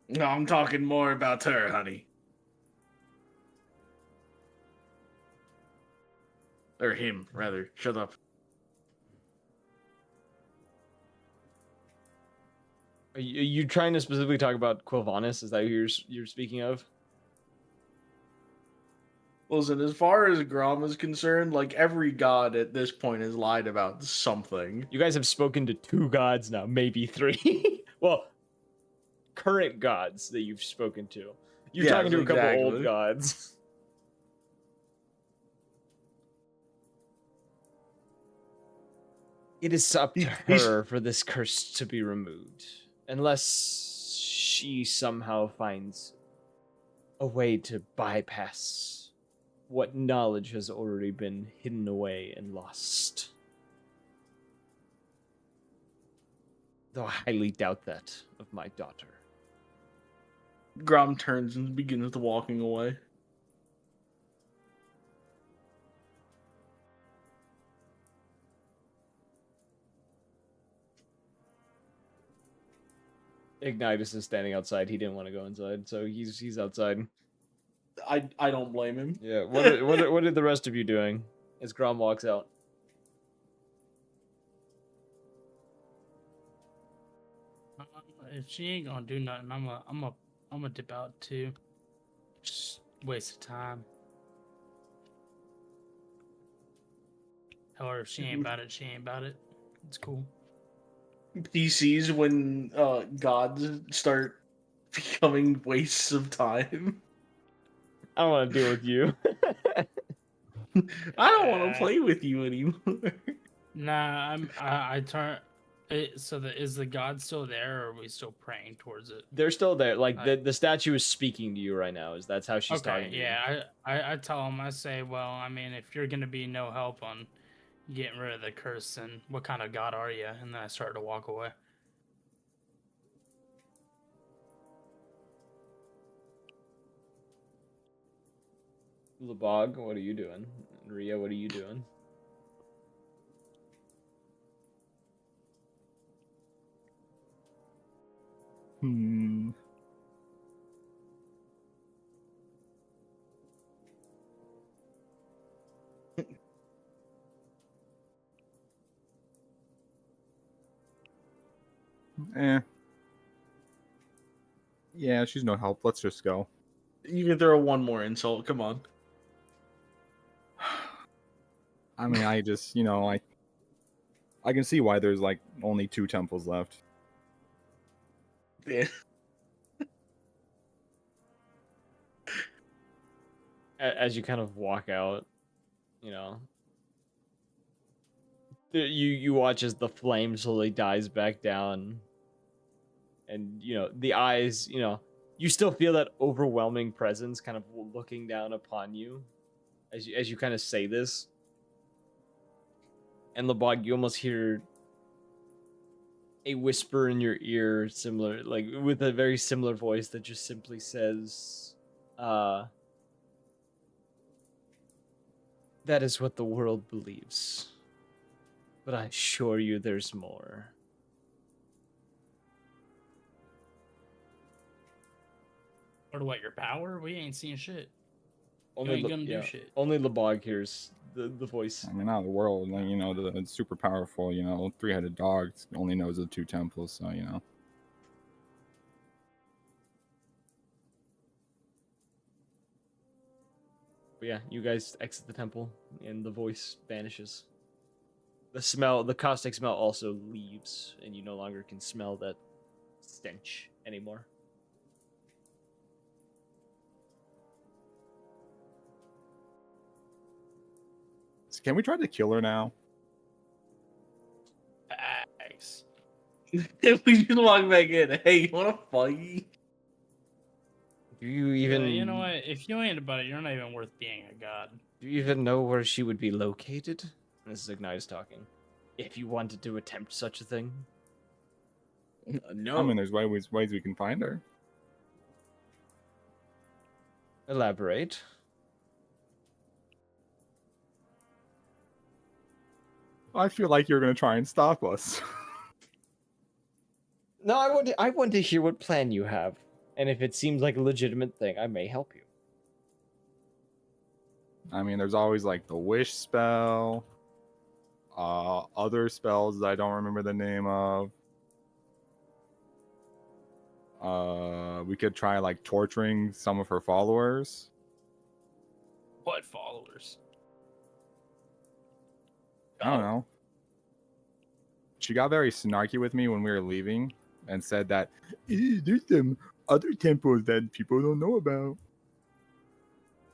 No, I'm talking more about her, honey. Or him, rather. Shut up. are you trying to specifically talk about Quilvanis? Is that who you're speaking of? Listen, as far as Grom is concerned, like, every god at this point has lied about something. You guys have spoken to 2 gods now, maybe 3. Well, current gods that you've spoken to. You're Yes, talking to a couple old exactly. gods. It is up to He's- her for this curse to be removed. Unless she somehow finds a way to bypass what knowledge has already been hidden away and lost. Though I highly doubt that of my daughter. Grom turns and begins to walking away. Ignitus is standing outside. He didn't want to go inside, so he's outside. I don't blame him. Yeah. What are the rest of you doing as Grom walks out? If she ain't gonna do nothing, I'm gonna dip out too. Just waste of time. However, if she ain't about it, she ain't about it. It's cool. He sees when gods start becoming wastes of time. I don't want to deal with you. I don't want to play with you anymore. Nah, I turn. Is the god still there, or are we still praying towards it? They're still there. Like Alright. the statue is speaking to you right now. That's how she's talking to you. Yeah, I tell him, I say, well, I mean, if you're gonna be no help on getting rid of the curse, then what kind of god are you? And then I start to walk away. Lebog, what are you doing? Ria, what are you doing? Hmm. Eh. Yeah, she's no help. Let's just go. You can throw one more insult. Come on. I mean, I just, I can see why there's like only 2 temples left. Yeah. As you kind of walk out, you know, you watch as the flame slowly dies back down, and you know the eyes, you know, you still feel that overwhelming presence kind of looking down upon you as you kind of say this. And Lebog, you almost hear a whisper in your ear, similar, like with a very similar voice that just simply says, that is what the world believes. But I assure you there's more. Or what, your power? We ain't seen shit. Only ain't gonna do shit. Only Lebog hears the voice. I mean, not the world. Like, you know, the super powerful, you know, 3-headed dog only knows the 2 temples, so, you know. But yeah, you guys exit the temple, and the voice vanishes. The smell, the caustic smell, also leaves, and you no longer can smell that stench anymore. So can we try to kill her now? Facts. If we just walk back in, hey, you wanna fight? Do you even? You know what? If you ain't about it, you're not even worth being a god. Do you even know where she would be located? This is Ignitus talking. If you wanted to attempt such a thing. No. I mean, there's ways we can find her. Elaborate. I feel like you're gonna try and stop us. No, I want to hear what plan you have, and if it seems like a legitimate thing, I may help you. I mean, there's always like the wish spell, other spells that I don't remember the name of. We could try like torturing some of her followers. What followers? I don't know. She got very snarky with me when we were leaving and said that there's some other temples that people don't know about.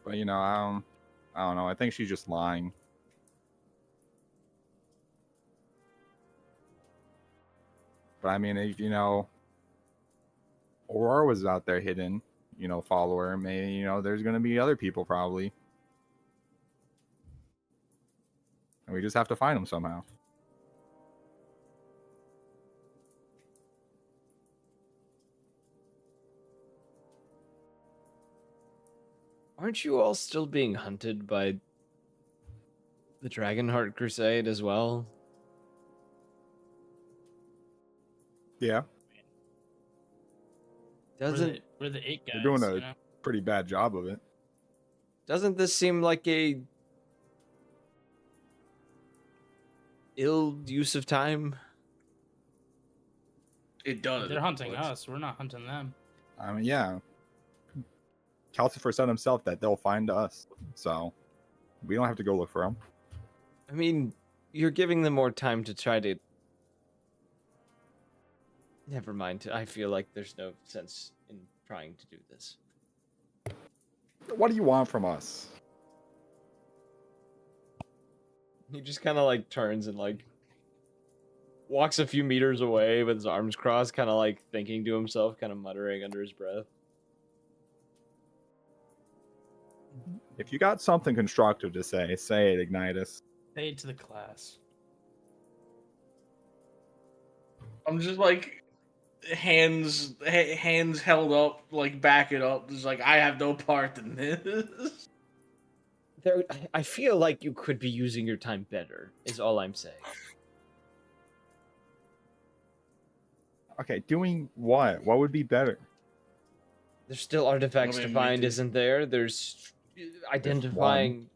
But you know, I don't know. I think she's just lying. But I mean, if, you know, Aurora was out there hidden, you know, follower. Maybe, you know, there's gonna be other people probably, and we just have to find them somehow. Aren't you all still being hunted by the Dragonheart Crusade as well? Yeah, Doesn't We're the 8 guys. they're doing a you know? pretty bad job of it. doesn't this seem like a ill use of time? It does. They're hunting but- us. We're not hunting them. I mean, yeah. Calcifer said himself that they'll find us, so we don't have to go look for them. I mean, you're giving them more time to try to. Never mind. I feel like there's no sense in trying to do this. What do you want from us? He just kind of like turns and like walks a few meters away with his arms crossed, kind of like thinking to himself, kind of muttering under his breath. If you got something constructive to say it, Ignitus. Say it to the class. I'm just like hands held up, like back it up. Just like I have no part in this. I feel like you could be using your time better, is all I'm saying. Okay, doing what? What would be better? There's still artifacts I to mean, find, we do. isn't there? There's identifying.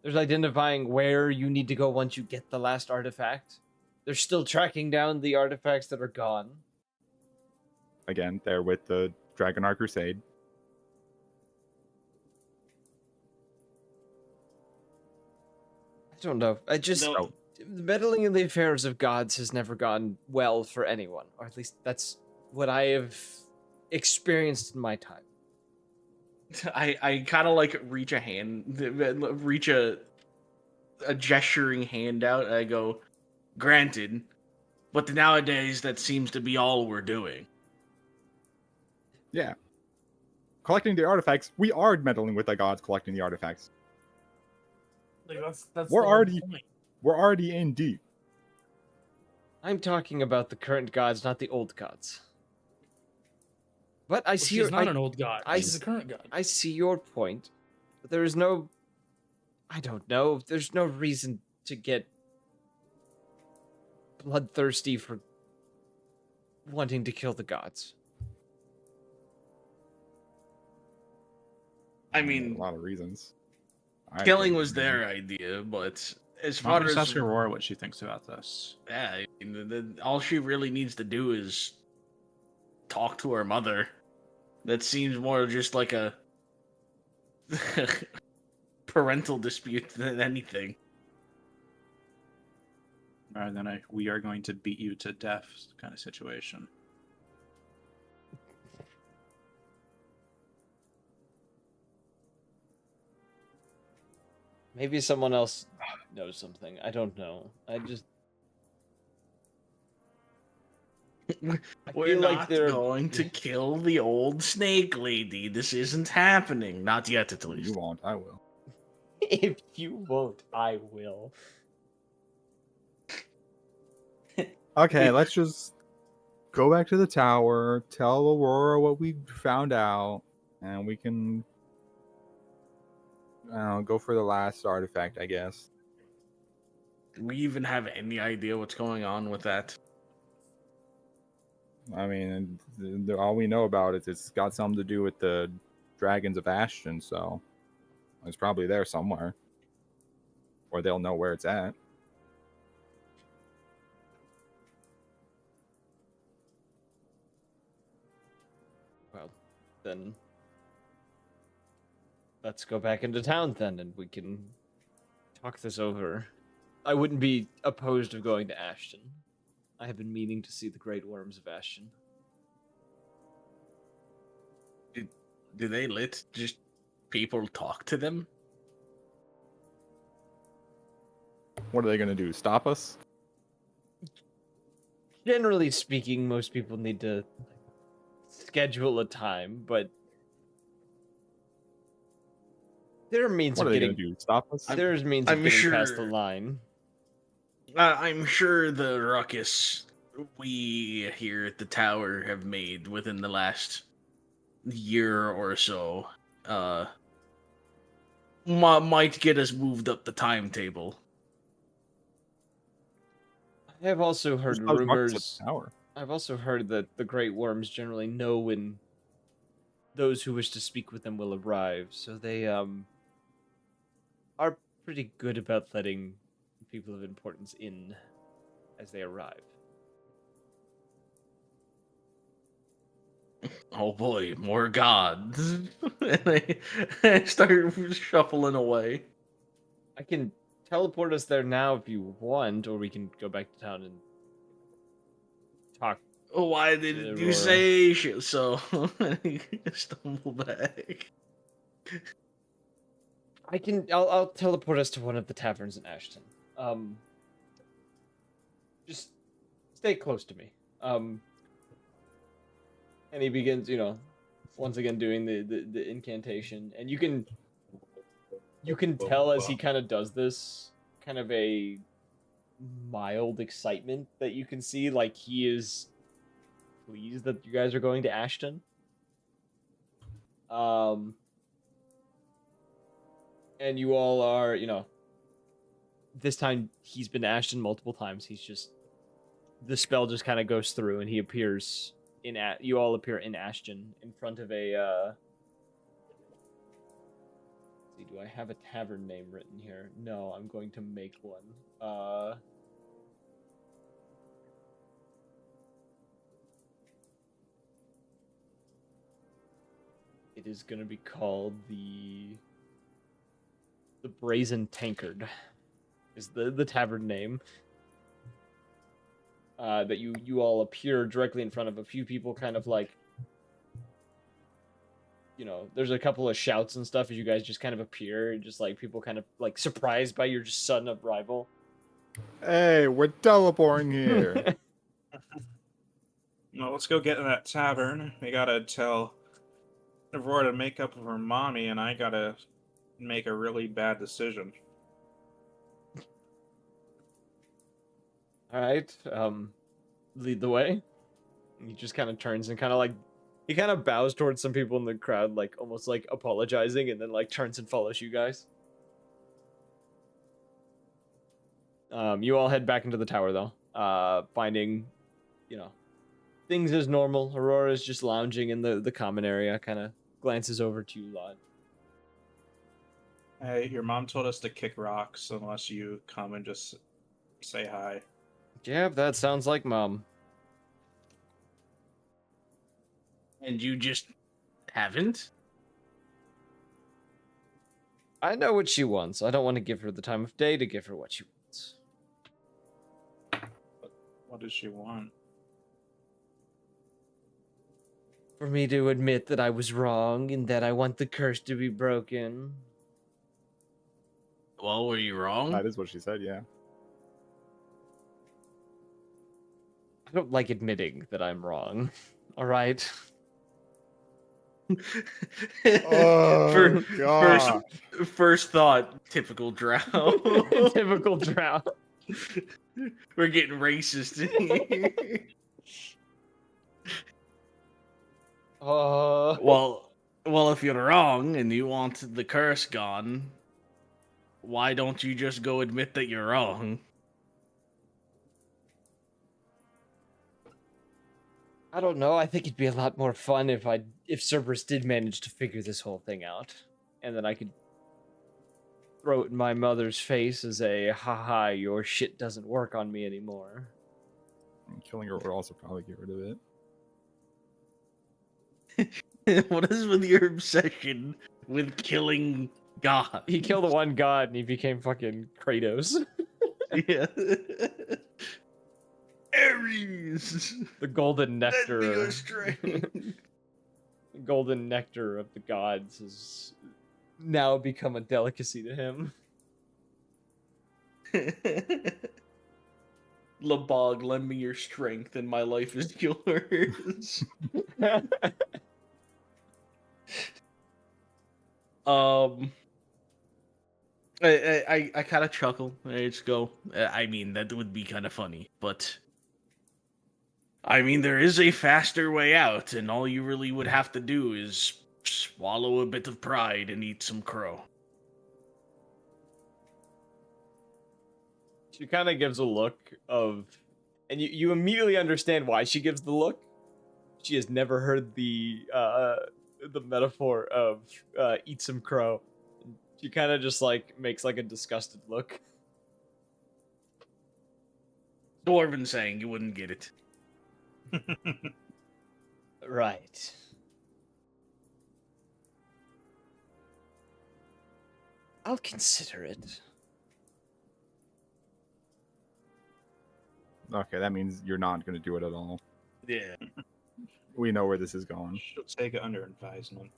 There's identifying where you need to go once you get the last artifact. They're still tracking down the artifacts that are gone. Again, they're with the Dragonheart Crusade. I don't know. I just No. meddling in the affairs of gods has never gone well for anyone, or at least that's what I have experienced in my time. I kind of like reach a gesturing hand out, and I go, granted, but nowadays that seems to be all we're doing. Yeah. Collecting the artifacts. We are meddling with the gods collecting the artifacts. Like that's We're the whole already- point. We're already in deep. I'm talking about the current gods, not the old gods. But I Well, see she's your, not an old god. I She's a current god. I see your point, but there is no, I don't know, there's no reason to get bloodthirsty for wanting to kill the gods. I There's mean, a lot of reasons. killing was their idea, but as Why don't far we as just ask Aurora what she thinks about this? yeah, I mean, all she really needs to do is talk to her mother. That seems more just like a parental dispute than anything. Rather than a "we are going to beat you to death" kind of situation. Maybe someone else knows something. I don't know. I We're feel like not they're- going to kill the old snake lady. This isn't happening. Not yet, at You least. won't. I will. If you won't, I will. Okay, let's just go back to the tower, tell Aurora what we found out, and we can go for the last artifact, I guess. Do we even have any idea what's going on with that? I mean, all we know about it is it's got something to do with the Dragons of Ashton, so it's probably there somewhere. Or they'll know where it's at. Well, then let's go back into town then, and we can talk this over. I wouldn't be opposed of going to Ashton. I have been meaning to see the Great Worms of Ashton. Do they let just people talk to them? What are they going to do? Stop us? Generally speaking, most people need to schedule a time, but there are means What of are they going getting to do? Stop us? there's means of I'm getting past the sure- line. I'm sure the ruckus we here at the tower have made within the last year or so might get us moved up the timetable. I have also heard Just those buckets at rumors. the tower. I've also heard that the Great Worms generally know when those who wish to speak with them will arrive, so they are pretty good about letting people of importance in as they arrive. Oh boy, more gods. And I start shuffling away. I can teleport us there now if you want, or we can go back to town and talk. Why did Aurora. you say so? I stumble back. I'll teleport us to one of the taverns in Ashton. Just stay close to me. And he begins, once again doing the incantation, and you can tell as he kind of does this, kind of a mild excitement that you can see, like he is pleased that you guys are going to Ashton. And you all are, this time he's been to Ashton multiple times. The spell just kind of goes through, and he appears you all appear in Ashton in front of a, let's see, do I have a tavern name written here? No, I'm going to make one. It is going to be called the Brazen Tankard. is the tavern name. That you all appear directly in front of a few people, kind of like, you know, there's a couple of shouts and stuff as you guys just kind of appear, just like people kind of like surprised by your just sudden arrival. Hey, we're teleporting here. Well, let's go get in that tavern. We gotta tell Aurora to make up with her mommy, and I gotta make a really bad decision. All right, lead the way. He just kind of turns and kind of like, he kind of bows towards some people in the crowd, like almost like apologizing, and then like turns and follows you guys. You all head back into the tower though, finding, you know, things as normal. Aurora's just lounging in the common area, kind of glances over to you lot. Hey, your mom told us to kick rocks unless you come and just say hi. Yeah, that sounds like mom. And you just haven't? I know what she wants. I don't want to give her the time of day to give her what she wants. What does she want? For me to admit that I was wrong and that I want the curse to be broken. Well, were you wrong? That is what she said, yeah. I don't like admitting that I'm wrong. All right. Oh, God. First thought, typical drow. Typical drow. We're getting racist in here. Well, if you're wrong and you want the curse gone, why don't you just go admit that you're wrong? I don't know. I think it'd be a lot more fun if Cerberus did manage to figure this whole thing out, and then I could throw it in my mother's face as a haha, your shit doesn't work on me anymore. Killing her would also probably get rid of it. What is with your obsession with killing God? He killed one god and he became fucking Kratos. Yeah. Ares! The golden Lend me nectar. your strength. The golden nectar of the gods has now become a delicacy to him. Lebog, lend me your strength and my life is yours. I kind of chuckle. I just go, I mean, that would be kind of funny, but I mean, there is a faster way out, and all you really would have to do is swallow a bit of pride and eat some crow. She kind of gives a look of, and you immediately understand why she gives the look. She has never heard the metaphor of eat some crow. She kind of just like makes like a disgusted look. Dwarven saying you wouldn't get it. Right. I'll consider it. Okay, that means you're not going to do it at all. Yeah. We know where this is going. She'll take it under advisement.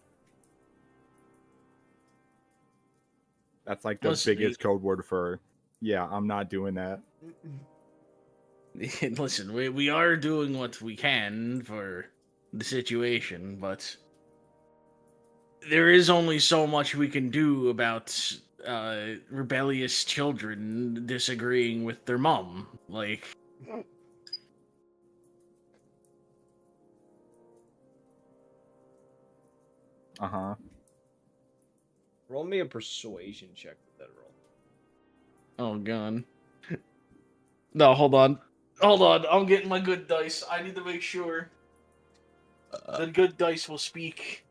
That's like the Listen, biggest code word for, yeah, I'm not doing that. Listen, we are doing what we can for the situation, but there is only so much we can do about rebellious children disagreeing with their mom. Like, Uh-huh. Roll me a persuasion check with that roll. oh god. No, hold on. Hold on, I'm getting my good dice. I need to make sure the good dice will speak.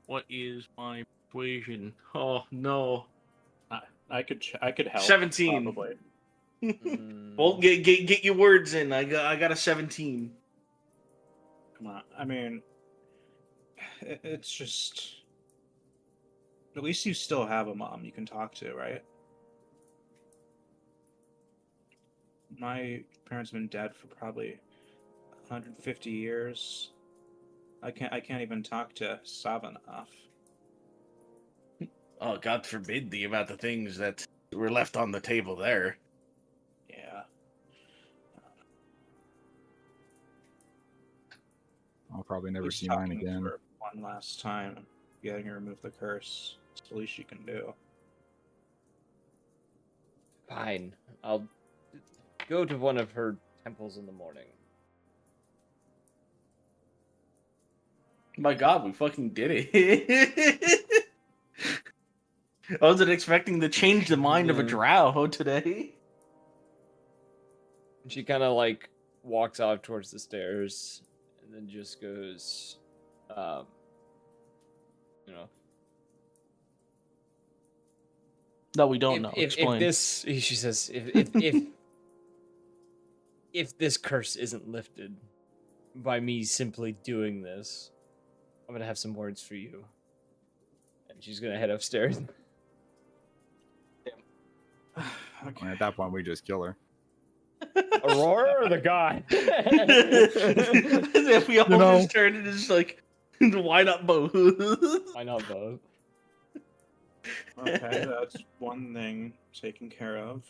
What is my persuasion? Oh no. I could help. 17. Probably. Well, get your words in. I got a 17. Come on. I mean, It's just. At least you still have a mom you can talk to, right? My parents have been dead for probably 150 years. I can't even talk to Sava enough. Oh, God forbid the amount of things that were left on the table there. Yeah. I'll probably never Just see mine talking again. for one last time and getting her to remove the curse. It's the least you can do. Fine. I'll go to one of her temples in the morning. My God, we fucking did it. I wasn't expecting to change the mind of a Yeah. drow today. She kind of like walks off towards the stairs and then just goes, you know, No, we don't know. if Explain. this, she says, if this curse isn't lifted by me simply doing this, I'm gonna have some words for you. And she's gonna head upstairs. And at that point, we just kill her. Aurora or the guy? If we all know- just turned it just like, why not both? Why not both? Okay, that's one thing taken care of.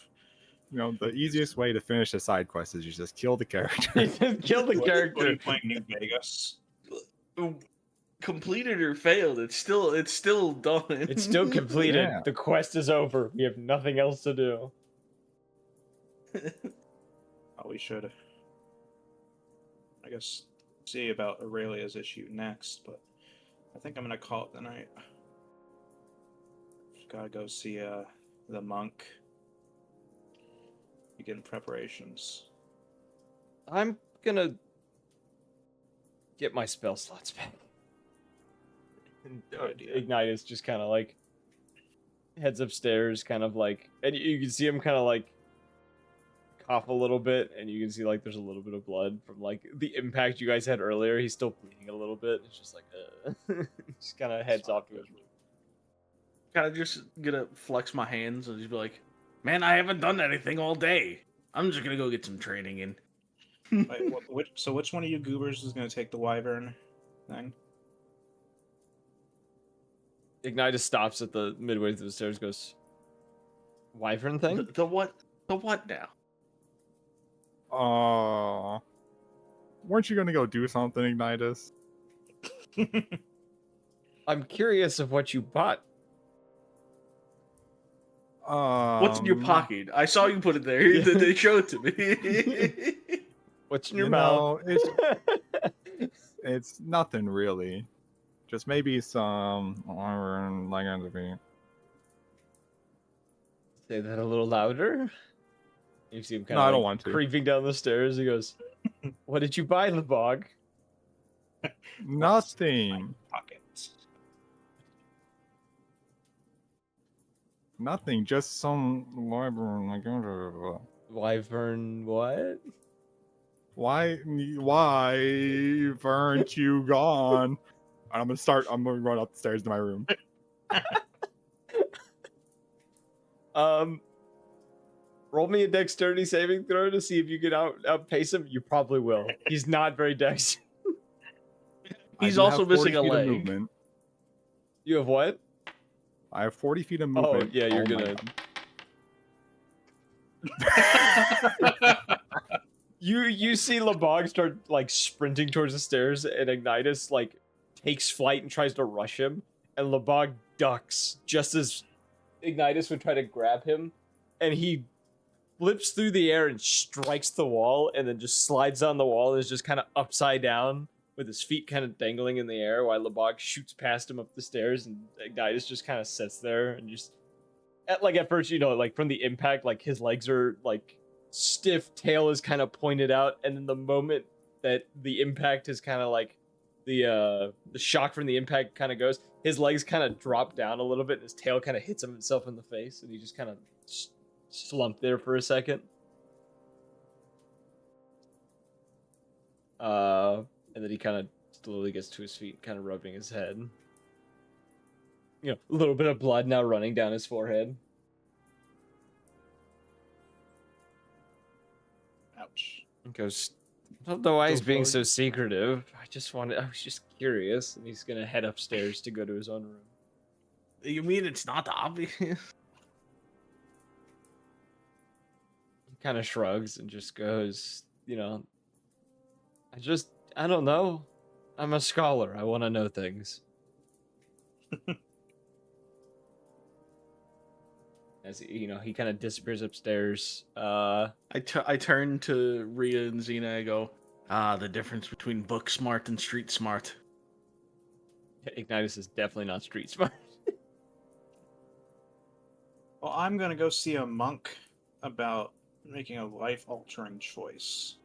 You know, the easiest way to finish a side quest is you just kill the character. Just kill the What are character. you playing New Vegas? Completed or failed, it's still done. It's still completed. Yeah. The quest is over. We have nothing else to do. Oh, we should, I guess, see about Aurelia's issue next, but I think I'm gonna call it the night. Just gotta go see the monk. Begin preparations. I'm gonna get my spell slots back. And, Good idea. Ignitus just kind of like heads upstairs, kind of like, and you can see him kind of like cough a little bit, and you can see like there's a little bit of blood from like the impact you guys had earlier. He's still bleeding a little bit. It's just like, just kind of heads off to his room. Kind of just gonna flex my hands and just be like, man, I haven't done anything all day. I'm just gonna go get some training in. Wait, which one of you goobers is gonna take the wyvern thing? Ignitus stops at the midway through the stairs, goes, "Wyvern thing." The what? The what now? Weren't you gonna go do something, Ignitus? I'm curious of what you bought. What's in your pocket? I saw you put it there. Yeah. They showed it to me. What's in your You mouth? know, it's nothing really. Just maybe some iron leggings. Say that a little louder. You see him kind No, of I don't want to. creeping down the stairs. He goes, "What did you buy, Lebog?" Nothing. Pockets. Nothing. Just some wyvern. Wyvern what? Why weren't you gone? I'm gonna run up the stairs to my room. Roll me a dexterity saving throw to see if you can outpace him. You probably will. He's not very dex. I He's do also have 40 missing a feet of leg. movement. You have what? I have 40 feet of Oh, movement. yeah, you're my gonna- God. You see Lebog start like sprinting towards the stairs, and Ignitus like takes flight and tries to rush him, and Lebog ducks just as Ignitus would try to grab him, and he flips through the air and strikes the wall, and then just slides on the wall and is just kind of upside down with his feet kind of dangling in the air while Lebog shoots past him up the stairs, and Ignitus just kind of sits there and just at first, you know, like from the impact, like his legs are like stiff, tail is kind of pointed out, and then the moment that the impact is kind of like the shock from the impact kind of goes, his legs kind of drop down a little bit, and his tail kind of hits himself in the face, and he just kind of slumped there for a second. And then he kind of slowly gets to his feet, kind of rubbing his head. You know, a little bit of blood now running down his forehead. Ouch. He goes, I don't know why he's Go being forward. so secretive. I was just curious. And he's gonna head upstairs to go to his own room. You mean it's not obvious? He kind of shrugs and just goes, you know, I don't know. I'm a scholar. I want to know things. As you know, he kind of disappears upstairs. I turn to Rhea and Xena. I go, the difference between book smart and street smart. Ignitus is definitely not street smart. Well, I'm gonna go see a monk about making a life-altering choice.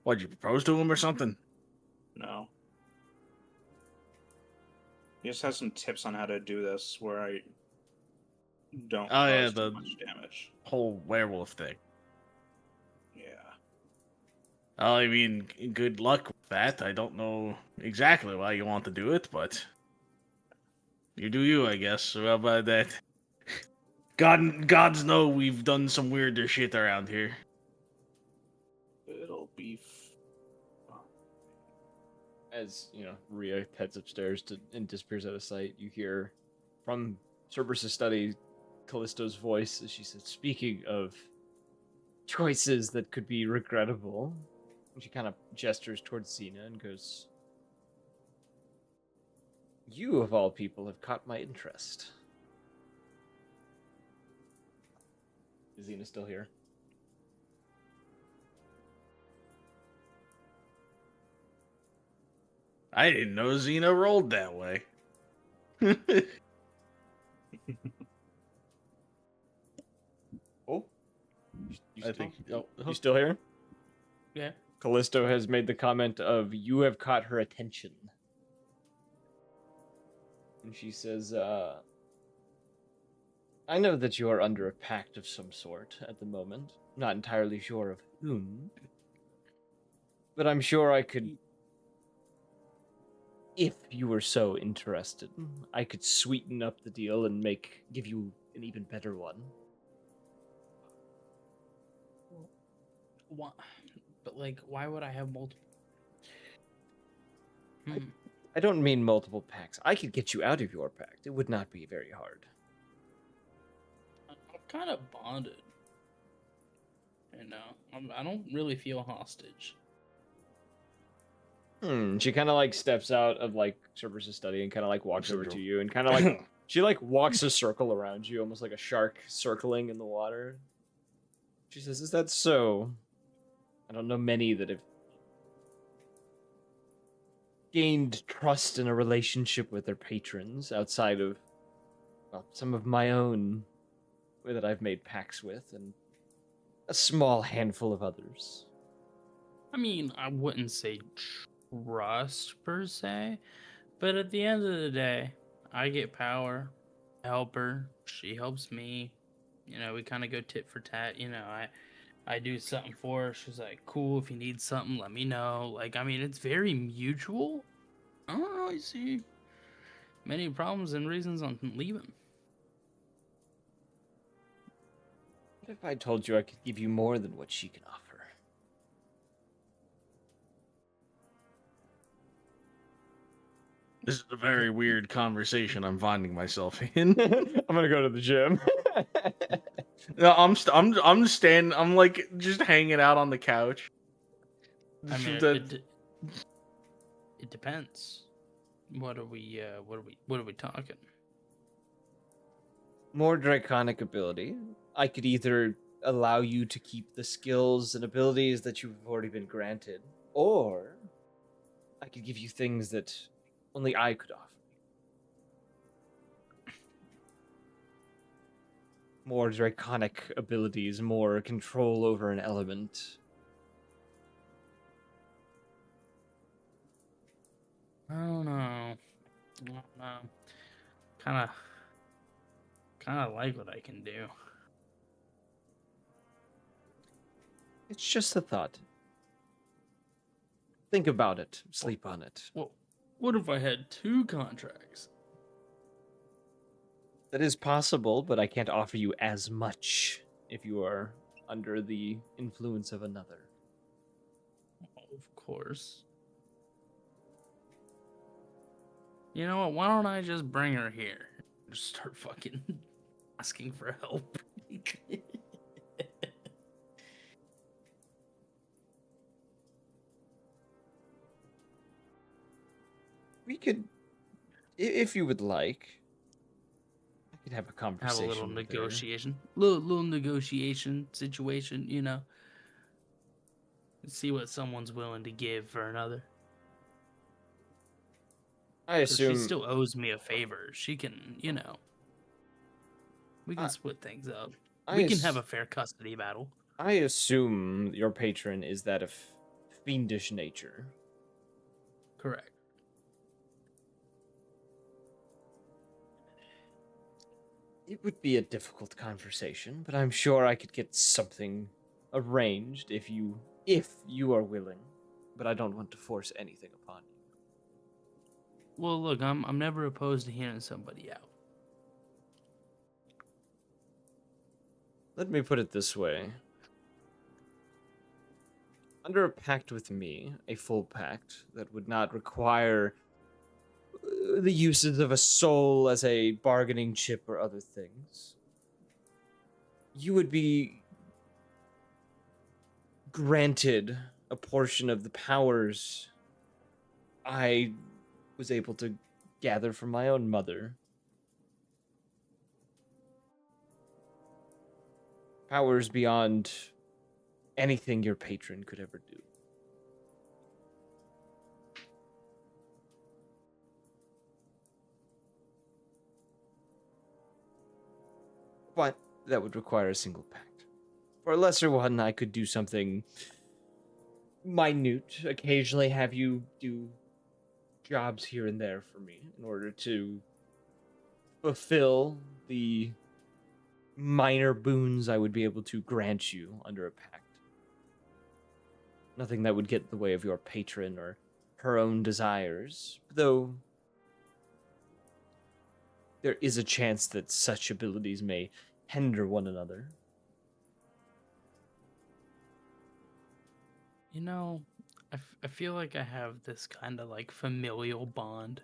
What'd you propose to him or something? No. He just has some tips on how to do this where I don't Oh, yeah, cause too the- much damage. Whole werewolf thing. Yeah. Oh, I mean, good luck with that. I don't know exactly why you want to do it, but you do you, I guess. How about that? Gods know we've done some weirder shit around here. It'll be As you know, Rhea heads upstairs and disappears out of sight. You hear from Cerberus' study Callisto's voice as she says, "Speaking of choices that could be regrettable," and she kind of gestures towards Xena and goes, "You of all people have caught my interest." Is Xena still here? I didn't know Xena rolled that way. Oh, I think. Oh, you still here? Yeah. Callisto has made the comment of, "You have caught her attention." And she says, I know that you are under a pact of some sort at the moment. Not entirely sure of whom. But I'm sure I could, if you were so interested, I could sweeten up the deal and give you an even better one. What? But like, why would I have multiple? I don't mean multiple packs. I could get you out of your pact. It would not be very hard. I'm kind of bonded. You know, I don't really feel hostage. She kind of like steps out of like Cerberus' study and kind of like walks over to you and kind of like she like walks a circle around you, almost like a shark circling in the water. She says, "Is that so? I don't know many that have gained trust in a relationship with their patrons outside of, well, some of my own that I've made pacts with, and a small handful of others." I mean, I wouldn't say trust per se, but at the end of the day, I get power, I help her, she helps me. You know, we kind of go tit for tat. You know, I do something for her. She's like, "Cool, if you need something, let me know." Like, I mean, it's very mutual. I don't really see many problems and reasons on leaving. What if I told you I could give you more than what she can offer? This is a very weird conversation I'm finding myself in. I'm gonna go to the gym. No, I'm standing. I'm like just hanging out on the couch. I mean, The- it depends. What are we talking? More draconic ability. I could either allow you to keep the skills and abilities that you've already been granted, or I could give you things that only I could offer. More draconic abilities, more control over an element. I don't know. Kind of like what I can do. It's just a thought. Think about it. Sleep on it. Well, what if I had 2 contracts? That is possible, but I can't offer you as much if you are under the influence of another. Of course. You know what? Why don't I just bring her here? Just start fucking asking for help. We could, if you would like, I could have a Have conversation a little with her. negotiation. Little negotiation situation, you know. See what someone's willing to give for another. I 'Cause she assume still owes me a favor. She can, you know. We can split things up. We can have a fair custody battle. I assume your patron is that of fiendish nature. Correct. It would be a difficult conversation, but I'm sure I could get something arranged if you are willing. But I don't want to force anything upon you. Well, look, I'm never opposed to hearing somebody out. Let me put it this way. Under a pact with me, a full pact that would not require the uses of a soul as a bargaining chip or other things, you would be granted a portion of the powers I was able to gather from my own mother. Powers beyond anything your patron could ever do. But that would require a single pact. For a lesser one, I could do something minute, occasionally have you do jobs here and there for me in order to fulfill the minor boons I would be able to grant you under a pact. Nothing that would get in the way of your patron or her own desires, though there is a chance that such abilities may hinder one another. You know, I feel like I have this kind of like familial bond.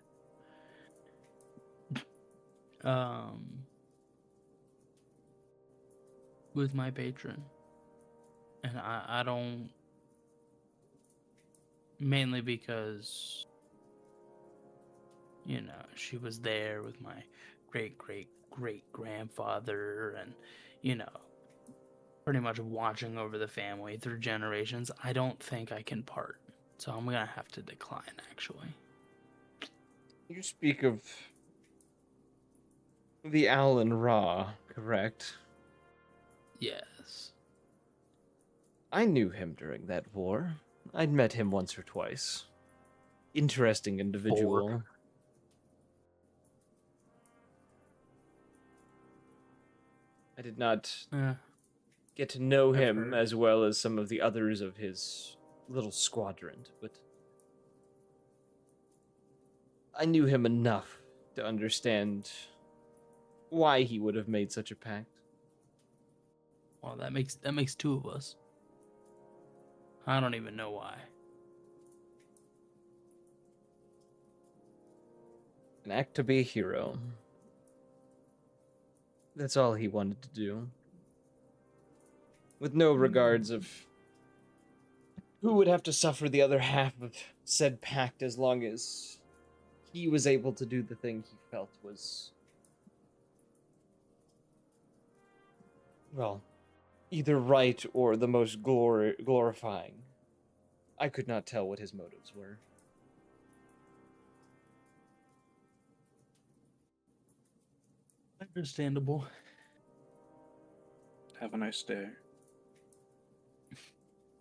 With my patron. And I don't, mainly because, you know, she was there with my great grandfather and, you know, pretty much watching over the family through generations. I don't think I can part. So I'm gonna have to decline, actually. You speak of the Alan Ra, correct? Yes. I knew him during that war. I'd met him once or twice. Interesting individual. I did not get to know I've him heard. as well as some of the others of his little squadron, but I knew him enough to understand why he would have made such a pact. Well, that makes 2 of us. I don't even know why. An act to be a hero. That's all he wanted to do. With no regards of who would have to suffer the other half of said pact as long as he was able to do the thing he felt was, well, either right or the most glorifying. I could not tell what his motives were. Understandable. Have a nice day.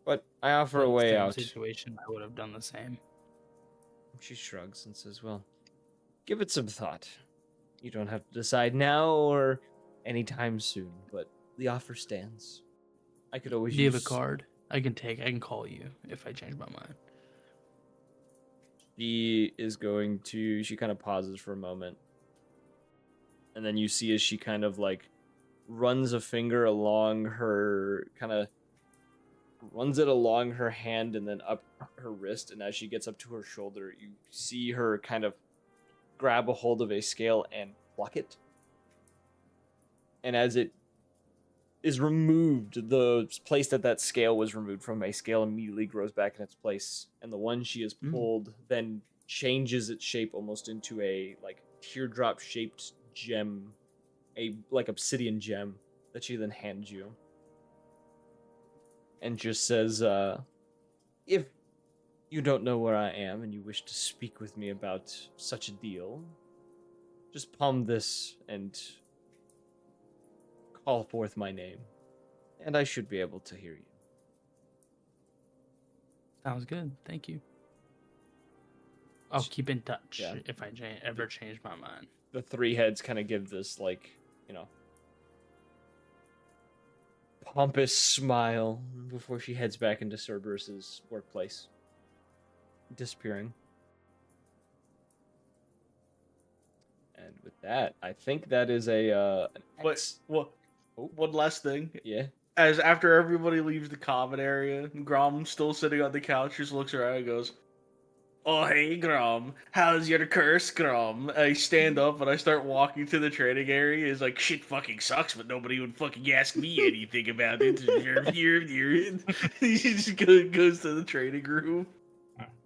But I offer a In the way same out. situation, I would have done the same. She shrugs and says, well, give it some thought. You don't have to decide now or anytime soon, but the offer stands. I could always Do you use... have a card? I can call you if I change my mind. She is going to. She kind of pauses for a moment, and then you see as she kind of like runs a finger along her kind of runs it along her hand and then up her wrist, and as she gets up to her shoulder, you see her kind of grab a hold of a scale and pluck it. And as it is removed, the place that scale was removed from, a scale immediately grows back in its place, and the one she has pulled then changes its shape almost into a like teardrop shaped gem, a like obsidian gem that she then hands you, and just says, if you don't know where I am and you wish to speak with me about such a deal, just palm this and call forth my name, and I should be able to hear you. Sounds good. Thank you. I'll keep in touch Yeah. if I ever change my mind. The three heads kind of give this, like, you know, pompous smile before she heads back into Cerberus's workplace, disappearing. And with that, I think that is a One last thing. Yeah. As after everybody leaves the common area, Grom still sitting on the couch, just looks around and goes, "Oh hey Grom, how's your curse, Grom?" I stand up and I start walking to the training area. It's like, shit fucking sucks, but nobody would fucking ask me anything about it. He just goes to the training room.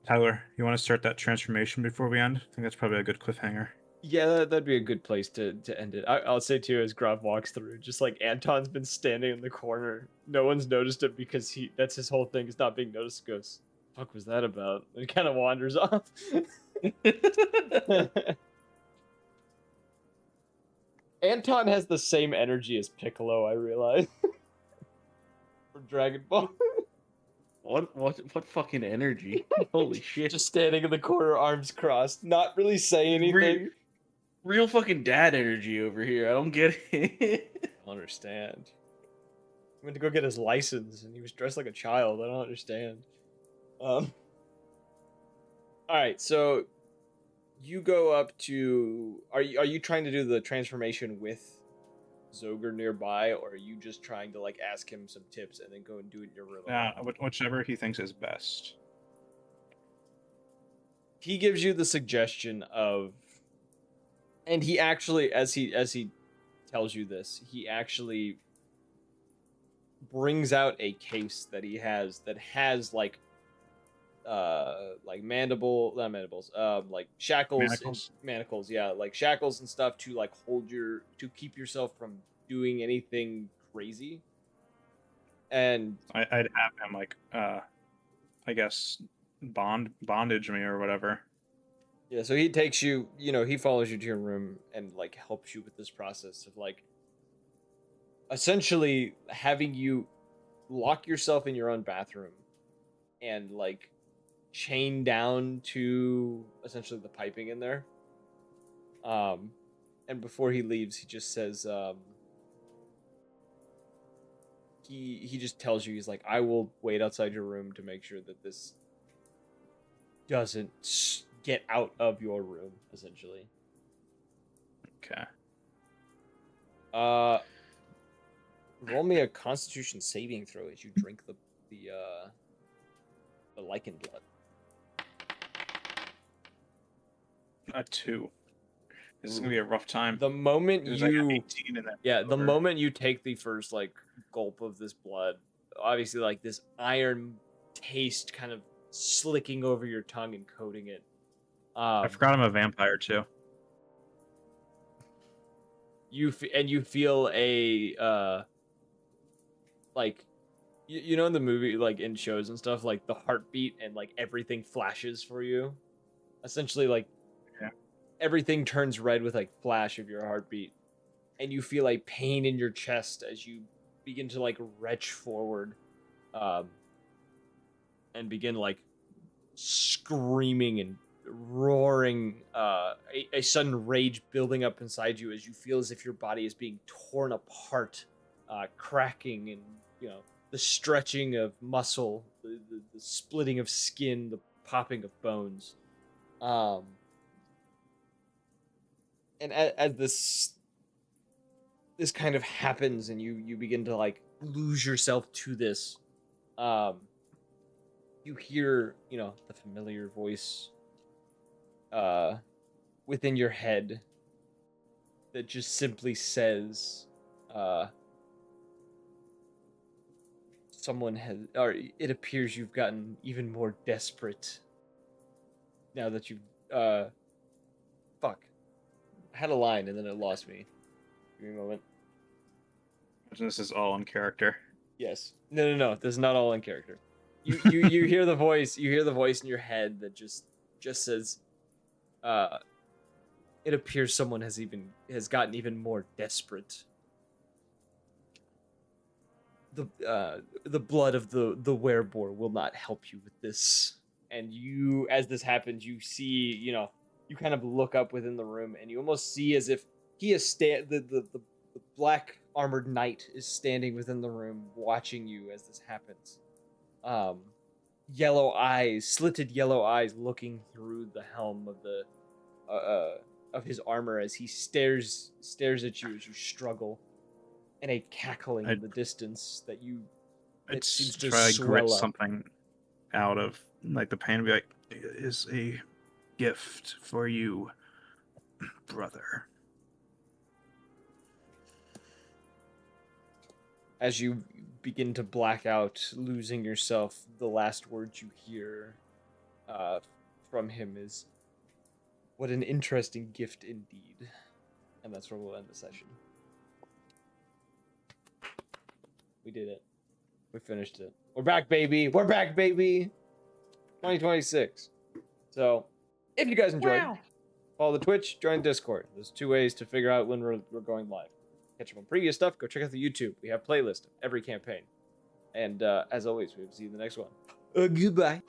Tyler, you want to start that transformation before we end? I think that's probably a good cliffhanger. Yeah, that'd be a good place to end it. I'll say too, as Grov walks through, just like Anton's been standing in the corner. No one's noticed it because that's his whole thing, is not being noticed. Goes, fuck was that about? And kind of wanders off. Anton has the same energy as Piccolo, I realize. For Dragon Ball. What fucking energy? Holy shit. Just standing in the corner, arms crossed, not really saying anything. Real fucking dad energy over here. I don't get it. I don't understand. He went to go get his license and he was dressed like a child. I don't understand. Alright, so you go up to are you trying to do the transformation with Zoger nearby, or are you just trying to like ask him some tips and then go and do it in your room? Whichever he thinks is best. He gives you the suggestion of, and he actually, as he tells you this, he actually brings out a case that he has that has like not mandibles, like shackles, manacles, yeah, like shackles and stuff to like to keep yourself from doing anything crazy. And I'd have him like I guess bondage me or whatever. Yeah, so he takes you, he follows you to your room and like helps you with this process of like essentially having you lock yourself in your own bathroom and like chain down to essentially the piping in there. And before he leaves, he just says, he just tells you, he's like, I will wait outside your room to make sure that this doesn't get out of your room, essentially. Okay. Roll me a Constitution saving throw as you drink the lichen blood. A 2. This is gonna be a rough time. The moment I got 18 in that. the moment you take the first like gulp of this blood, obviously like this iron taste kind of slicking over your tongue and coating it. I forgot I'm a vampire too. You feel a like you know in the movie, like in shows and stuff, like the heartbeat and like everything flashes for you. Essentially, like everything turns red with like flash of your heartbeat, and you feel like pain in your chest as you begin to like retch forward, and begin like screaming and roaring, a sudden rage building up inside you as you feel as if your body is being torn apart, cracking, and the stretching of muscle, the splitting of skin, the popping of bones. Um, and as this kind of happens, and you begin to like lose yourself to this, you hear, you know, the familiar voice within your head that just simply says, someone has, or it appears you've gotten even more desperate now that you've, fuck. I had a line and then it lost me. Give me a moment. This is all in character. Yes. No. This is not all in character. You hear the voice. You hear the voice in your head that just says, "It appears someone has gotten even more desperate. The blood of the werebore will not help you with this." And you, as this happens, you see, you know, you kind of look up within the room, and you almost see as if he is the black armored knight is standing within the room, watching you as this happens. Yellow eyes, slitted yellow eyes, looking through the helm of the of his armor as he stares at you as you struggle, and a cackling in the distance that I'd seems to try to grit swell up. something out of like the pain and be like, "It is a gift for you, brother." As you begin to black out, losing yourself, the last words you hear from him is, "What an interesting gift indeed." And that's where we'll end the session. We did it. We finished it. We're back, baby. We're back, baby. 2026. So, if you guys enjoyed, follow the Twitch, join the Discord. There's 2 ways to figure out when we're going live. Catch up on previous stuff, go check out the YouTube. We have playlist of every campaign. And as always, we will see you in the next one. Goodbye.